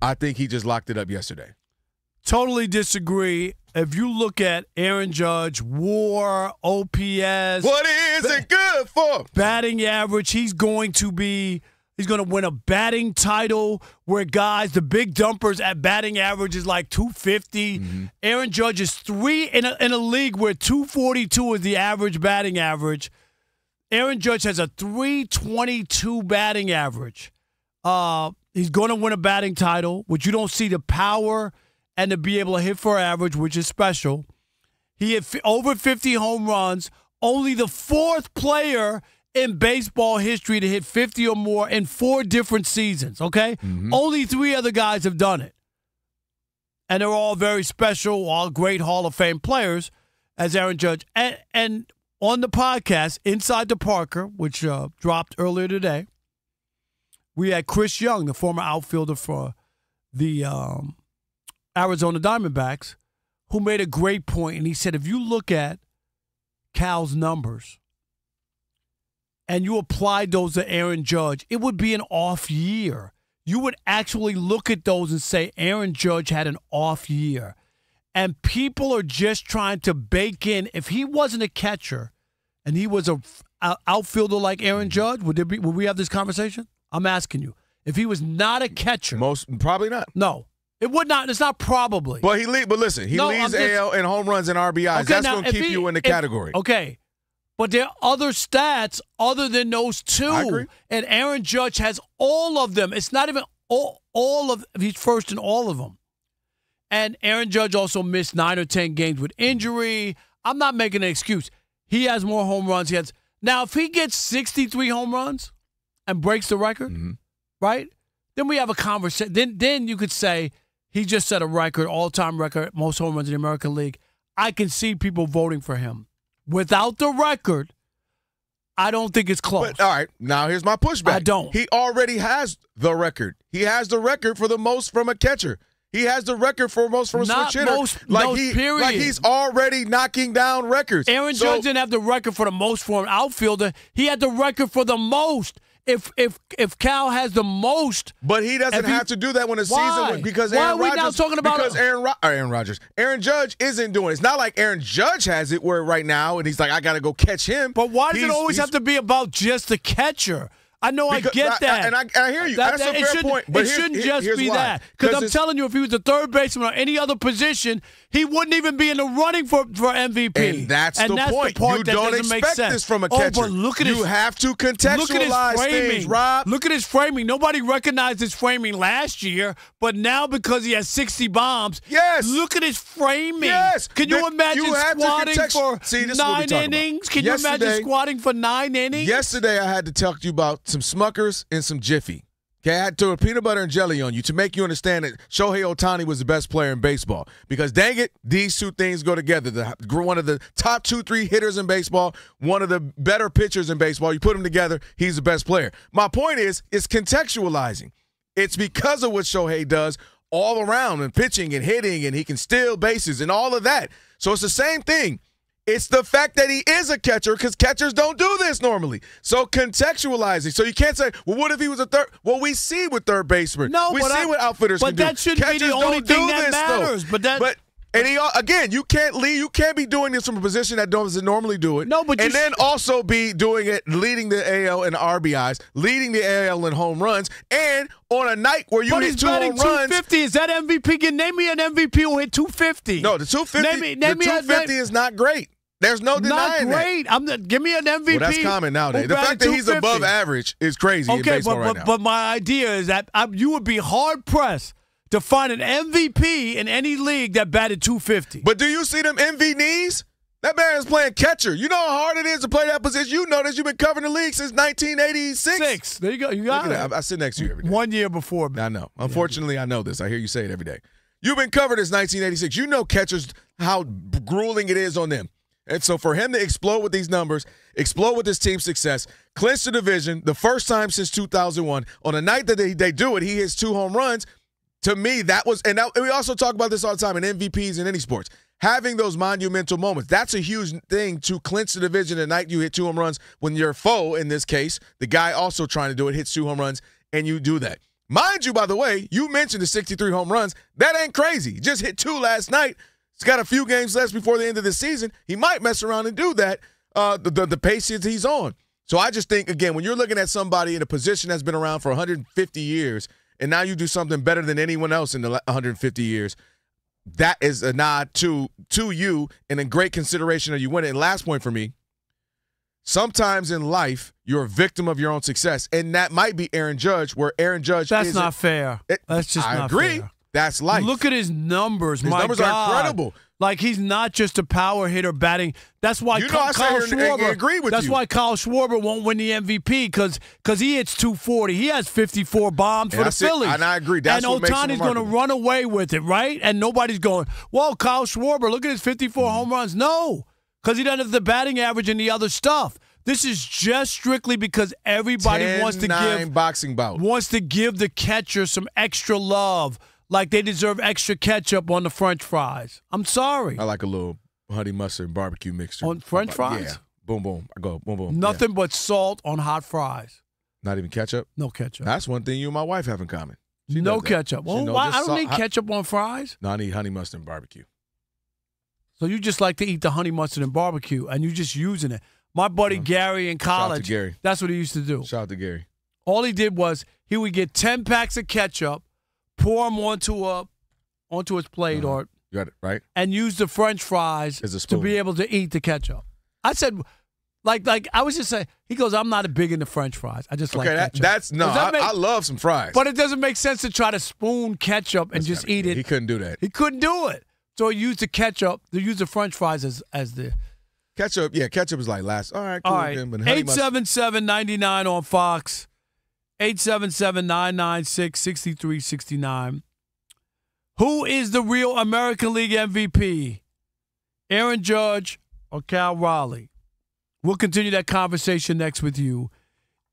I think he just locked it up yesterday.
Totally disagree. If you look at Aaron Judge, WAR, OPS.
What is it good for?
Batting average, he's going to win a batting title where guys, the Big Dumpers at batting average is like 250. Mm-hmm. Aaron Judge is 3 in a league where 242 is the average batting average. Aaron Judge has a 322 batting average. He's going to win a batting title, which you don't see the power and to be able to hit for average, which is special. He hit over 50 home runs, only the 4th player in baseball history to hit 50 or more in 4 different seasons, okay? Mm-hmm. Only 3 other guys have done it. and they're all very special, all great Hall of Fame players, as Aaron Judge. And on the podcast, Inside the Parker, which dropped earlier today, we had Chris Young, the former outfielder for the Arizona Diamondbacks, who made a great point. And he said, if you look at Cal's numbers and you applied those to Aaron Judge, it would be an off year. You would actually look at those and say Aaron Judge had an off year. And people are just trying to bake in, if he wasn't a catcher and he was a outfielder like Aaron Judge, would we have this conversation? I'm asking you. If he was not a catcher.
Probably not.
No. It would not. It's not probably.
But listen, he leads AL in home runs and RBIs.
Okay,
that's going to keep you in the category.
Okay. But there are other stats other than those two.
I agree.
And Aaron Judge has all of them. It's not even all of – he's first in all of them. And Aaron Judge also missed 9 or 10 games with injury. I'm not making an excuse. He has more home runs. Now, if he gets 63 home runs and breaks the record, right, then we have a conversation. Then you could say he just set a record, all-time record, most home runs in the American League. I can see people voting for him. Without the record, I don't think it's close.
But, all right, now here's my pushback.
I don't.
He already has the record. He has the record for the most from a catcher. He has the record for most from a switch hitter.
Period.
Like he's already knocking down records.
Aaron Judge didn't have the record for the most for an outfielder. He had the record for the most. If Cal has the most,
but he doesn't have to do that when the season because Aaron Rodgers,
now talking about
because Aaron Judge isn't doing it. It's not like Aaron Judge has it where right now and he's like I got to go catch him.
But why does it always have to be about just the catcher? I know I get that.
And I hear you. That's a fair point. But
it shouldn't just be that. Because I'm telling you, if he was a third baseman or any other position, he wouldn't even be in the running for MVP.
And that's the point. You don't expect this from a catcher.
But look at
you have to contextualize things, Rob.
Look at his framing. Nobody recognized his framing last year, but now because he has 60 bombs, look at his framing.
Yes.
Can you imagine squatting for 9 innings? Can you imagine squatting for 9 innings?
Yesterday, I had to talk to you about some Smuckers and some Jiffy. Okay, I had to throw peanut butter and jelly on you to make you understand that Shohei Ohtani was the best player in baseball. Because dang it, these two things go together. One of the top 2-3 hitters in baseball, one of the better pitchers in baseball. You put them together, he's the best player. My point is, it's contextualizing. It's because of what Shohei does all around and pitching and hitting, and he can steal bases and all of that. So it's the same thing. It's the fact that he is a catcher because catchers don't do this normally. So contextualizing. So you can't say, well, what if he was a third? Well, we see what third basemen.
No,
we see what outfitters can do.
But that shouldn't be the only thing that matters.
And you can't lead. You can't be doing this from a position that doesn't normally do it.
No, but
and then also be doing it, leading the AL in RBIs, leading the AL in home runs, and on a night where you hit 2 home runs.
250. Is that MVP? Name me an MVP who hit 250.
No, the 250. The 250 is not great. There's no denying that.
Not great. Give me an MVP.
Well, that's common nowadays. The fact that he's above average is crazy in baseball right now.
But my idea is that you would be hard-pressed to find an MVP in any league that batted 250.
But do you see them MV knees? That man is playing catcher. You know how hard it is to play that position? You know that you've been covering the league since 1986.
There you go. You got it.
I sit next to you every day.
1 year before me.
I know. Unfortunately, I know this. I hear you say it every day. You've been covered since 1986. You know catchers, how grueling it is on them. And so for him to explode with these numbers, explode with his team's success, clinch the division the first time since 2001, on a night that they do it, he hits 2 home runs. To me, that was – and we also talk about this all the time in MVPs in any sports. Having those monumental moments, that's a huge thing to clinch the division the night you hit 2 home runs when your foe, in this case, the guy also trying to do it, hits 2 home runs, and you do that. Mind you, by the way, you mentioned the 63 home runs. That ain't crazy. He just hit 2 last night. He's got a few games left before the end of the season. He might mess around and do that, the pace he's on. So I just think, again, when you're looking at somebody in a position that's been around for 150 years, and now you do something better than anyone else in the 150 years, that is a nod to you and a great consideration of you winning. And last point for me, sometimes in life, you're a victim of your own success, and that might be Aaron Judge, where Aaron Judge
That's not fair. That's just not fair.
I agree. That's life.
Look at his numbers.
His numbers are incredible.
Like, he's not just a power hitter batting. That's why
You know, I
Kyle
sit here and
Schwarber.
agree with
That's
you.
why Kyle Schwarber won't win the MVP because he hits 240. He has 54 bombs for the Phillies.
And I agree. That's
and
what makes him
Ohtani's going to
remarkable.
run away with it, right? And nobody's going, well, Kyle Schwarber, look at his 54 home runs. No, because he doesn't have the batting average and the other stuff. This is just strictly because everybody wants to
10-9 boxing bout.
wants to give the catcher some extra love, like they deserve extra ketchup on the French fries. I'm sorry.
I like a little honey mustard and barbecue mixture.
On French fries?
Yeah. Boom, boom. I go, boom, boom.
Nothing but salt on hot fries.
Not even ketchup?
No ketchup.
That's one thing you and my wife have in common. She
No
does that.
ketchup.
She
Well,
knows
why?
just
I don't
salt-
need ketchup on fries.
No, I need honey mustard and barbecue.
So you just like to eat the honey mustard and barbecue, and you just using it. My buddy Gary in college,
Gary.
that's what he used to do.
Shout out to Gary.
All he did was he would get 10 packs of ketchup, pour them onto his plate, or
You got it, right?
and use the French fries
As a
to
spoon.
be able to eat the ketchup. I said, like I was just saying. He goes, I'm not big into French fries. I just like
Okay,
ketchup.
that's no.
Does that
I love some fries.
But it doesn't make sense to try to spoon ketchup and just eat it.
He couldn't do that.
He couldn't do it. So he used the ketchup. They used the French fries as the.
Ketchup, yeah, ketchup is like last. All right, cool.
All right.
Then, but honey mustard-
877-99 on Fox. 877-996-6369. Who is the real American League MVP? Aaron Judge or Cal Raleigh? We'll continue that conversation next with you.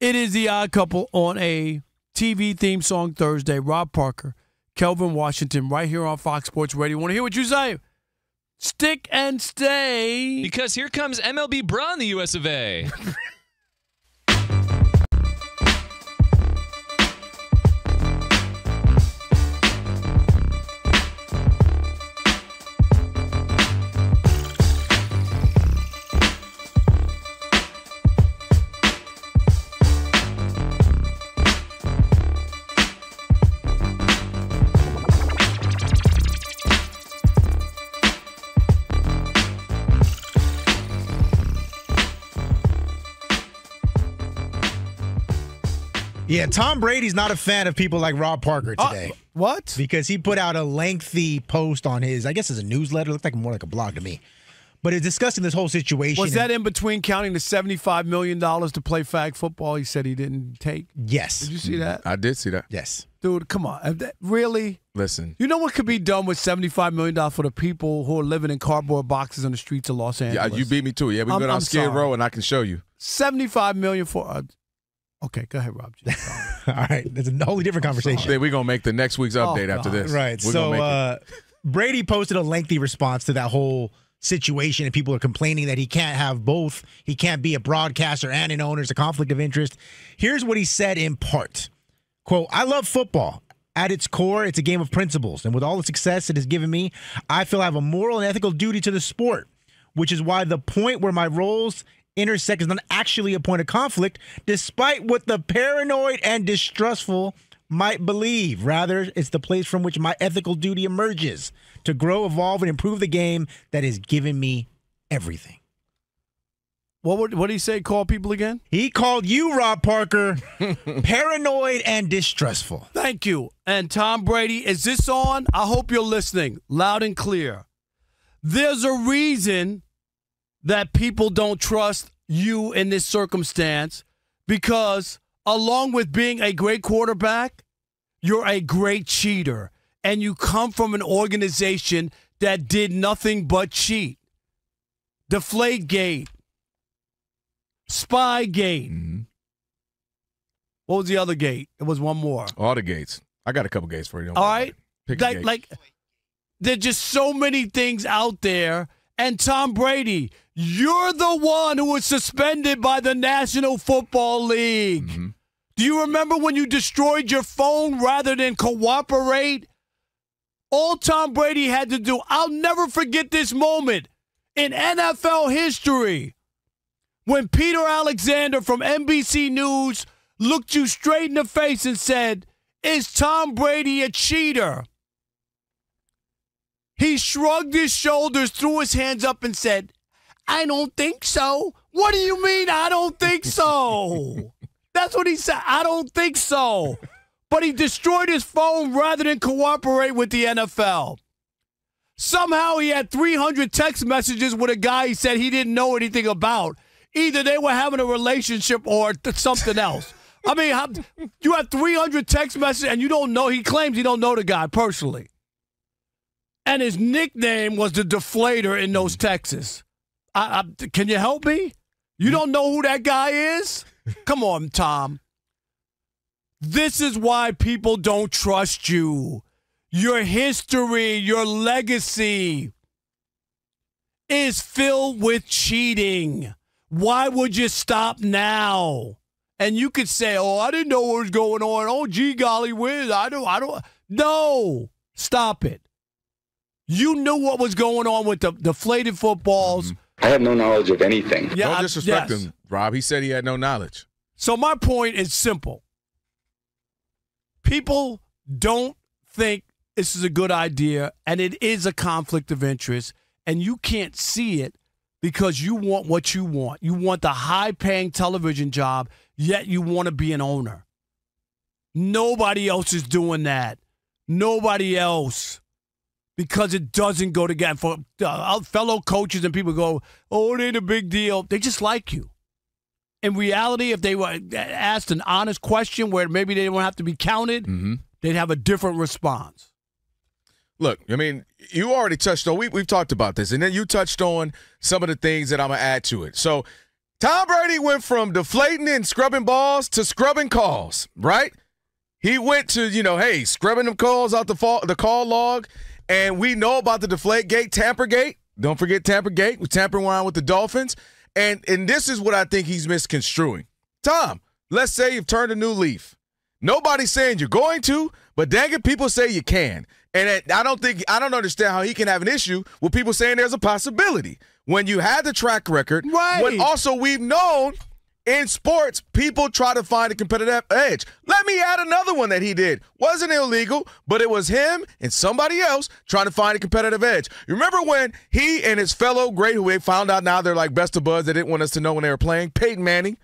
It is The Odd Couple on a TV theme song Thursday. Rob Parker, Kelvin Washington, right here on Fox Sports Radio. Want to hear what you say? Stick and stay.
Because here comes MLB Bra in the US of A.
Yeah, Tom Brady's not a fan of people like Rob Parker today.
What?
Because he put out a lengthy post on his, I guess it's a newsletter. It looked like more like a blog to me. But it's discussing this whole situation.
Was that in between counting the $75 million to play flag football he said he didn't take?
Yes.
Did you see that?
I did see that.
Yes.
Dude, come on. Really?
Listen.
You know what could be done with $75 million for the people who are living in cardboard boxes on the streets of Los
Yeah,
Angeles?
you beat me too. Yeah, we
I'm-
go down
I'm
Skid
sorry.
Row and I can show you.
$75 million for okay, go ahead, Rob.
All right. That's a wholly different conversation.
Then we're going to make the next week's update after this.
Right.
We're gonna make it.
Brady posted a lengthy response to that whole situation, and people are complaining that he can't have both. He can't be a broadcaster and an owner. It's a conflict of interest. Here's what he said in part. Quote, I love football. At its core, it's a game of principles. And with all the success it has given me, I feel I have a moral and ethical duty to the sport, which is why the point where my roles intersect is not actually a point of conflict, despite what the paranoid and distrustful might believe. Rather, it's the place from which my ethical duty emerges to grow, evolve, and improve the game that has given me everything.
What did he say? Call people again?
He called you, Rob Parker, paranoid and distrustful.
Thank you. And Tom Brady, is this on? I hope you're listening loud and clear. There's a reason that people don't trust you in this circumstance, because along with being a great quarterback, you're a great cheater. And you come from an organization that did nothing but cheat. Deflategate. Spygate.
Mm-hmm.
What was the other gate? It was one more.
All the gates. I got a couple gates for you. Don't
All
worry
right.
about it. Pick a gate.
Like, there's just so many things out there. And Tom Brady, you're the one who was suspended by the National Football League.
Mm-hmm.
Do you remember when you destroyed your phone rather than cooperate? All Tom Brady had to do, I'll never forget this moment in NFL history, when Peter Alexander from NBC News looked you straight in the face and said, is Tom Brady a cheater? He shrugged his shoulders, threw his hands up, and said, I don't think so. What do you mean I don't think so? That's what he said. I don't think so. but he destroyed his phone rather than cooperate with the NFL. Somehow he had 300 text messages with a guy he said he didn't know anything about. Either they were having a relationship or something else. I mean, you have 300 text messages and you don't know. He claims he don't know the guy personally. And his nickname was the Deflator in those texts. Can you help me? You don't know who that guy is? Come on, Tom. This is why people don't trust you. Your history, your legacy is filled with cheating. Why would you stop now? And you could say, oh, I didn't know what was going on. Oh, gee, golly whiz. I don't. No, stop it. You knew what was going on with the deflated footballs.
I have no knowledge of anything.
Yeah,
Don't disrespect him, Rob. He said he had no knowledge.
So my point is simple. People don't think this is a good idea, and it is a conflict of interest, and you can't see it because you want what you want. You want the high-paying television job, yet you want to be an owner. Nobody else is doing that. Nobody else. Because it doesn't go together. For fellow coaches and people go, oh, it ain't a big deal. They just like you. In reality, if they were asked an honest question where maybe they don't have to be counted, they'd have a different response.
Look, I mean, you already touched on, we've talked about this, and then you touched on some of the things that I'm going to add to it. So Tom Brady went from deflating and scrubbing balls to scrubbing calls, right? He went to, hey, scrubbing them calls out the call log, and we know about the Deflategate, Tampergate. Don't forget Tampergate. We're tampering around with the Dolphins. And this is what I think he's misconstruing. Tom, let's say you've turned a new leaf. Nobody's saying you're going to, but dang it, people say you can. And I don't understand how he can have an issue with people saying there's a possibility. When you had the track record,
right.
When also we've known in sports, people try to find a competitive edge. Let me add another one that he did. Wasn't illegal, but it was him and somebody else trying to find a competitive edge. You remember when he and his fellow great, who we found out now they're like best of buds, they didn't want us to know when they were playing, Peyton Manning.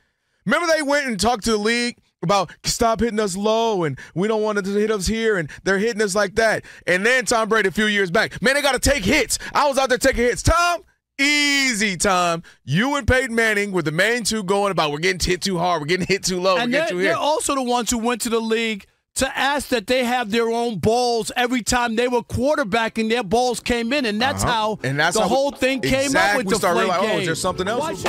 Remember they went and talked to the league about stop hitting us low and we don't want them to hit us here and they're hitting us like that. And then Tom Brady a few years back, man, they got to take hits. I was out there taking hits. Tom, easy, Tom. You and Peyton Manning were the main two going about we're getting hit too hard, we're getting hit too low.
And they're also the ones who went to the league to ask that they have their own balls every time they were quarterbacking, their balls came in. And that's how the whole thing came up with the Deflategate.
Like, oh, is there something else?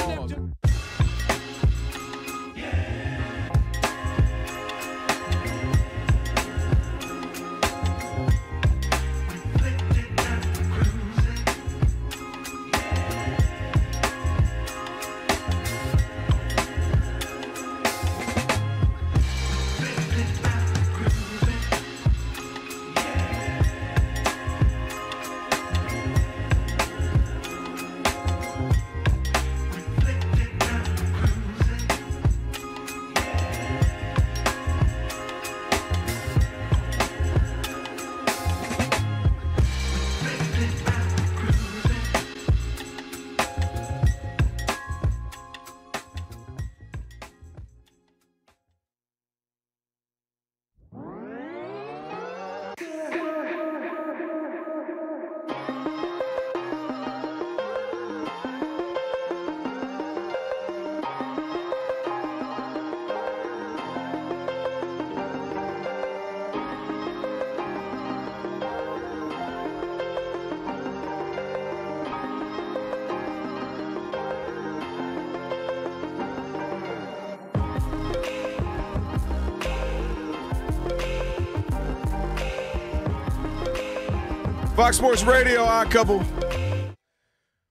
Fox Sports Radio, Odd Couple.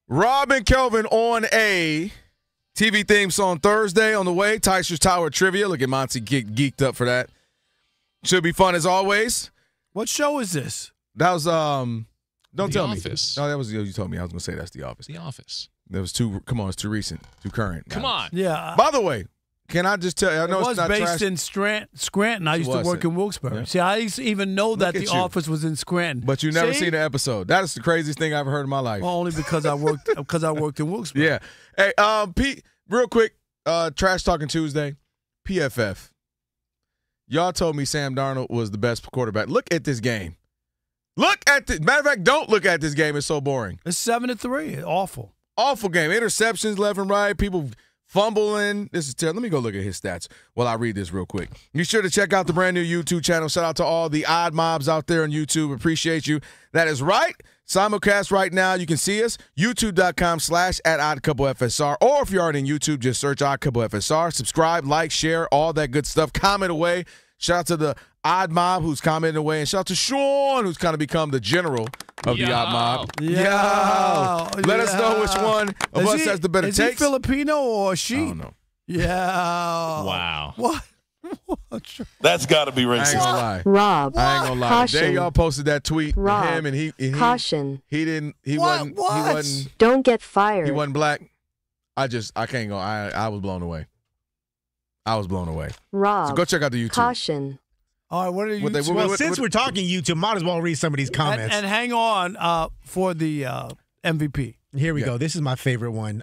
Rob and Kelvin on a TV theme song Thursday on the way. Teichert's Tower Trivia. Look at Monty geeked up for that. Should be fun as always.
What show is this?
That was don't tell me.
The Office.
No, that was you told me. I was gonna say that's The Office.
The Office.
That was too. Come on, it's too recent, too current.
Come on.
Yeah.
By the way, can I just tell you? I know
it was
it's not
based
trash.
in Scranton. I used to work in Wilkes-Barre.
Yeah.
See, I used to even know that The
you.
Office was in Scranton.
But you never seen the episode. That is the craziest thing I've ever heard in my life.
Well, only because I worked in Wilkes-Barre.
Yeah. Hey, Pete, real quick, Trash Talking Tuesday, PFF. Y'all told me Sam Darnold was the best quarterback. Look at this game. Matter of fact, don't look at this game. It's so boring.
It's 7-3. Awful.
Awful game. Interceptions left and right. People fumbling. This is terrible. Let me go look at his stats while I read this real quick. Be sure to check out the brand new YouTube channel. Shout out to all the odd mobs out there on YouTube. Appreciate you. That is right. Simulcast right now. You can see us. YouTube.com/@OddCoupleFSR. Or if you're already in YouTube, just search Odd Couple FSR. Subscribe, like, share, all that good stuff. Comment away. Shout out to the Odd Mob who's commenting away. And shout out to Sean who's kind of become the general of the Odd Mob. Let us know which one of us has the better takes.
Is he Filipino or she?
I don't know.
Yeah.
Wow.
What?
That's got to be racist.
I ain't gonna lie.
Rob,
I ain't gonna lie.
caution.
Today y'all posted that tweet.
Rob,
him and he
caution.
He wasn't.
Don't get fired.
He wasn't black. I can't go. I was blown away.
Rob,
so go check out the YouTube.
Caution.
All right, what are you?
Since we're talking YouTube, might as well read some of these comments.
And hang on for the MVP.
Here we go. This is my favorite one.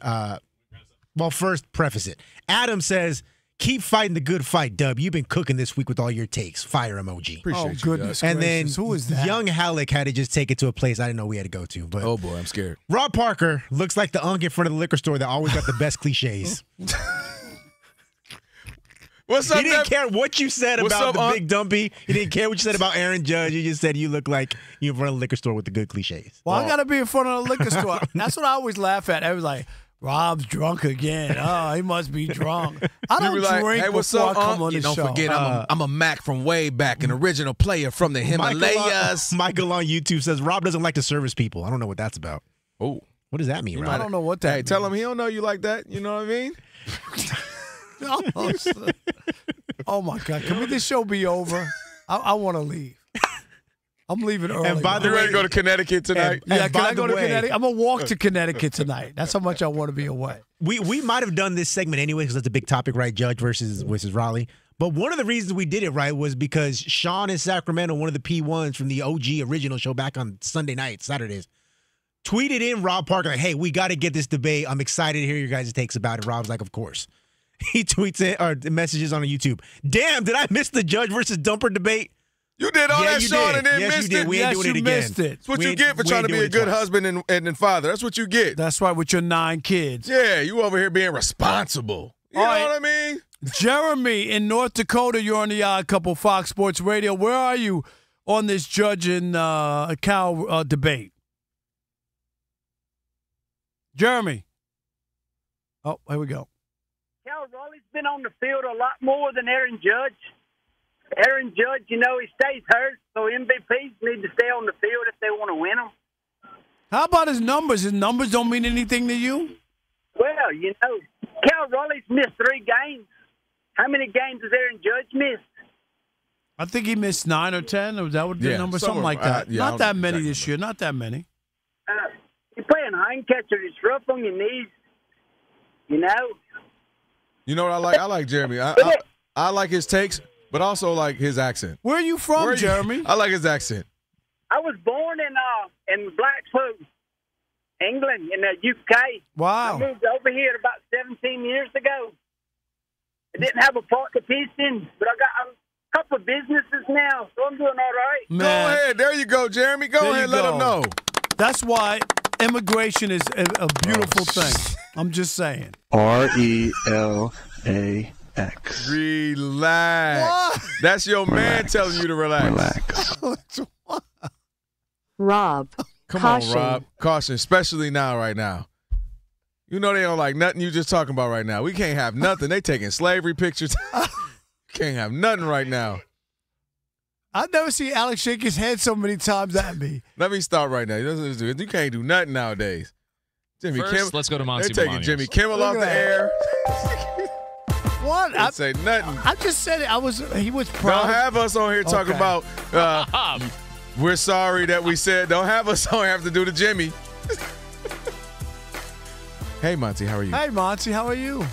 Well, first, preface it. Adam says, keep fighting the good fight, Dub. You've been cooking this week with all your takes. Fire emoji.
Appreciate you,
goodness
and
gracious.
then
Who is that?
Young Halleck had to just take it to a place I didn't know we had to go to. But
oh, boy, I'm scared.
Rob Parker looks like the unk in front of the liquor store that always got the best cliches.
What's up,
he didn't care what you said about the big dumpy. He didn't care what you said about Aaron Judge. You just said you look like you in front of the liquor store with the good cliches.
Well, I got to be in front of the liquor store. That's what I always laugh at. I was like, Rob's drunk again. Oh, he must be drunk. I don't drink
hey, what's
before
up,
I come on the show.
Don't forget, I'm a Mac from way back, an original player from the Himalayas.
Michael on YouTube says Rob doesn't like to service people. I don't know what that's about.
Oh,
what does that mean, Rob?
I don't know what that means.
Tell him he don't know you like that. You know what I mean?
Oh, my God. Can this show be over? I want to leave. I'm leaving early.
And by the way, ready to go to Connecticut tonight?
Can I go to Connecticut? I'm going to walk to Connecticut tonight. That's how much I want to be away.
We might have done this segment anyway because that's a big topic, right? Judge versus Raleigh. But one of the reasons we did it, right, was because Sean in Sacramento, one of the P1s from the OG original show back on Saturdays, tweeted in Rob Parker, like, hey, we got to get this debate. I'm excited to hear your guys' takes about it. Rob's like, of course. He tweets it or messages on YouTube. Damn, did I miss the Judge versus Dumper debate?
You did all that, Sean, and then missed it.
We ain't doing it again.
That's what you get for trying to be a good husband and father. That's what you get.
That's right, with your 9 kids.
Yeah, you over here being responsible. You know what I mean?
Jeremy in North Dakota, you're on the Odd Couple Fox Sports Radio. Where are you on this Judge and Cal debate? Jeremy. Oh, here we go.
Cal Raleigh's been on the field a lot more than Aaron Judge. Aaron Judge, he stays hurt, so MVPs need to stay on the field if they want to win them.
How about his numbers? His numbers don't mean anything to you?
Well, Cal Raleigh's missed 3 games. How many games has Aaron Judge missed?
I think he missed 9 or 10. Or that would be the number, something like that. Not that many this year. Not that many.
You're playing hind catcher. It's rough on your knees. You know
what I like? I like Jeremy. I like his takes, but also like his accent.
Where are you from, Jeremy?
I like his accent.
I was born in Blackpool, England, in the UK.
Wow.
I moved over here about 17 years ago. I didn't have a Parker Pistons, but I got a couple of businesses now, so I'm doing all right.
Man. Go ahead. There you go, Jeremy. Go ahead. Let him know.
That's why immigration is a beautiful thing. I'm just saying.
RELAX.
Relax.
What?
That's your man telling you to relax.
Rob.
Come on, Rob. Caution, especially right now. You know they don't like nothing you just talking about right now. We can't have nothing. They taking slavery pictures. Can't have nothing right now.
I've never seen Alex shake his head so many times at me.
Let me stop right now. You can't do nothing nowadays. Jimmy Kimmel.
Let's go to Monty.
They're taking Jimmy Kimmel off the air.
What?
I say nothing.
I just said it. He was proud.
Don't have us on here talking about we're sorry that we said. Don't have us on here have to do to Jimmy. Hey, Monty, how are you?
Hey, Monty, how are you?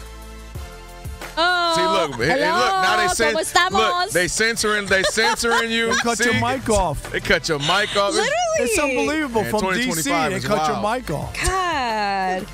Oh,
see, look, now they censoring you.
They cut your mic off.
They cut your mic off.
Literally.
It's unbelievable.
Man,
from DC, they cut your mic off.
God.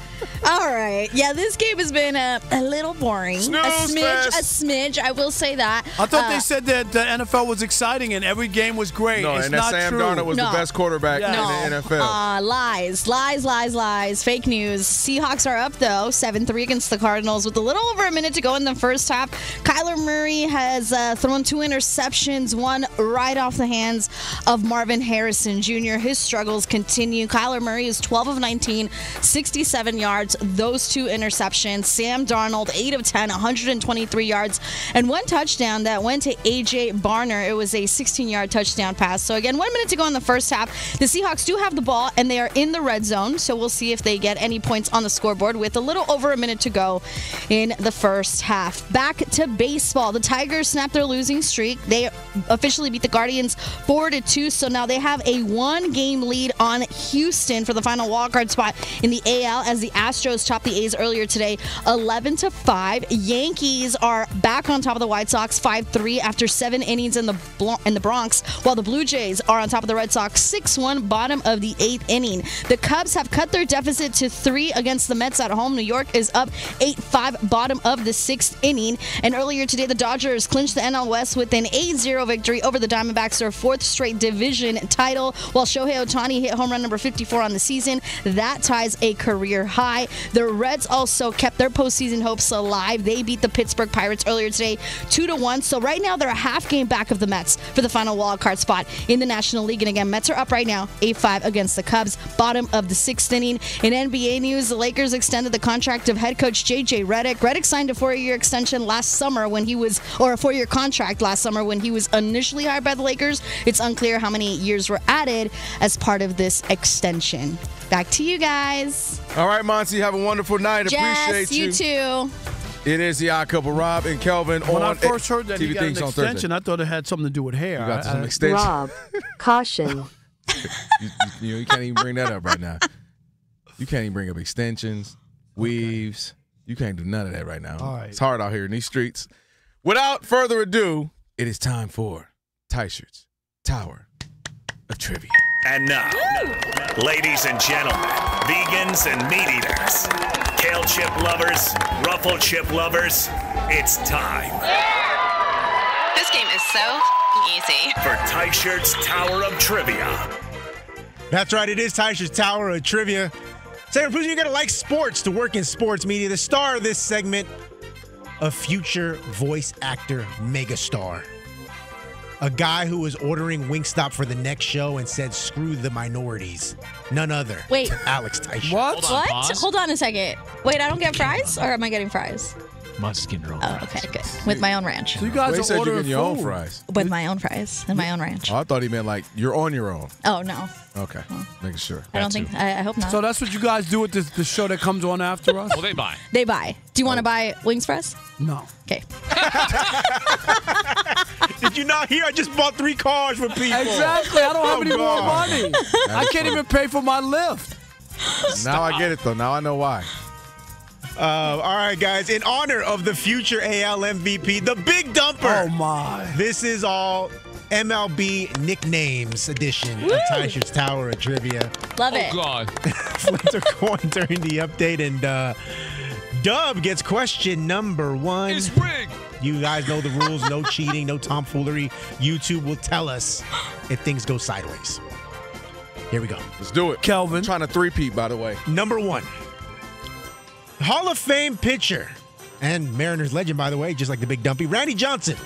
All right. Yeah, this game has been a little boring.
Snooze
a
fest.
smidge. I will say that.
I thought they said that the NFL was exciting and every game was great.
No,
it's
and that
not
Sam
true.
Darnold was the best quarterback in the NFL.
Lies. Fake news. Seahawks are up, though, 7-3 against the Cardinals with a little over a minute to go in the first half. Kyler Murray has thrown 2 interceptions, one right off the hands of Marvin Harrison Jr. His struggles continue. Kyler Murray is 12 of 19, 67 yards, those 2 interceptions. Sam Darnold, 8 of 10, 123 yards, and 1 touchdown that went to A.J. Barner. It was a 16-yard touchdown pass. So, again, 1 minute to go in the first half. The Seahawks do have the ball, and they are in the red zone, so we'll see if they get any points on the scoreboard with a little over a minute to go in the first half. Back to baseball. The Tigers snapped their losing streak. They officially beat the Guardians 4-2, so now they have a 1-game lead on Houston for the final wildcard spot in the AL as the Astros topped the A's earlier today 11-5. Yankees are back on top of the White Sox 5-3 after 7 innings in the Bronx, while the Blue Jays are on top of the Red Sox 6-1 bottom of the 8th inning. The Cubs have cut their deficit to 3 against the Mets at home. New York is up 8-5 bottom of the 6th inning. And earlier today, the Dodgers clinched the NL West with an 8-0 victory over the Diamondbacks, their 4th straight division title, while Shohei Ohtani hit home run number 54 on the season. That ties a career high. The Reds also kept their postseason hopes alive. They beat the Pittsburgh Pirates earlier today 2-1. So right now, they're a half game back of the Mets for the final wildcard spot in the National League. And again, Mets are up right now 8-5 against the Cubs, bottom of the 6th inning. In NBA news, the Lakers extended the contract of head coach J.J. Redick. Redick signed a 4-year extension last summer when he was, or a 4-year contract last summer when he was initially hired by the Lakers. It's unclear how many years were added as part of this extension. Back to you guys.
All right, Monty, have a wonderful night.
Jess,
Appreciate you.
You too.
It is the Odd Couple, Rob and Kelvin.
When
on
I first heard that
TV
he got an
Things on
extension,
Thursday.
I thought it had something to do with hair.
You got some extension.
Rob, caution.
You can't even bring that up right now. You can't even bring up extensions, weaves. You can't do none of that right now.
All right.
It's hard out here in these streets. Without further ado, it is time for Teichert's Tower of Trivia.
And now, ladies and gentlemen, vegans and meat eaters, kale chip lovers, ruffle chip lovers, it's time.
This game is so easy.
For Teichert's Tower of Trivia.
That's right, it is Teichert's Tower of Trivia. Sam, you got to like sports to work in sports media. The star of this segment, a future voice actor megastar. A guy who was ordering Wingstop for the next show and said, screw the minorities. None other.
Wait.
than Alex Teichert.
What?
Hold on a second. Wait, I don't get fries? Or am I getting fries?
Must get your own
Oh, okay, good. With my own ranch.
So you guys
Well, he
are
said you're
ordering
getting your own
food.
fries.
With my own fries and my own ranch.
Oh, I thought he meant like you're on your own.
Oh, no.
Okay, making sure.
I don't think, I hope not.
So that's what you guys do with the show that comes on after us?
Well, they buy.
They buy. Do you want to buy wings for us?
No.
Okay.
Did you not hear? I just bought 3 cars for people.
Exactly. I don't have any more
God.
money. I can't even pay for my lift.
Now I get it, though. Now I know why.
All right, guys. In honor of the future AL MVP, the Big Dumper.
Oh, my.
This is all MLB nicknames edition of Teichert's Tower of Trivia.
Love it.
Oh, God.
Flipped a coin during the update, and Dub gets question number 1.
It's rigged.
You guys know the rules. No cheating, no tomfoolery. YouTube will tell us if things go sideways. Here we go.
Let's do it.
Kelvin.
I'm trying to three-peat, by the way.
Number 1. Hall of Fame pitcher and Mariners legend, by the way, just like the Big Dumpy, Randy Johnson,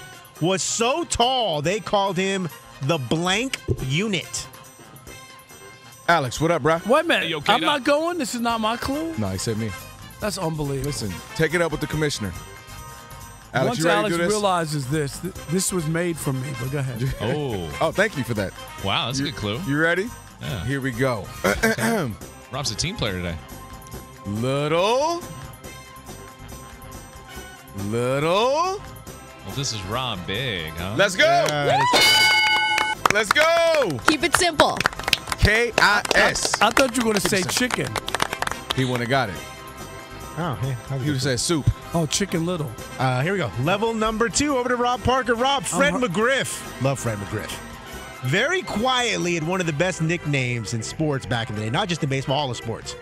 was so tall they called him the blank unit.
Alex, what up, bro?
Wait a minute.
Hey, okay,
I'm
now?
not going? This is not my clue?
No, he said me.
That's unbelievable.
Listen, take it up with the commissioner. Alex,
Once
you ready
Alex
to do this?
realizes this was made for me, but go ahead.
Oh, thank you for that.
Wow, that's a good clue.
You ready?
Yeah.
Here we go.
Rob's a team player today.
Little.
Well, this is Rob Big, huh?
Let's go. Let's go.
Keep it simple.
K-I-S.
I thought you were going to say chicken.
He wouldn't have got it.
Oh, yeah.
He would have said soup.
Oh, Chicken Little.
Here we go. Level number 2 over to Rob Parker. Rob, Fred McGriff. Love Fred McGriff. Very quietly had one of the best nicknames in sports back in the day, not just in baseball, all of sports.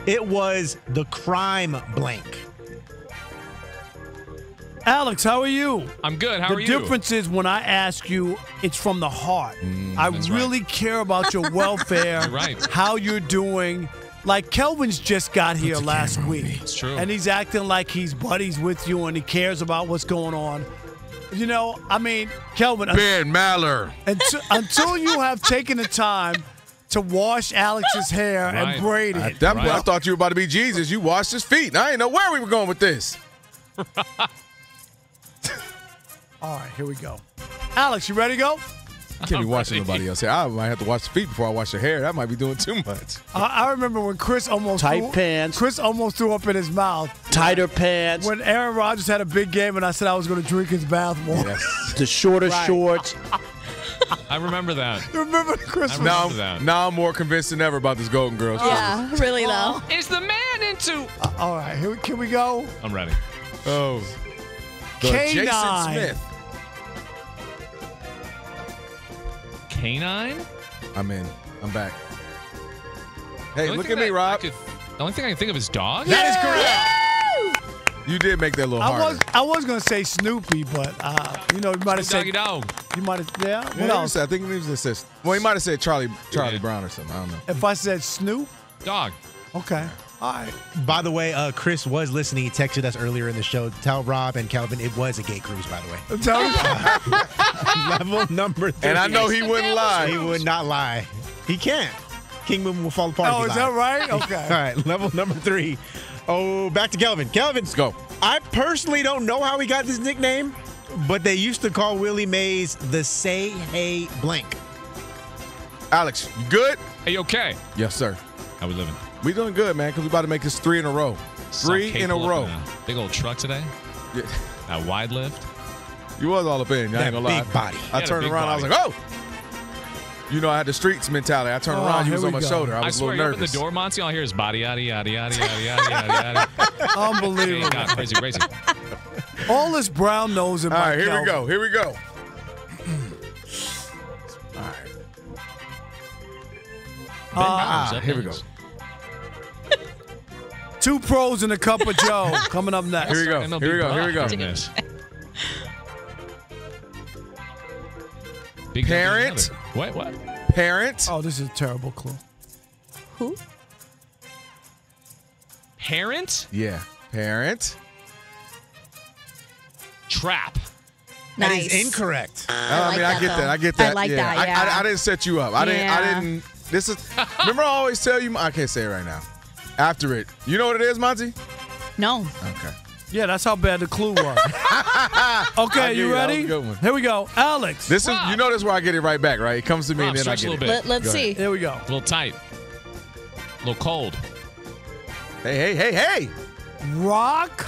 It was the crime blank.
Alex, how are you?
I'm good. How are you?
The difference is when I ask you, it's from the heart. I really care about your welfare,
You're right.
how you're doing. Like Kelvin's just got here last week.
It's true.
And he's acting like he's buddies with you and he cares about what's going on. You know, I mean, Kelvin.
Ben Maller.
Until you have taken the time to wash Alex's hair and braid it.
At that point, I thought you were about to be Jesus. You washed his feet. I didn't know where we were going with this.
All right, here we go. Alex, you ready to go?
I can't be washing nobody else hair. I might have to wash the feet before I wash the hair. That might be doing too much.
I remember when Chris almost
pants.
Chris almost threw up in his mouth.
Tighter pants.
When Aaron Rodgers had a big game and I said I was going to drink his bath more.
Yes.
The shorter shorts.
I remember that.
You remember Chris?
Now I'm more convinced than ever about this Golden Girls.
Yeah, really though.
Is the man into?
All right, can we go?
I'm ready.
Oh, the
K9.
Jason Smith.
K9?
I'm in. I'm back. Hey, look at me, Rob.
The only thing I can think of is dog.
That is correct. You did make that a little harder.
I was going to say Snoopy, but you might have said
Doggy dog.
You might have, yeah. What
Yeah,
else?
I think he was assist. Well, he might have said Charlie Brown or something. I don't know.
If I said Snoop,
Dog.
okay. All right.
By the way, Chris was listening. He texted us earlier in the show. Tell Rob and Kelvin it was a gay cruise, by the way.
Tell him.
Level number 3.
And I know he wouldn't lie.
He would not lie. He can't. King Movement will fall apart.
Oh,
if he
is that
lied.
right? Okay.
All right, level number 3. Oh, back to Kelvin. Kelvin,
let's go.
I personally don't know how he got this nickname, but they used to call Willie Mays the Say Hey Blank.
Alex, you good?
Hey, okay?
Yes, sir.
How we living?
We doing good, man, because we about to make this 3 in a row. Three in a row.
Big old truck today.
Yeah.
That wide lift.
You was all up in. I ain't gonna lie.
Big body.
I turned around. I was like, oh. You know, I had the streets mentality. I turned around. You was on my shoulder. I was a
swear,
little
you
nervous.
open the door, Monty. All I hear is body, yada, yada, yada, yada, yada, yada, yada.
Unbelievable.
God, crazy, crazy.
All this brown nose in
All
my
right, here we
Kelvin.
go. Here we go. All right. Here we go.
2 pros and a cup of Joe coming up next.
Here we go. Here we go. Here we go.
Big
Parent.
What?
Parent.
Oh, this is a terrible clue.
Who?
Parent.
Yeah. Parent.
Trap.
That
Nice.
is incorrect.
I mean, I get that. I get that.
I like
yeah.
that, yeah.
I didn't set you up. I didn't. This is. Remember, I always tell you. I can't say it right now. After it, you know what it is, Monty?
No.
Okay.
Yeah, that's how bad the clue was. Okay, you ready?
Good one.
Here we go. Alex.
This is. You know, this is where I get it right back, right? It comes to me and then I
stretch
get
a
it.
little bit.
Let's see.
Here we go.
A little tight. A little cold.
Hey.
Rock.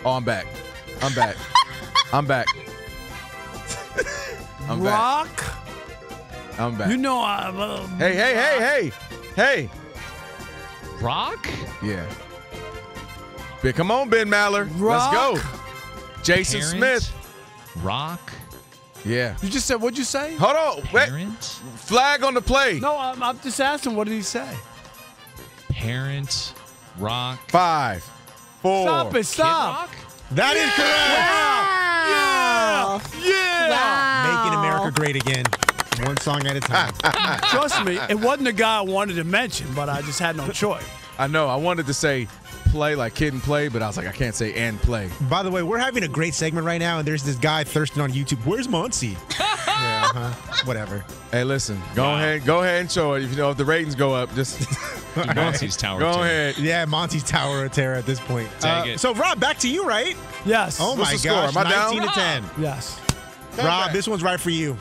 Oh, I'm back. I'm back. I'm back. I'm back.
Rock.
I'm back.
You know,
Hey.
Rock?
Yeah. Come on, Ben Maller.
Rock.
Let's go. Jason
Parent?
Smith.
Rock?
Yeah.
You just said, what'd you say?
Hold on. Wait.
Parent?
Flag on the play.
No, I'm just asking, what did he say?
Parent? Rock?
5, 4.
Stop it, stop.
Kid Rock?
That is correct.
Yeah.
Wow.
Making America great again. One song at a time.
Trust me, it wasn't the guy I wanted to mention, but I just had no choice.
I know. I wanted to say play like kid and play, but I was like, I can't say and play.
By the way, we're having a great segment right now, and there's this guy thirsting on YouTube. Where's Muncie? Yeah, whatever.
Hey, listen. Go ahead and show it. If you know if the ratings go up, just
Monty's Tower.
go ahead.
Yeah, Monty's Tower of Terror at this point.
Take it.
So, Rob, back to you, right?
Yes.
Oh,
What's
my
the score?
gosh.
Am I down?
19 to 10.
Yes.
Rob, this one's right for you.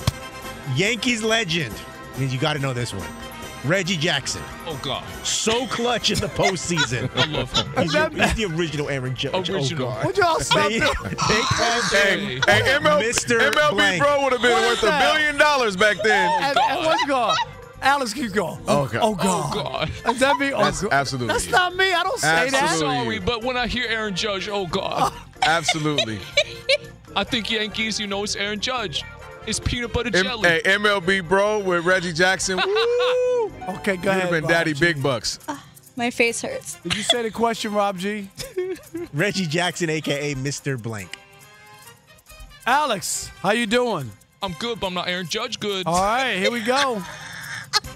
Yankees legend. Means you got to know this one. Reggie Jackson.
Oh, God.
So clutch in the postseason.
I love him.
He's the original Aaron Judge.
Original.
Oh, God.
Would y'all stop
They
it?
called
Hey,
him
MLB
Blank.
Bro would have been
What
worth
is
$1
that?
billion back then.
And what's going? Alex, keep going.
Oh, God.
Oh, God.
Oh, God.
Is that me? Oh,
That's
God.
absolutely.
That's not me. I don't say
Absolutely.
that.
Sorry, but when I hear Aaron Judge, oh, God.
Absolutely.
I think Yankees, it's Aaron Judge. It's peanut butter jelly.
Hey, MLB Bro with Reggie Jackson. Woo!
Okay, go
You'd
ahead.
have been
Bob.
Daddy Big Bucks.
My face hurts.
Did you say the question, Rob G?
Reggie Jackson, a.k.a. Mr. Blank.
Alex, how you doing?
I'm good, but I'm not Aaron Judge good.
All right, here we go.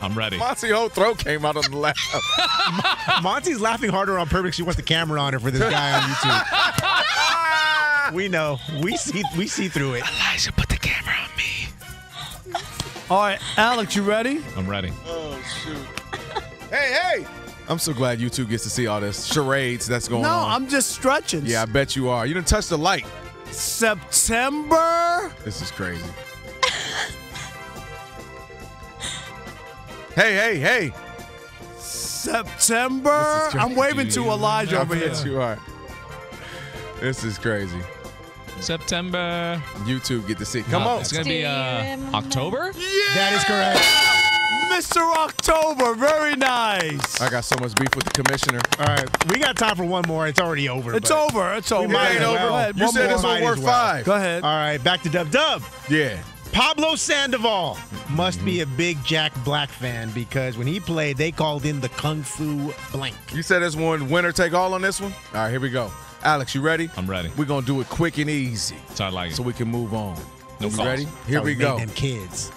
I'm ready.
Monty's whole throat came out on the laugh.
Monty's laughing harder on purpose. She wants the camera on her for this guy on YouTube. We know. We see through it.
Elijah, put the camera on me.
All right, Alex, you ready?
I'm ready.
Oh, shoot. Hey! I'm so glad YouTube gets to see all this charades that's going on.
No, I'm just stretching.
Yeah, I bet you are. You done touched the light.
September.
This is crazy. Hey.
September. I'm waving to Elijah over here.
Yes, you are. This is crazy.
September.
YouTube get to see. Come on.
It's going to be October?
Yeah!
That is correct.
Mr. October. Very nice.
I got so much beef with the commissioner.
All right. We got time for one more. It's already over.
It's over.
It ain't over. You said this one worth 5.
Go ahead.
All right. Back to Dub.
Yeah.
Pablo Sandoval must be a big Jack Black fan because when he played, they called him the Kung Fu Blank.
You said this one winner take all on this one? All right, here we go. Alex, you ready?
I'm ready.
We're going to do it quick and easy.
So I like it.
So we can move on.
No
you
calls.
ready? Here we go.
Them kids.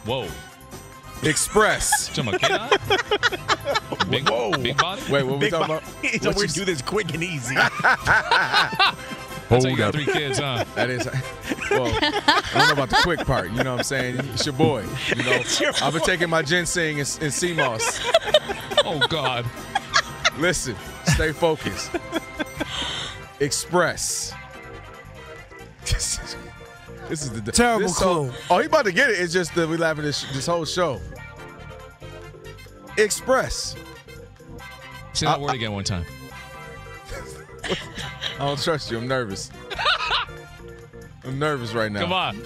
Whoa.
Express.
Big body?
Wait, what we talking about?
So we do this quick and easy.
That's how you got 3 kids, huh?
That is. Well, I don't know about the quick part. You know what I'm saying? It's your boy. You know, I've been taking my ginseng and sea moss.
Oh, God.
Listen, stay focused. Express. This is the
terrible clue.
Oh, he about to get it. It's just that we laughing this whole show. Express.
Say that word again one time.
I don't trust you. I'm nervous. I'm nervous right now.
Come on.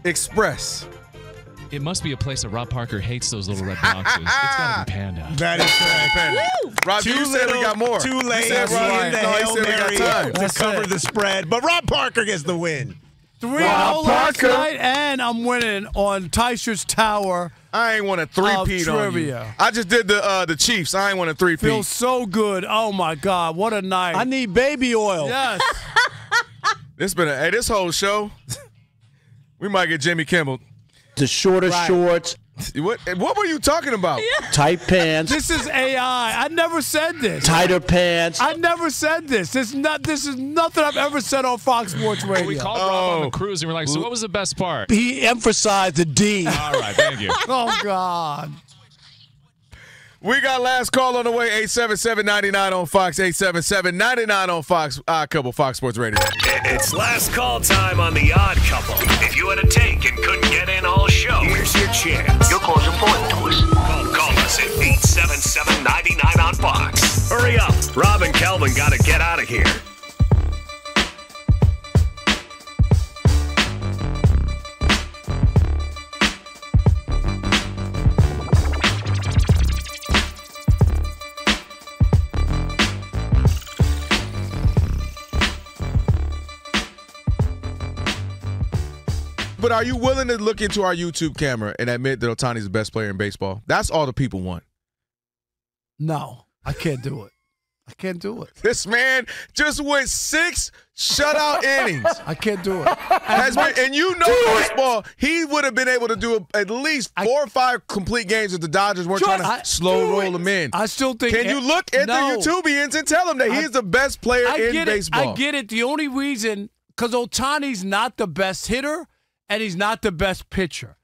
Express.
It must be a place that Rob Parker hates those little red boxes. It's got to be Panda.
That is correct.
Rob, you said we got more.
Too late.
You said
In the Hail Mary to
That's
cover
it.
the spread. But Rob Parker gets the win.
3-0 last night, and I'm winning on Teichert's Tower.
I ain't want a three-peat on you.
Trivia.
I just did the Chiefs. I ain't want a three-peat.
Feels so good. Oh, my God. What a night.
I need baby oil.
Yes.
This whole show, we might get Jimmy Kimmel.
The shorter shorts.
What were you talking about?
Tight pants.
This is AI. I never said this.
Tighter pants.
I never said this. This is nothing I've ever said on Fox Sports Radio.
We called Rob on the cruise, and we're like, so what was the best part?
He emphasized the D.
All right, thank you.
Oh, God.
We got last call on the way, 877-99 on Fox, 877-99 on Fox, Odd Couple, Fox Sports Radio.
It's last call time on the Odd Couple. If you had a take and couldn't get in all show, here's your chance. Your call's important to us. Call us at 877-99 on Fox. Hurry up. Rob and Kelvin got to get out of here.
But are you willing to look into our YouTube camera and admit that Ohtani's the best player in baseball? That's all the people want.
No, I can't do it. I can't do it.
This man just went 6 shutout innings.
I can't do it.
And you know baseball, he would have been able to do at least 4 or 5 complete games if the Dodgers weren't trying to slow roll him in.
I still think.
Can you look at the YouTubians and tell him that he's the best player in baseball?
I get it. The only reason, because Ohtani's not the best hitter and he's not the best pitcher.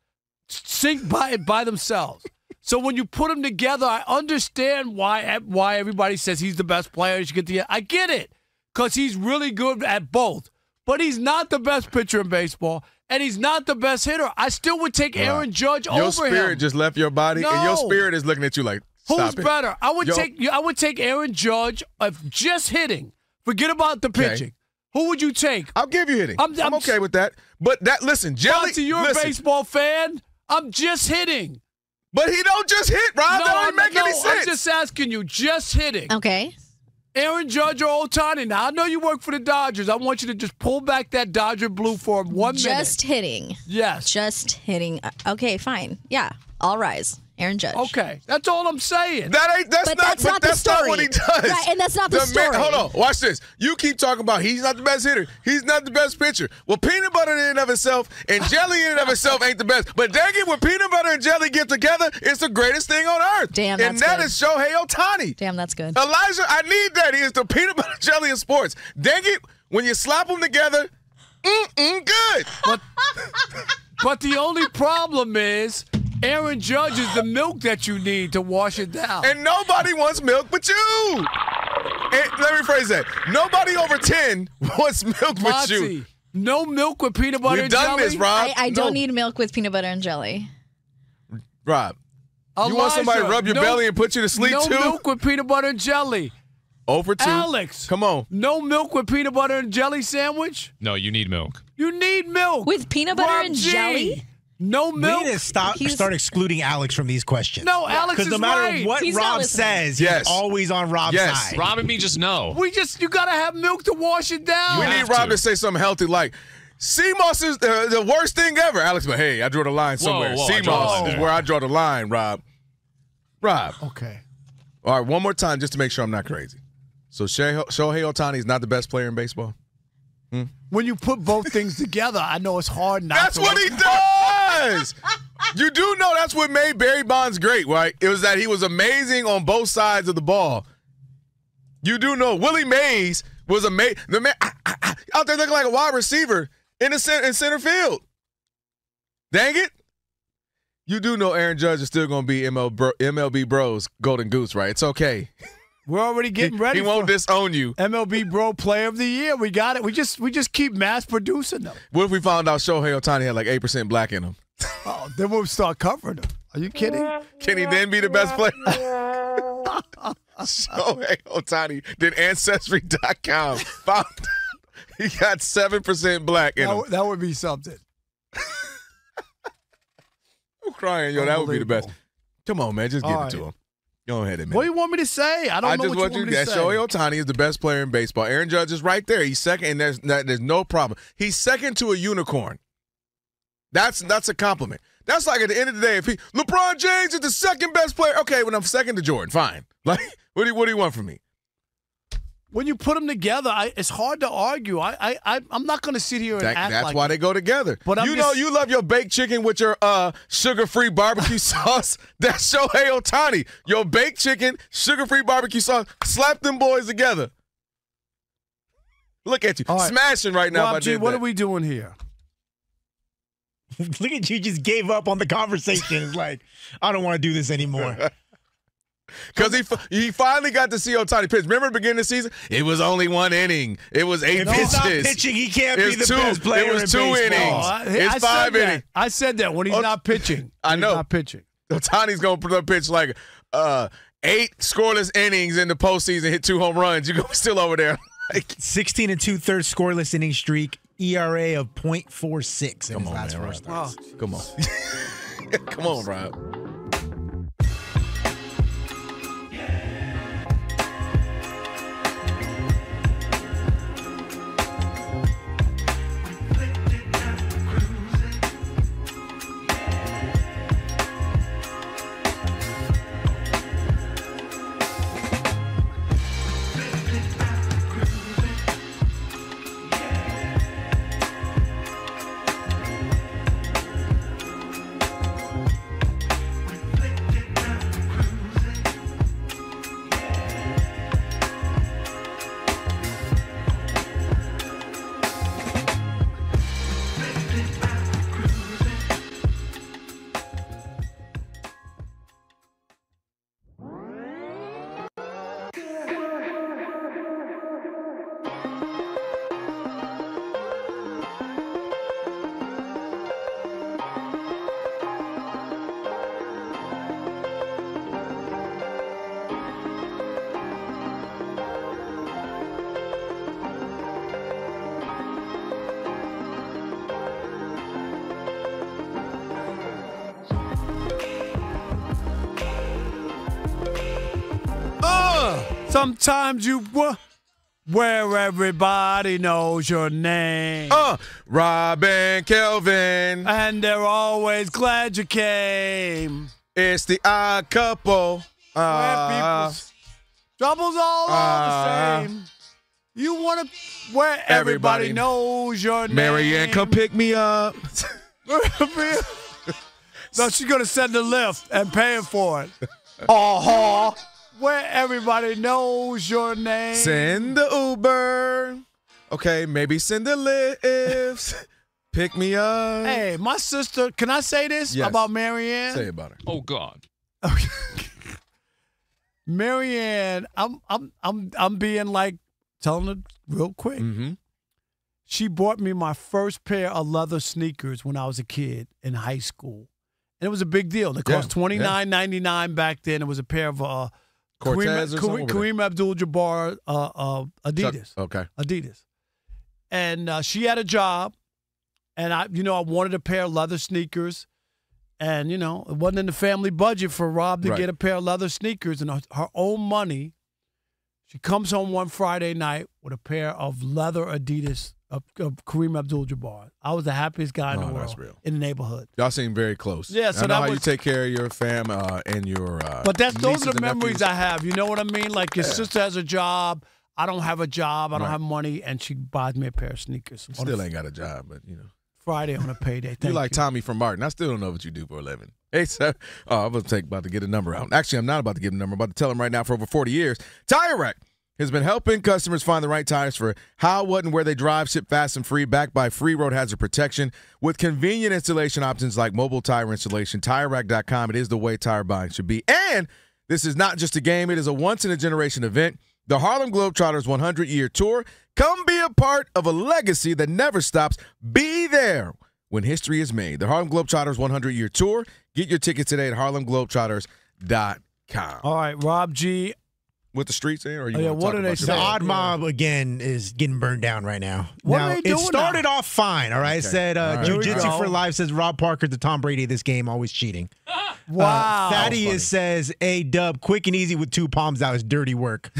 Sync by themselves. So when you put them together, I understand why everybody says he's the best player. I get it, because he's really good at both. But he's not the best pitcher in baseball, and he's not the best hitter. I still would take Aaron Judge over him.
Your spirit just left your body, and your spirit is looking at you like, stop
who's better? I would take Aaron Judge of just hitting. Forget about the pitching. Who would you take?
I'll give you hitting. I'm okay with that. But listen, Jelly.
You're a baseball fan. I'm just hitting.
But he don't just hit, Rob. That don't make any sense.
I'm just asking you, just hitting.
Okay.
Aaron Judge or Ohtani. Now, I know you work for the Dodgers. I want you to just pull back that Dodger blue for 1 minute.
Just hitting.
Yes.
Just hitting. Okay, fine. Yeah. All rise. Aaron Judge.
Okay, that's all I'm saying.
That's not
what he does.
Right, and that's not the story.
Hold on, watch this. You keep talking about he's not the best hitter. He's not the best pitcher. Well, peanut butter in and of itself and jelly in and of itself ain't the best. But dang it, when peanut butter and jelly get together, it's the greatest thing on earth.
Damn,
and
that's
that
good.
is Shohei Ohtani.
Damn, that's good.
Elijah, I need that. He is the peanut butter jelly of sports. Dang it, when you slap them together, good.
But the only problem is Aaron Judge is the milk that you need to wash it down.
And nobody wants milk but you. And let me rephrase that. Nobody over 10 wants milk with you.
No milk with peanut butter and jelly?
We've done this, Rob.
I don't need milk with peanut butter and jelly.
Rob,
Elijah,
you want somebody to rub your belly and put you to sleep too?
No milk with peanut butter and jelly.
0 for 2.
Alex.
Come on.
No milk with peanut butter and jelly sandwich?
No, you need milk.
You need milk.
With peanut butter and jelly?
No milk.
We need to start excluding Alex from these questions.
No, Alex is
because no matter
right.
what
He's
Rob
not
says,
Yes.
he's always on Rob's
Yes.
side.
Rob and me just know.
You gotta have milk to wash it down.
We need Rob to say something healthy like, CMOS is the worst thing ever. Alex, but hey, I drew the line somewhere.
Whoa, I draw the
CMOS
line
is
there.
where I draw the line, Rob. Rob.
Okay.
All right, one more time just to make sure I'm not crazy. So Shohei Ohtani is not the best player in baseball?
When you put both things together, I know it's hard not
That's
to.
what he does. You do know that's what made Barry Bonds great, right? It was that he was amazing on both sides of the ball. You do know Willie Mays was amazing. The man out there looking like a wide receiver in center field. Dang it. You do know Aaron Judge is still going to be MLB Bros Golden Goose, right? It's okay.
We're already getting ready.
He won't disown you.
MLB Bro Player of the Year. We got it. We just keep mass producing them.
What if we found out Shohei Ohtani had like 8% black in him?
Oh, then we'll start covering them. Are you kidding?
Can he then be the best player? Shohei Ohtani did Ancestry.com found out he got 7% black in him.
That would be something.
I'm crying, yo. That would be the best. Come on, man. Just give it to him. Go ahead and
What do you want me to say? I don't know what you want me to say.
Shohei Ohtani is the best player in baseball. Aaron Judge is right there. He's second, and there's no problem. He's second to a unicorn. That's a compliment. That's like at the end of the day, if LeBron James is the second best player. Okay, when I'm second to Jordan, fine. Like, what do you want from me?
When you put them together, it's hard to argue. I'm not going to sit here and act
That's
like
why they go together.
But
you know you love your baked chicken with your sugar-free barbecue sauce. That's Shohei Ohtani. Your baked chicken, sugar-free barbecue sauce. Slap them boys together. Look at you.
Right.
Smashing right now.
Rob G, what are we doing here?
Look at you, just gave up on the conversation. It's like, I don't want to do this anymore.
Because he finally got to see Ohtani pitch. Remember at the beginning of the season? It was only one inning. It was 8 pitches.
If he's not pitching, he can't be the best player
It was 2 innings. It's 5 innings.
I said that when he's not pitching.
I know.
He's not pitching.
Ohtani's going to put up pitch like 8 scoreless innings in the postseason, hit 2 home runs. You're still over there.
16 2/3 scoreless inning streak, ERA of .46 in his last 4 starts.
Come on. Come on, Rob.
Sometimes you where everybody knows your name.
Rob and Kelvin.
And they're always glad you came.
It's the odd couple.
Trouble's all the same. You want to where everybody knows your name.
Marianne, come pick me up.
No, she's going to send the lift and paying for it. Where everybody knows your name.
Send the Uber. Okay, maybe send the lift. Pick me up.
Hey, my sister, can I say this about Marianne?
Say about her.
Oh, God.
Marianne, I'm being like, telling her real quick.
Mm-hmm.
She bought me my first pair of leather sneakers when I was a kid in high school. And it was a big deal. They cost $29.99 back then. It was a pair of Kareem Abdul-Jabbar Adidas. Adidas. And she had a job. And I wanted a pair of leather sneakers. And, it wasn't in the family budget for Rob to get a pair of leather sneakers. And her own money, she comes home one Friday night with a pair of leather Adidas of Kareem Abdul-Jabbar. I was the happiest guy in the world in the neighborhood.
Y'all seem very close.
Yeah, so
I know how you take care of your fam and your
But those are the memories I have. You know what I mean? Like your sister has a job. I don't have a job. I don't have money. And she buys me a pair of sneakers.
Still ain't got a job, but,
Friday on a payday.
You like Tommy from Martin. I still don't know what you do for a living. Hey, sir. I'm about to get a number out. Actually, I'm not about to get a number. I'm about to tell him right now for over 40 years. Tire Rack has been helping customers find the right tires for how, what, and where they drive, ship fast and free, backed by free road hazard protection with convenient installation options like mobile tire installation. TireRack.com. It is the way tire buying should be. And this is not just a game. It is a once-in-a-generation event. The Harlem Globetrotters 100-year tour. Come be a part of a legacy that never stops. Be there when history is made. The Harlem Globetrotters 100-year tour. Get your tickets today at harlemglobetrotters.com.
All right, Rob G.
With the streets there? Or
what are they saying?
The Odd Mob, again, is getting burned down right now.
What are they doing
it started off fine, all right?
Okay.
It said Jiu-Jitsu for Life says Rob Parker to Tom Brady this game, always cheating.
Wow.
Thaddeus says, A-Dub, quick and easy with two palms out is dirty work.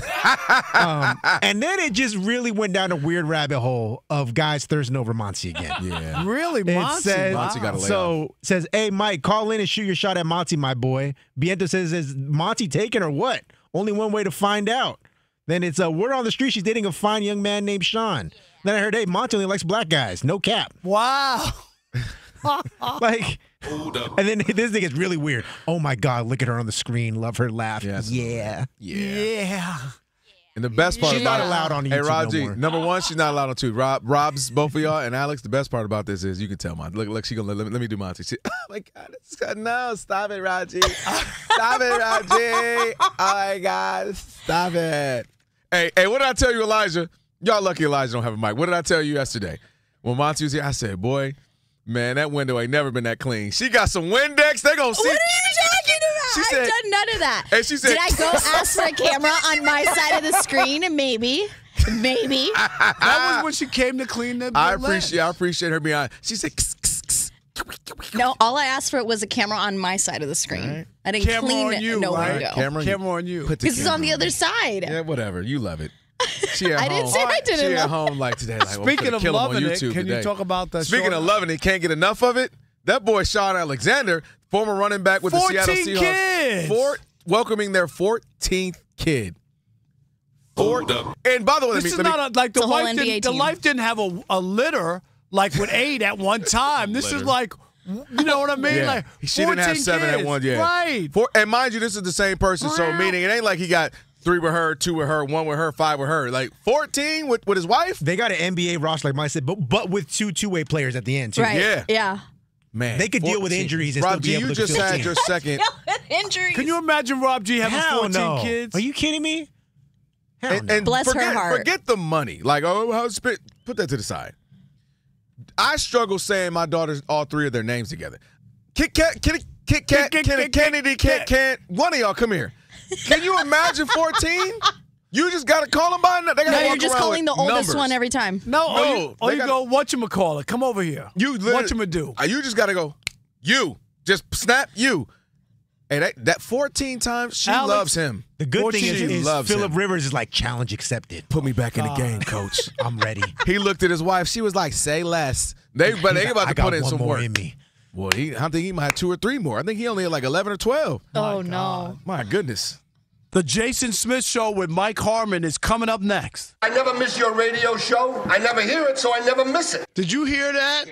And then it just really went down a weird rabbit hole of guys thirsting over Monty again.
Yeah.
Really, Monty?
Monty got a layoff.
So, says, hey, Mike, call in and shoot your shot at Monty, my boy. Biento says, is Monty taken or what? Only one way to find out. Then it's word on the street she's dating a fine young man named Sean. Then I heard, hey, Monty only likes black guys. No cap.
Wow.
And then this thing is really weird. Oh, my God, look at her on the screen. Love her laugh. Yeah.
And the best part
she's
about
not allowed on YouTube
Hey, Rob G,
no more.
number one, she's not allowed on two. Rob's, both of y'all, and Alex, the best part about this is you can tell Monty. Look, she gonna let me do Monty. Oh, my God. No, stop it, Rob G. Stop it, Rob G. Oh, my God. Stop it. Hey, what did I tell you, Elijah? Y'all lucky Elijah don't have a mic. What did I tell you yesterday? When Monty was here, I said, boy, man, that window ain't never been that clean. She got some Windex. They gonna see.
What are you talking about? I've done none of that.
And she said,
did I go ask for a camera on my side of the screen? Maybe.
That was when she came to clean the
I appreciate her being honest. She said,
No, all I asked for was a camera on my side of the screen.
Right.
I didn't
Camera
clean
on
it.
you,
No
right?
window.
Camera on you.
Because it's on the other side.
Yeah, whatever. You love it. She at
I
home.
didn't say I didn't
She
love
at home like today. Like,
Speaking of loving it, can you talk about the
Speaking of loving it, can't get enough of it. That boy Sean Alexander, former running back with the Seattle Seahawks,
kids.
Welcoming their 14th kid. And by the way,
this is not like the life didn't have a litter like with 8 at one time. This is like, you know what I mean?
Yeah.
Like
She didn't have 7
kids.
at one. Yeah,
right.
And mind you, this is the same person. So meaning it ain't like he got 3 with her, 2 with her, 1 with her, 5 with her. Like 14 with his wife.
They got an NBA roster like mine said, but with two-way players at the end too.
Right. Yeah.
Man,
they could deal with injuries and
Rob
still be
G,
able
you
to
just
fill
had
team.
your second.
Injuries.
Can you imagine Rob G having
Hell
14
no.
kids?
Are you kidding me?
And
Bless her heart.
Forget the money. Like, put that to the side. I struggle saying my daughters, all 3 of their names together. Kit Kat, Kennedy, Kit. One of y'all, come here. Can you imagine 14? You just got to call them by. They
No, you're just calling the oldest one every time.
No, or you go, whatchamacallit, come over here. Whatchamado.
You just got to go, you. Just snap you. Hey, that 14 times, she loves him.
The good thing is Phillip
him.
Rivers is like, challenge accepted.
Put me back in the game, coach.
I'm ready.
He looked at his wife. She was like, say less. They about to put in some work.
In me.
Boy, I think he might have 2 or 3 more. I think he only had like 11 or 12.
Oh, no.
My goodness.
The Jason Smith Show with Mike Harmon is coming up next.
I never miss your radio show. I never hear it, so I never miss it.
Did you hear that?